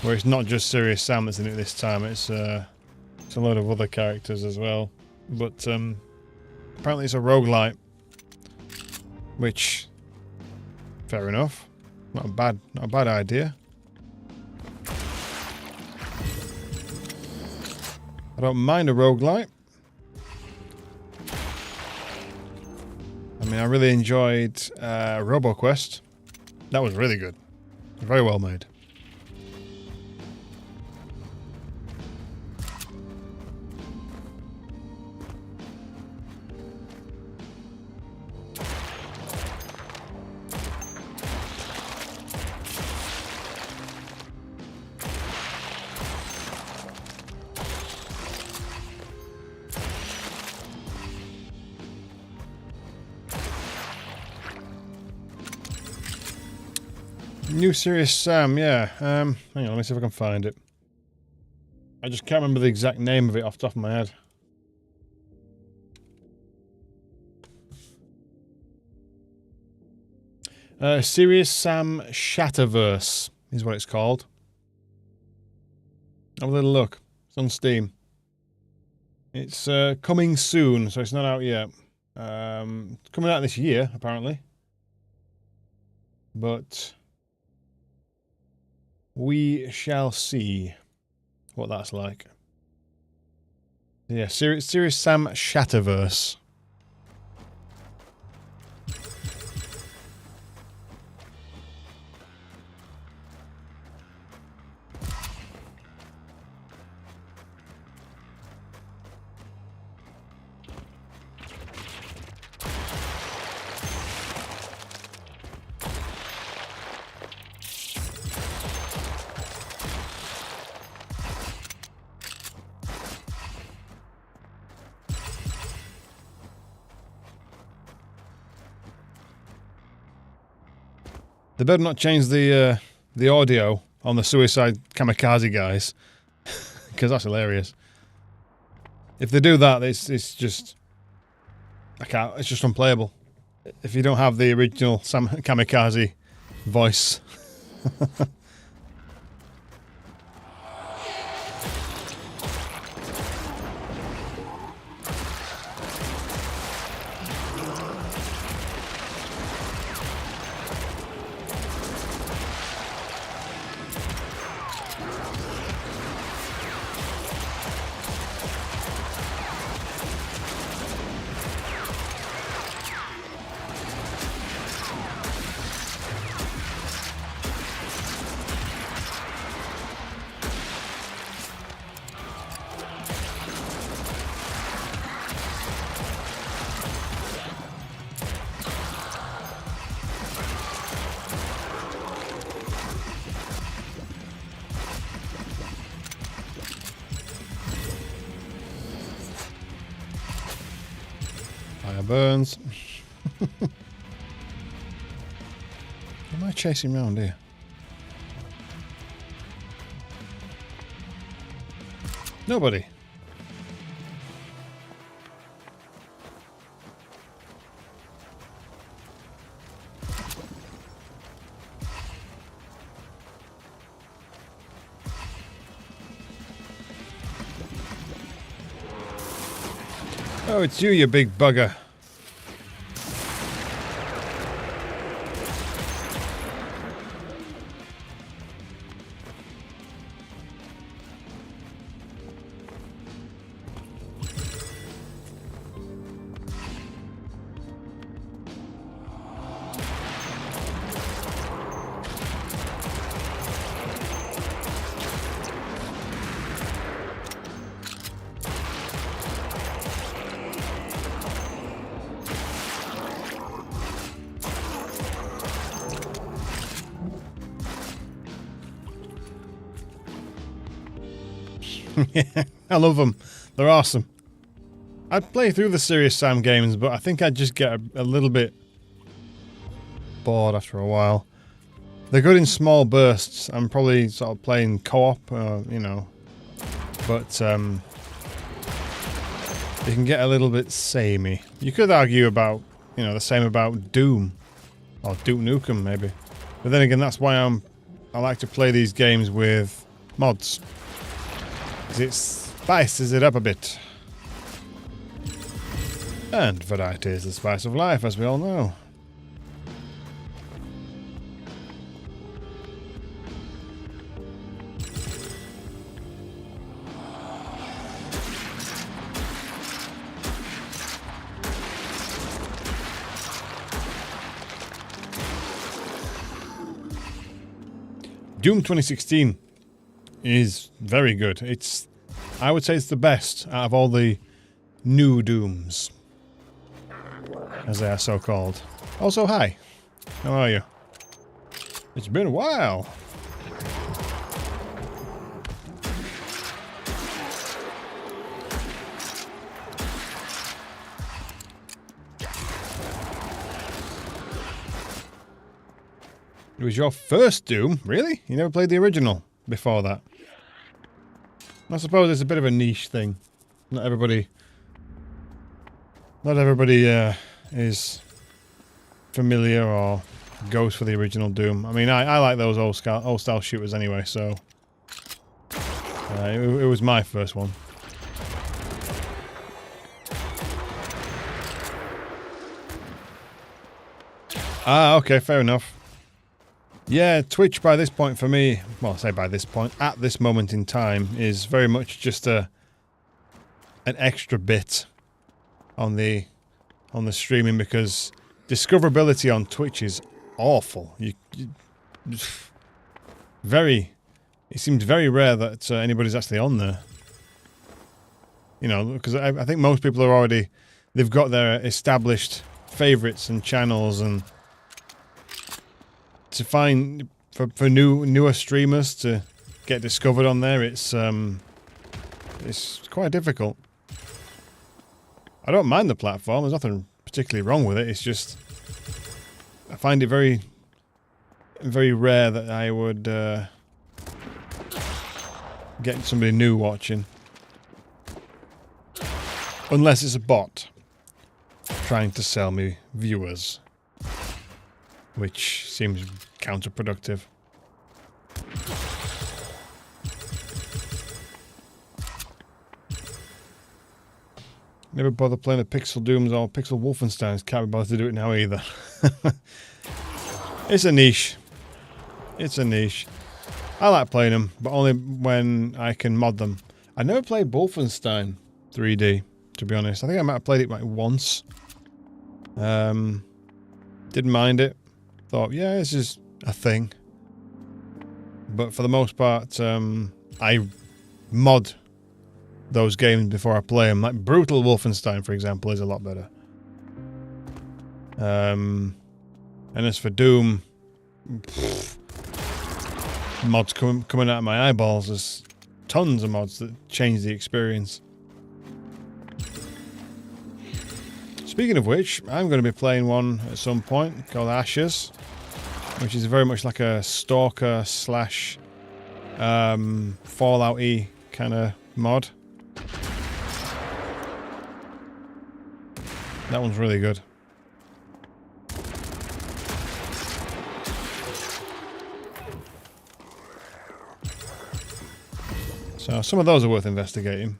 C: where it's not just Serious Sam that's in it this time. It's a load of other characters as well. But apparently it's a roguelite, which. Fair enough. Not a bad idea. I don't mind a roguelite. I mean, I really enjoyed RoboQuest. That was really good. Very well made. New Serious Sam, yeah. Hang on, let me see if I can find it. I just can't remember the exact name of it off the top of my head. Serious Sam Shatterverse is what it's called. Have a little look. It's on Steam. It's coming soon, so it's not out yet. It's coming out this year, apparently. But we shall see what that's like. Yeah, Serious Sam Shatterverse. They better not change the audio on the Suicide Kamikaze guys, because that's hilarious. If they do that, it's just it's just unplayable. If you don't have the original Sam Kamikaze voice, burns. What am I chasing around here? Nobody. Oh, it's you big bugger. Yeah, I love them. They're awesome. I'd play through the Serious Sam games, but I think I'd just get a little bit bored after a while. They're good in small bursts. I'm probably sort of playing co-op, you know, but you can get a little bit samey. You could argue about, you know, the same about Doom or Duke Nukem maybe, but then again, that's why I like to play these games with mods. It spices it up a bit. And variety is the spice of life, as we all know. Doom 2016 is very good. I would say it's the best out of all the new Dooms, as they are so called. Also, hi. How are you? It's been a while. It was your first Doom? Really? You never played the original before that? I suppose it's a bit of a niche thing. Not everybody is familiar or goes for the original Doom. I mean, I like those old style shooters anyway, so it was my first one. Ah, okay, fair enough. Yeah, Twitch by this point for me, well, I say by this point, at this moment in time, is very much just an extra bit on the streaming, because discoverability on Twitch is awful. It seems very rare that anybody's actually on there. You know, because I think most people are already, they've got their established favorites and channels, and to find for newer streamers to get discovered on there, it's quite difficult. I don't mind the platform. There's nothing particularly wrong with it. It's just I find it very, very rare that I would get somebody new watching, unless it's a bot trying to sell me viewers, which seems counterproductive. Never bother playing the Pixel Dooms or Pixel Wolfensteins. Can't be bothered to do it now either. It's a niche. It's a niche. I like playing them, but only when I can mod them. I never played Wolfenstein 3D, to be honest. I think I might have played it like once. Didn't mind it. Thought, yeah, this is a thing. But for the most part, I mod those games before I play them. Like Brutal Wolfenstein, for example, is a lot better. And as for Doom, mods coming out of my eyeballs. There's tons of mods that change the experience. Speaking of which, I'm going to be playing one at some point called Ashes, which is very much like a stalker slash Fallout-y kind of mod. That one's really good. So some of those are worth investigating.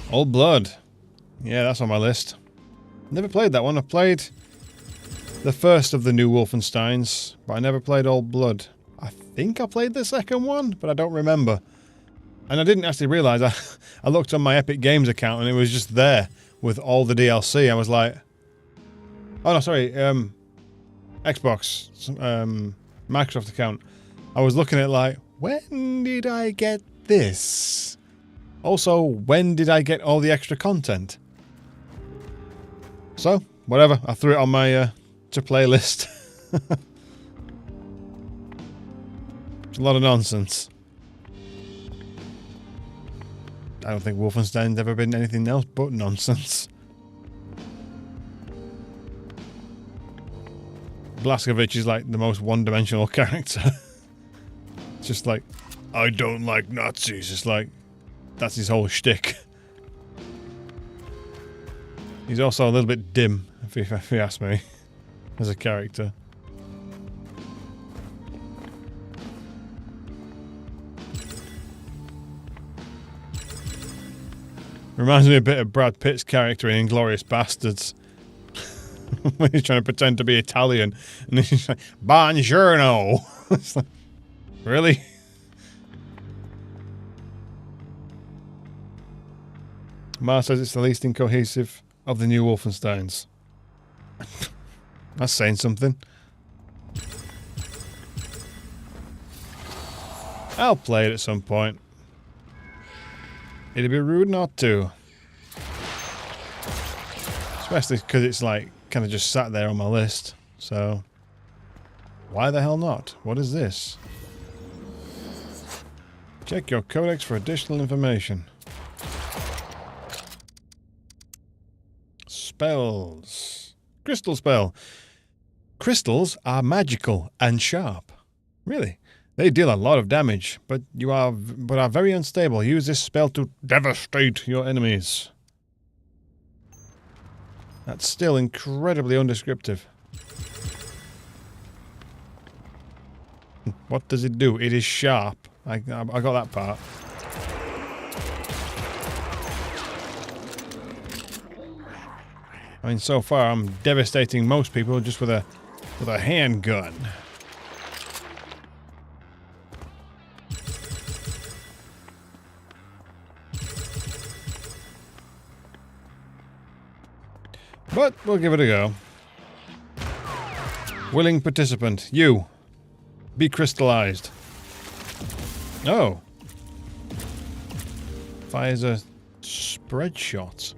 C: Old Blood. Yeah, that's on my list. Never played that one. I played the first of the new Wolfensteins, but I never played Old Blood. I think I played the second one, but I don't remember. And I didn't actually realise, I looked on my Epic Games account and it was just there with all the DLC. I was like, oh no, sorry, Xbox, Microsoft account. I was looking at like, when did I get this? Also, when did I get all the extra content? So, whatever, I threw it on my to playlist. It's a lot of nonsense. I don't think Wolfenstein's ever been anything else but nonsense. Blazkowicz is like the most one-dimensional character. It's just like, I don't like Nazis. It's like, that's his whole shtick. He's also a little bit dim, if you ask me, as a character. Reminds me a bit of Brad Pitt's character in Inglourious Bastards. When he's trying to pretend to be Italian, and he's like, Buongiorno! It's like, really? Mar says it's the least incohesive of the new Wolfensteins. That's saying something. I'll play it at some point. It'd be rude not to. Especially because it's like kind of just sat there on my list. So, why the hell not? What is this? Check your codex for additional information. Spells. Crystal spell. Crystals are magical and sharp. Really? They deal a lot of damage, but are very unstable. Use this spell to devastate your enemies. That's still incredibly undescriptive. What does it do? It is sharp. I got that part. I mean, so far I'm devastating most people just with a handgun. But we'll give it a go. Willing participant, you. Be crystallized. Oh. Fires a spread shot.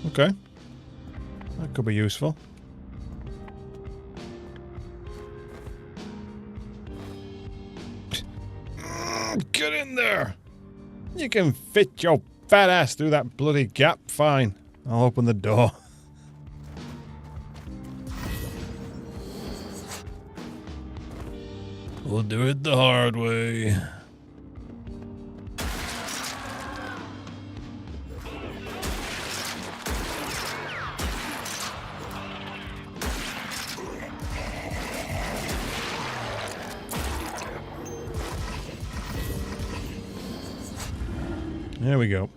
C: Okay. That could be useful. Get in there! You can fit your fat ass through that bloody gap. Fine. I'll open the door. We'll do it the hard way. There we go.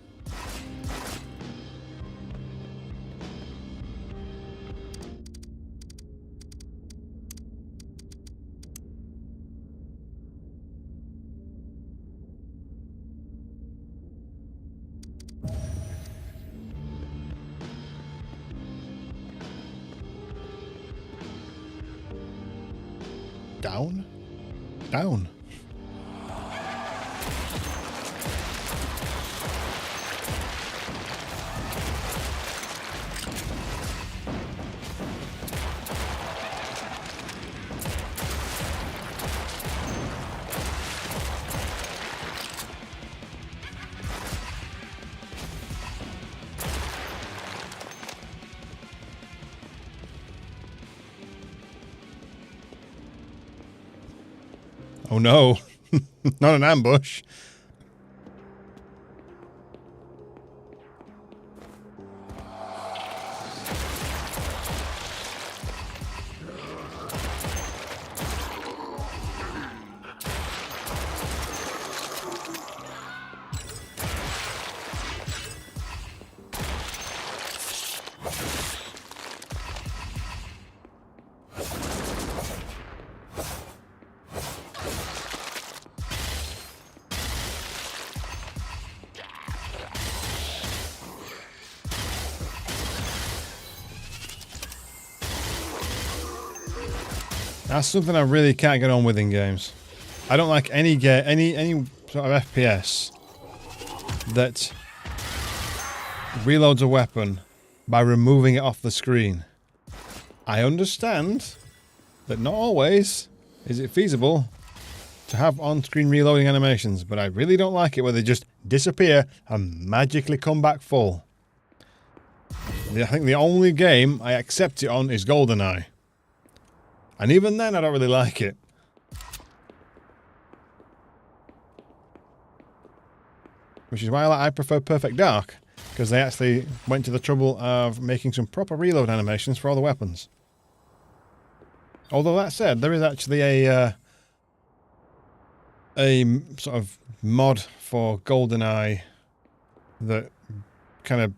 C: Down? Down. Oh no. Not an ambush. That's something I really can't get on with in games. I don't like any sort of FPS that reloads a weapon by removing it off the screen. I understand that not always is it feasible to have on-screen reloading animations, but I really don't like it where they just disappear and magically come back full. I think the only game I accept it on is GoldenEye. And even then, I don't really like it. Which is why I prefer Perfect Dark, because they actually went to the trouble of making some proper reload animations for all the weapons. Although that said, there is actually a sort of mod for GoldenEye that kind of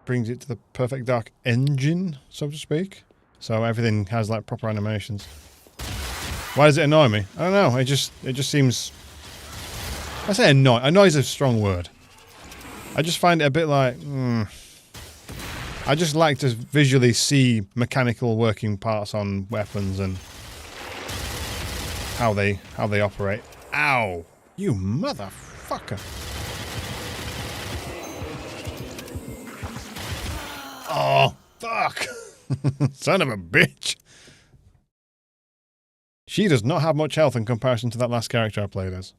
C: brings it to the Perfect Dark engine, so to speak. So everything has like proper animations. Why does it annoy me? I don't know. It just seems. I say annoy. Annoy is a strong word. I just find it a bit like. I just like to visually see mechanical working parts on weapons and how they operate. Ow! You motherfucker! Oh fuck! Son of a bitch. She does not have much health in comparison to that last character I played as.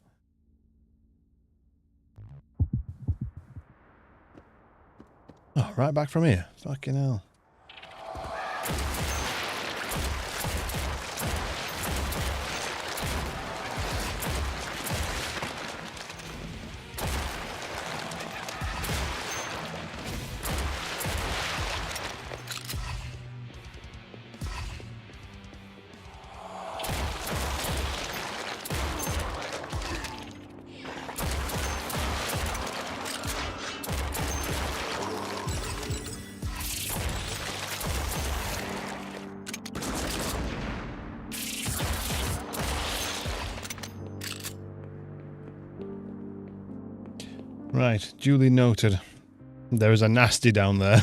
C: Oh, right back from here. Fucking hell. Right, duly noted. There is a nasty down there.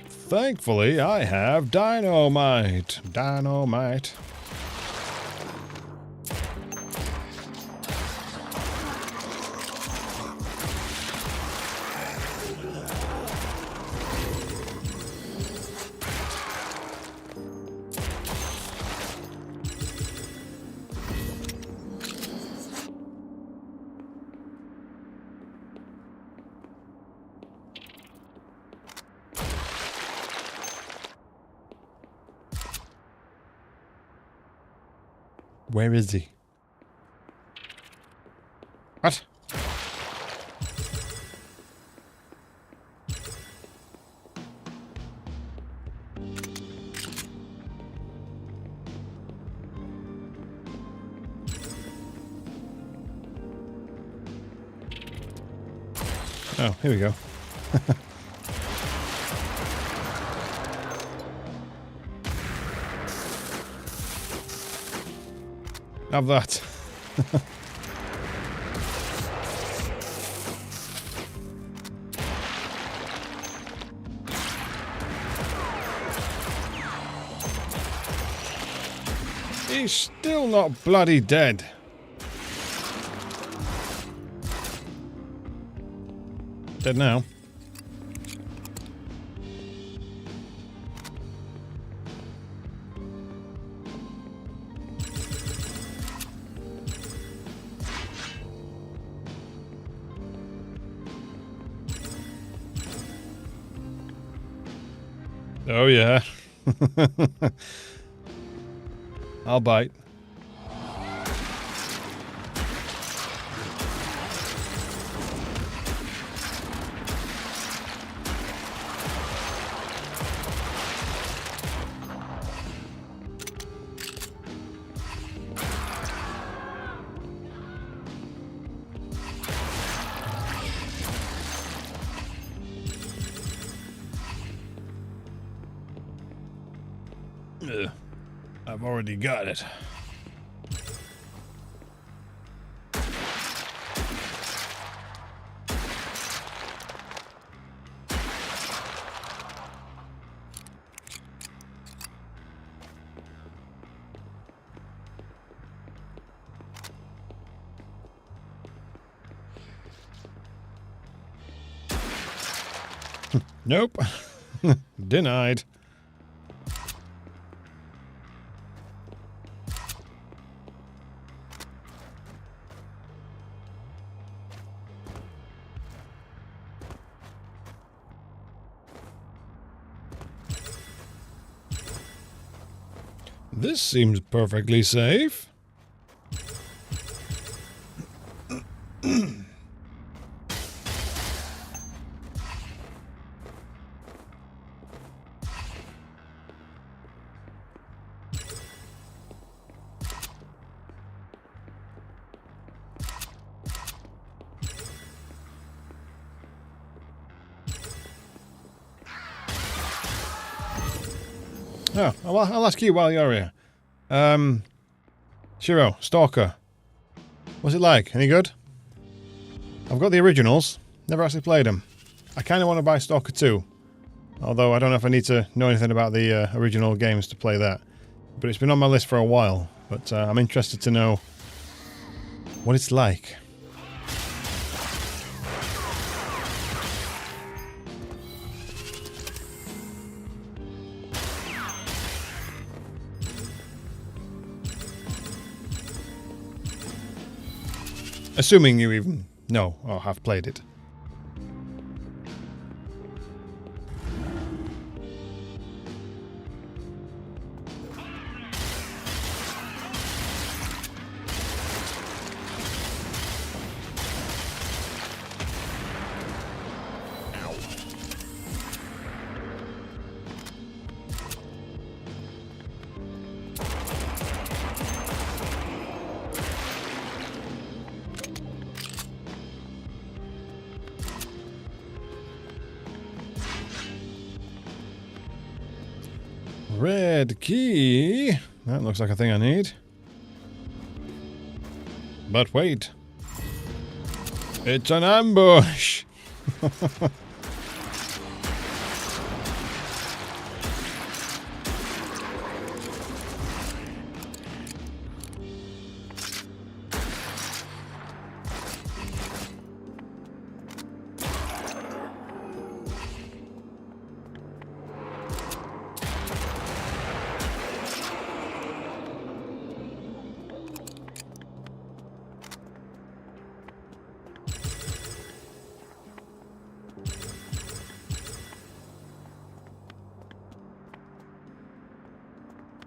C: Thankfully, I have dynamite. Dynamite. Where is he? What? Oh, here we go. Have that. He's still not bloody dead. Dead now. Oh yeah. I'll bite. Ugh, I've already got it. Nope. Denied. This seems perfectly safe. Oh, I'll ask you while you're here. Shiro, Stalker. What's it like? Any good? I've got the originals. Never actually played them. I kind of want to buy Stalker 2. Although I don't know if I need to know anything about the original games to play that. But it's been on my list for a while. But I'm interested to know what it's like. Assuming you even know or have played it. Red key. That looks like a thing I need. But wait. It's an ambush.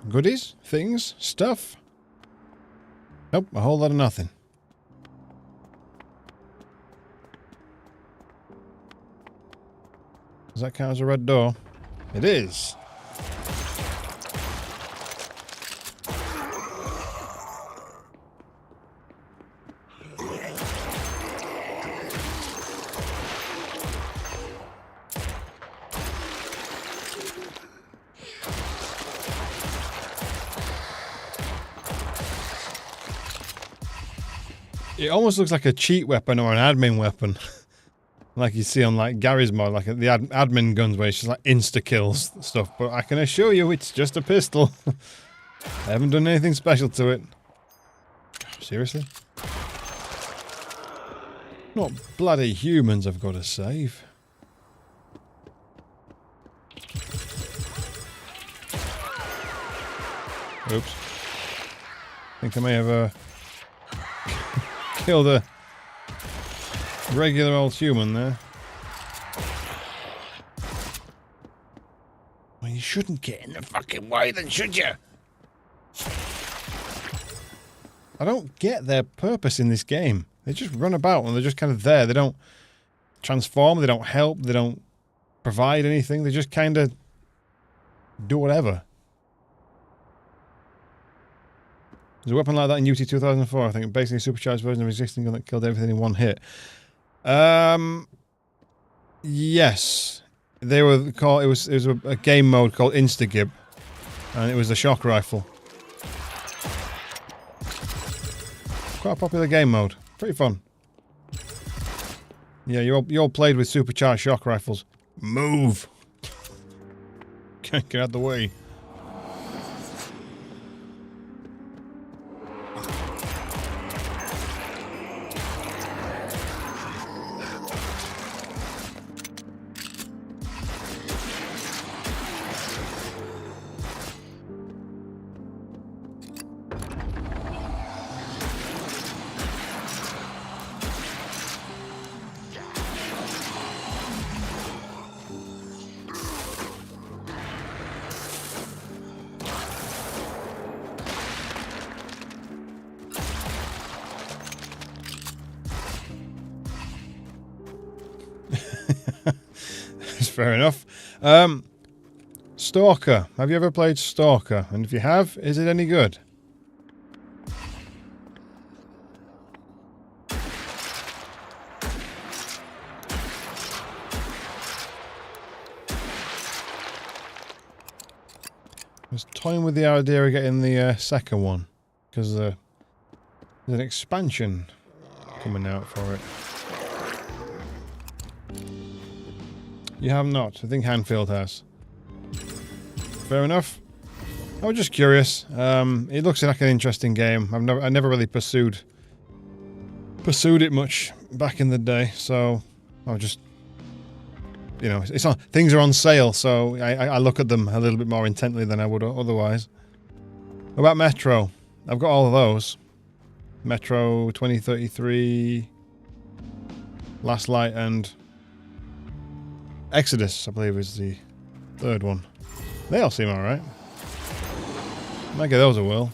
C: Goodies? Things? Stuff? Nope, a whole lot of nothing. Does that count as a red door? It is. It almost looks like a cheat weapon or an admin weapon. Like you see on like Gary's mod, like the admin guns where it's just like insta-kills stuff. But I can assure you it's just a pistol. I haven't done anything special to it. Seriously? Not bloody humans I've got to save. Oops. I think I may have killed a regular old human there. Well, you shouldn't get in the fucking way then, should you? I don't get their purpose in this game. They just run about and they're just kind of there. They don't transform, they don't help, they don't provide anything. They just kind of do whatever. There's a weapon like that in UT 2004, I think. Basically a supercharged version of existing gun that killed everything in one hit. Yes. They were called, it was a game mode called Instagib. And it was a shock rifle. Quite a popular game mode. Pretty fun. Yeah, you all played with supercharged shock rifles. Move! Get out of the way. Fair enough. Stalker. Have you ever played Stalker? And if you have, is it any good? I was toying with the idea of getting the second one, because there's an expansion coming out for it. You have not. I think Hanfield has. Fair enough. I was just curious. It looks like an interesting game. I never really pursued it much back in the day, so I was just, you know, it's on, things are on sale, so I look at them a little bit more intently than I would otherwise. What about Metro? I've got all of those. Metro 2033, Last Light, and Exodus, I believe, is the third one. They all seem alright. Might give those a whirl.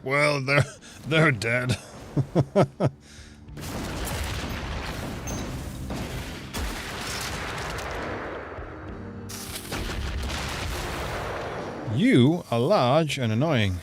C: Well, they're dead. You are large and annoying.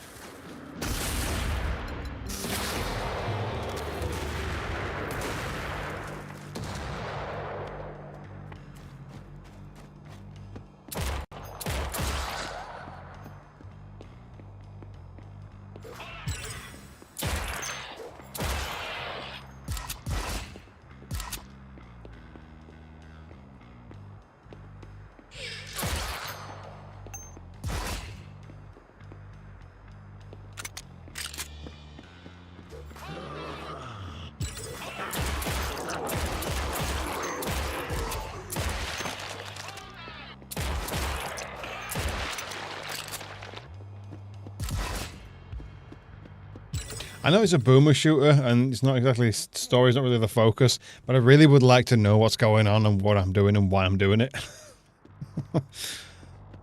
C: I know it's a boomer shooter, and it's not exactly, story's not really the focus, but I really would like to know what's going on and what I'm doing and why I'm doing it.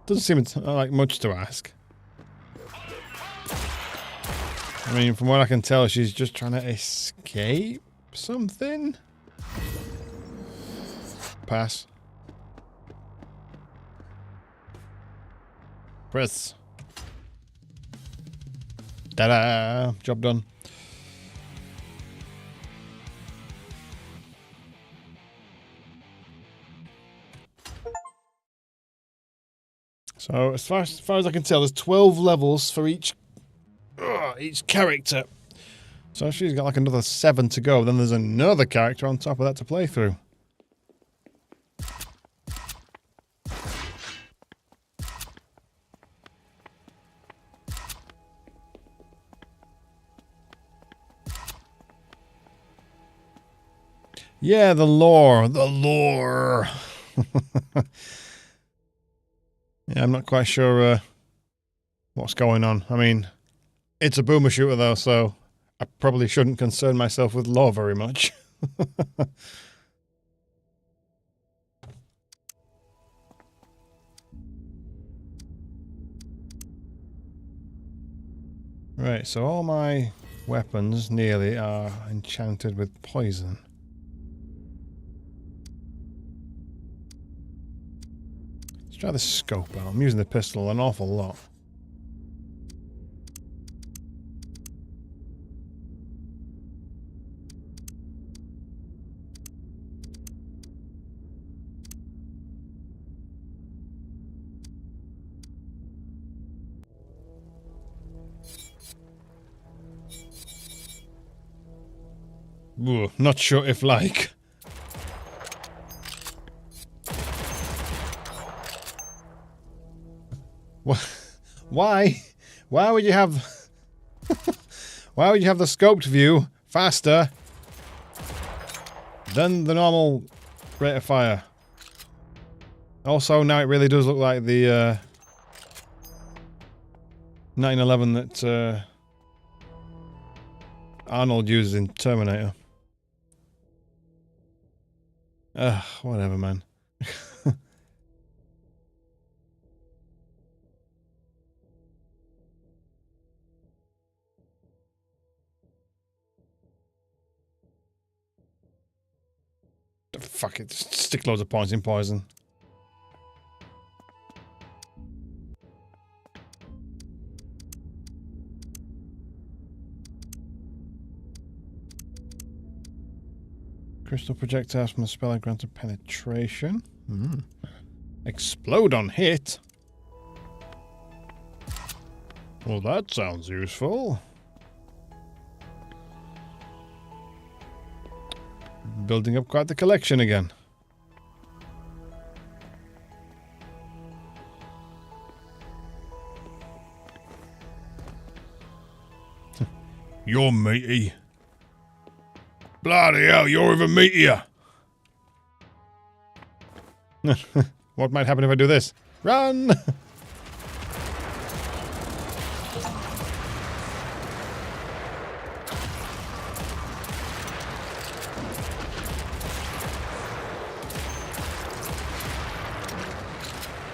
C: Doesn't seem like much to ask. I mean, from what I can tell, she's just trying to escape something? Pass. Press. Ta-da! Job done. So as far as I can tell, there's 12 levels for each character. So she's got like another 7 to go. Then there's another character on top of that to play through. Yeah, the lore. The lore. Yeah, I'm not quite sure what's going on. I mean, it's a boomer shooter though, so I probably shouldn't concern myself with lore very much. Right, so all my weapons nearly are enchanted with poison. Let's try the scope out. I'm using the pistol an awful lot. Ugh, not sure if like. Why? Why would you have... Why would you have the scoped view faster than the normal rate of fire? Also, now it really does look like the 1911 that Arnold uses in Terminator. Ugh, whatever, man. Fuck it, just stick loads of points in poison. Crystal projectiles from the spell are granted penetration. Explode on hit. Well, that sounds useful. Building up quite the collection again. You're meaty. Bloody hell, you're even meatier. What might happen if I do this? Run!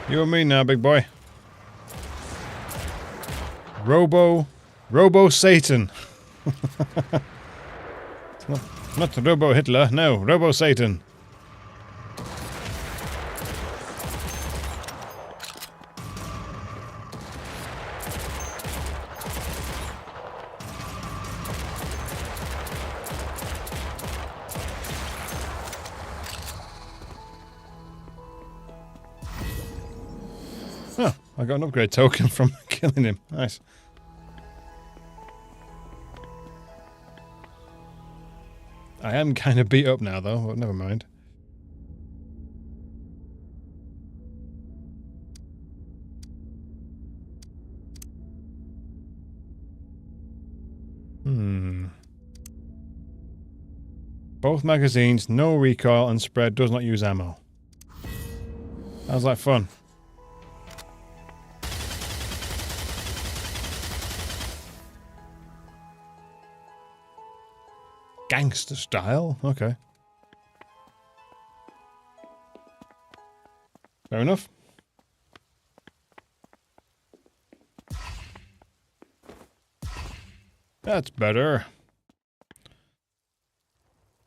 C: You and me now, big boy. Robo Satan. Not Robo Hitler, no, Robo Satan. Oh, I got an upgrade token from killing him. Nice. I am kind of beat up now, though, but never mind. Both magazines, no recoil, and spread does not use ammo. Sounds like fun. Gangster style? Okay. Fair enough. That's better.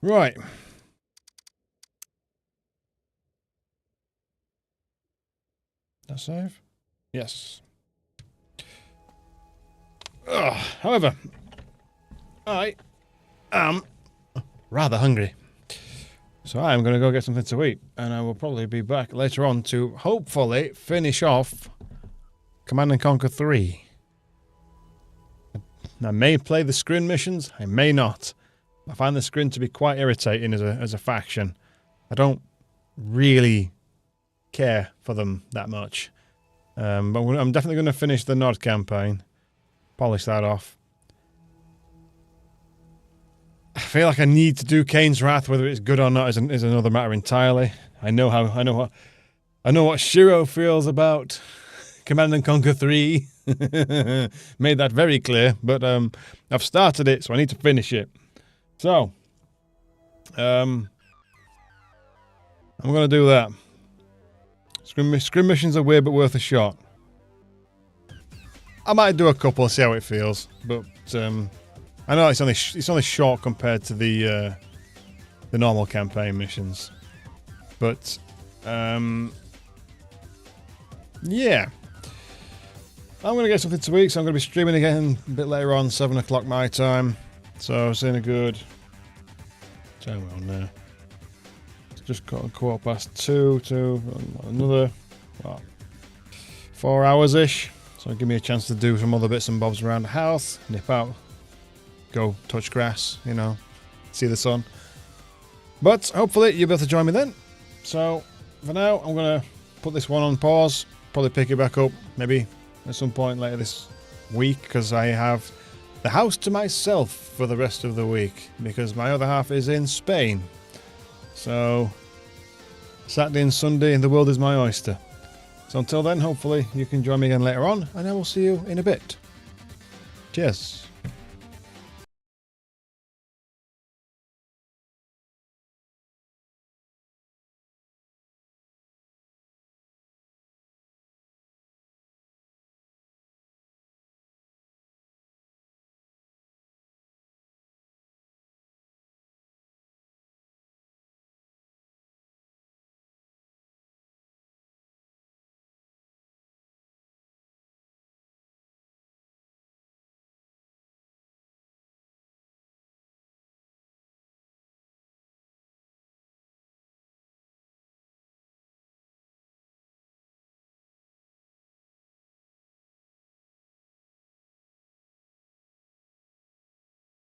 C: Right. That save? Yes. However, I am rather hungry. So I'm going to go get something to eat, and I will probably be back later on to hopefully finish off Command & Conquer 3. I may play the screen missions, I may not. I find the screen to be quite irritating as a faction. I don't really care for them that much. But I'm definitely going to finish the Nod campaign. Polish that off. I feel like I need to do Kane's Wrath. Whether it's good or not is another matter entirely. I know what Shiro feels about Command and Conquer 3. Made that very clear. But I've started it, so I need to finish it. So, I'm going to do that. Scrim missions are weird, but worth a shot. I might do a couple and see how it feels, but I know it's only short compared to the normal campaign missions. But yeah, I'm gonna get something to eat, so I'm gonna be streaming again a bit later on, 7 o'clock my time. So seeing a good time on there. It's just got 2:15 to another 4 hours ish. So give me a chance to do some other bits and bobs around the house, nip out, go touch grass, you know, see the sun. But hopefully you'll be able to join me then. So for now, I'm going to put this one on pause, probably pick it back up maybe at some point later this week, because I have the house to myself for the rest of the week, because my other half is in Spain. So Saturday and Sunday, the world is my oyster. So until then, hopefully you can join me again later on, and I will see you in a bit. Cheers.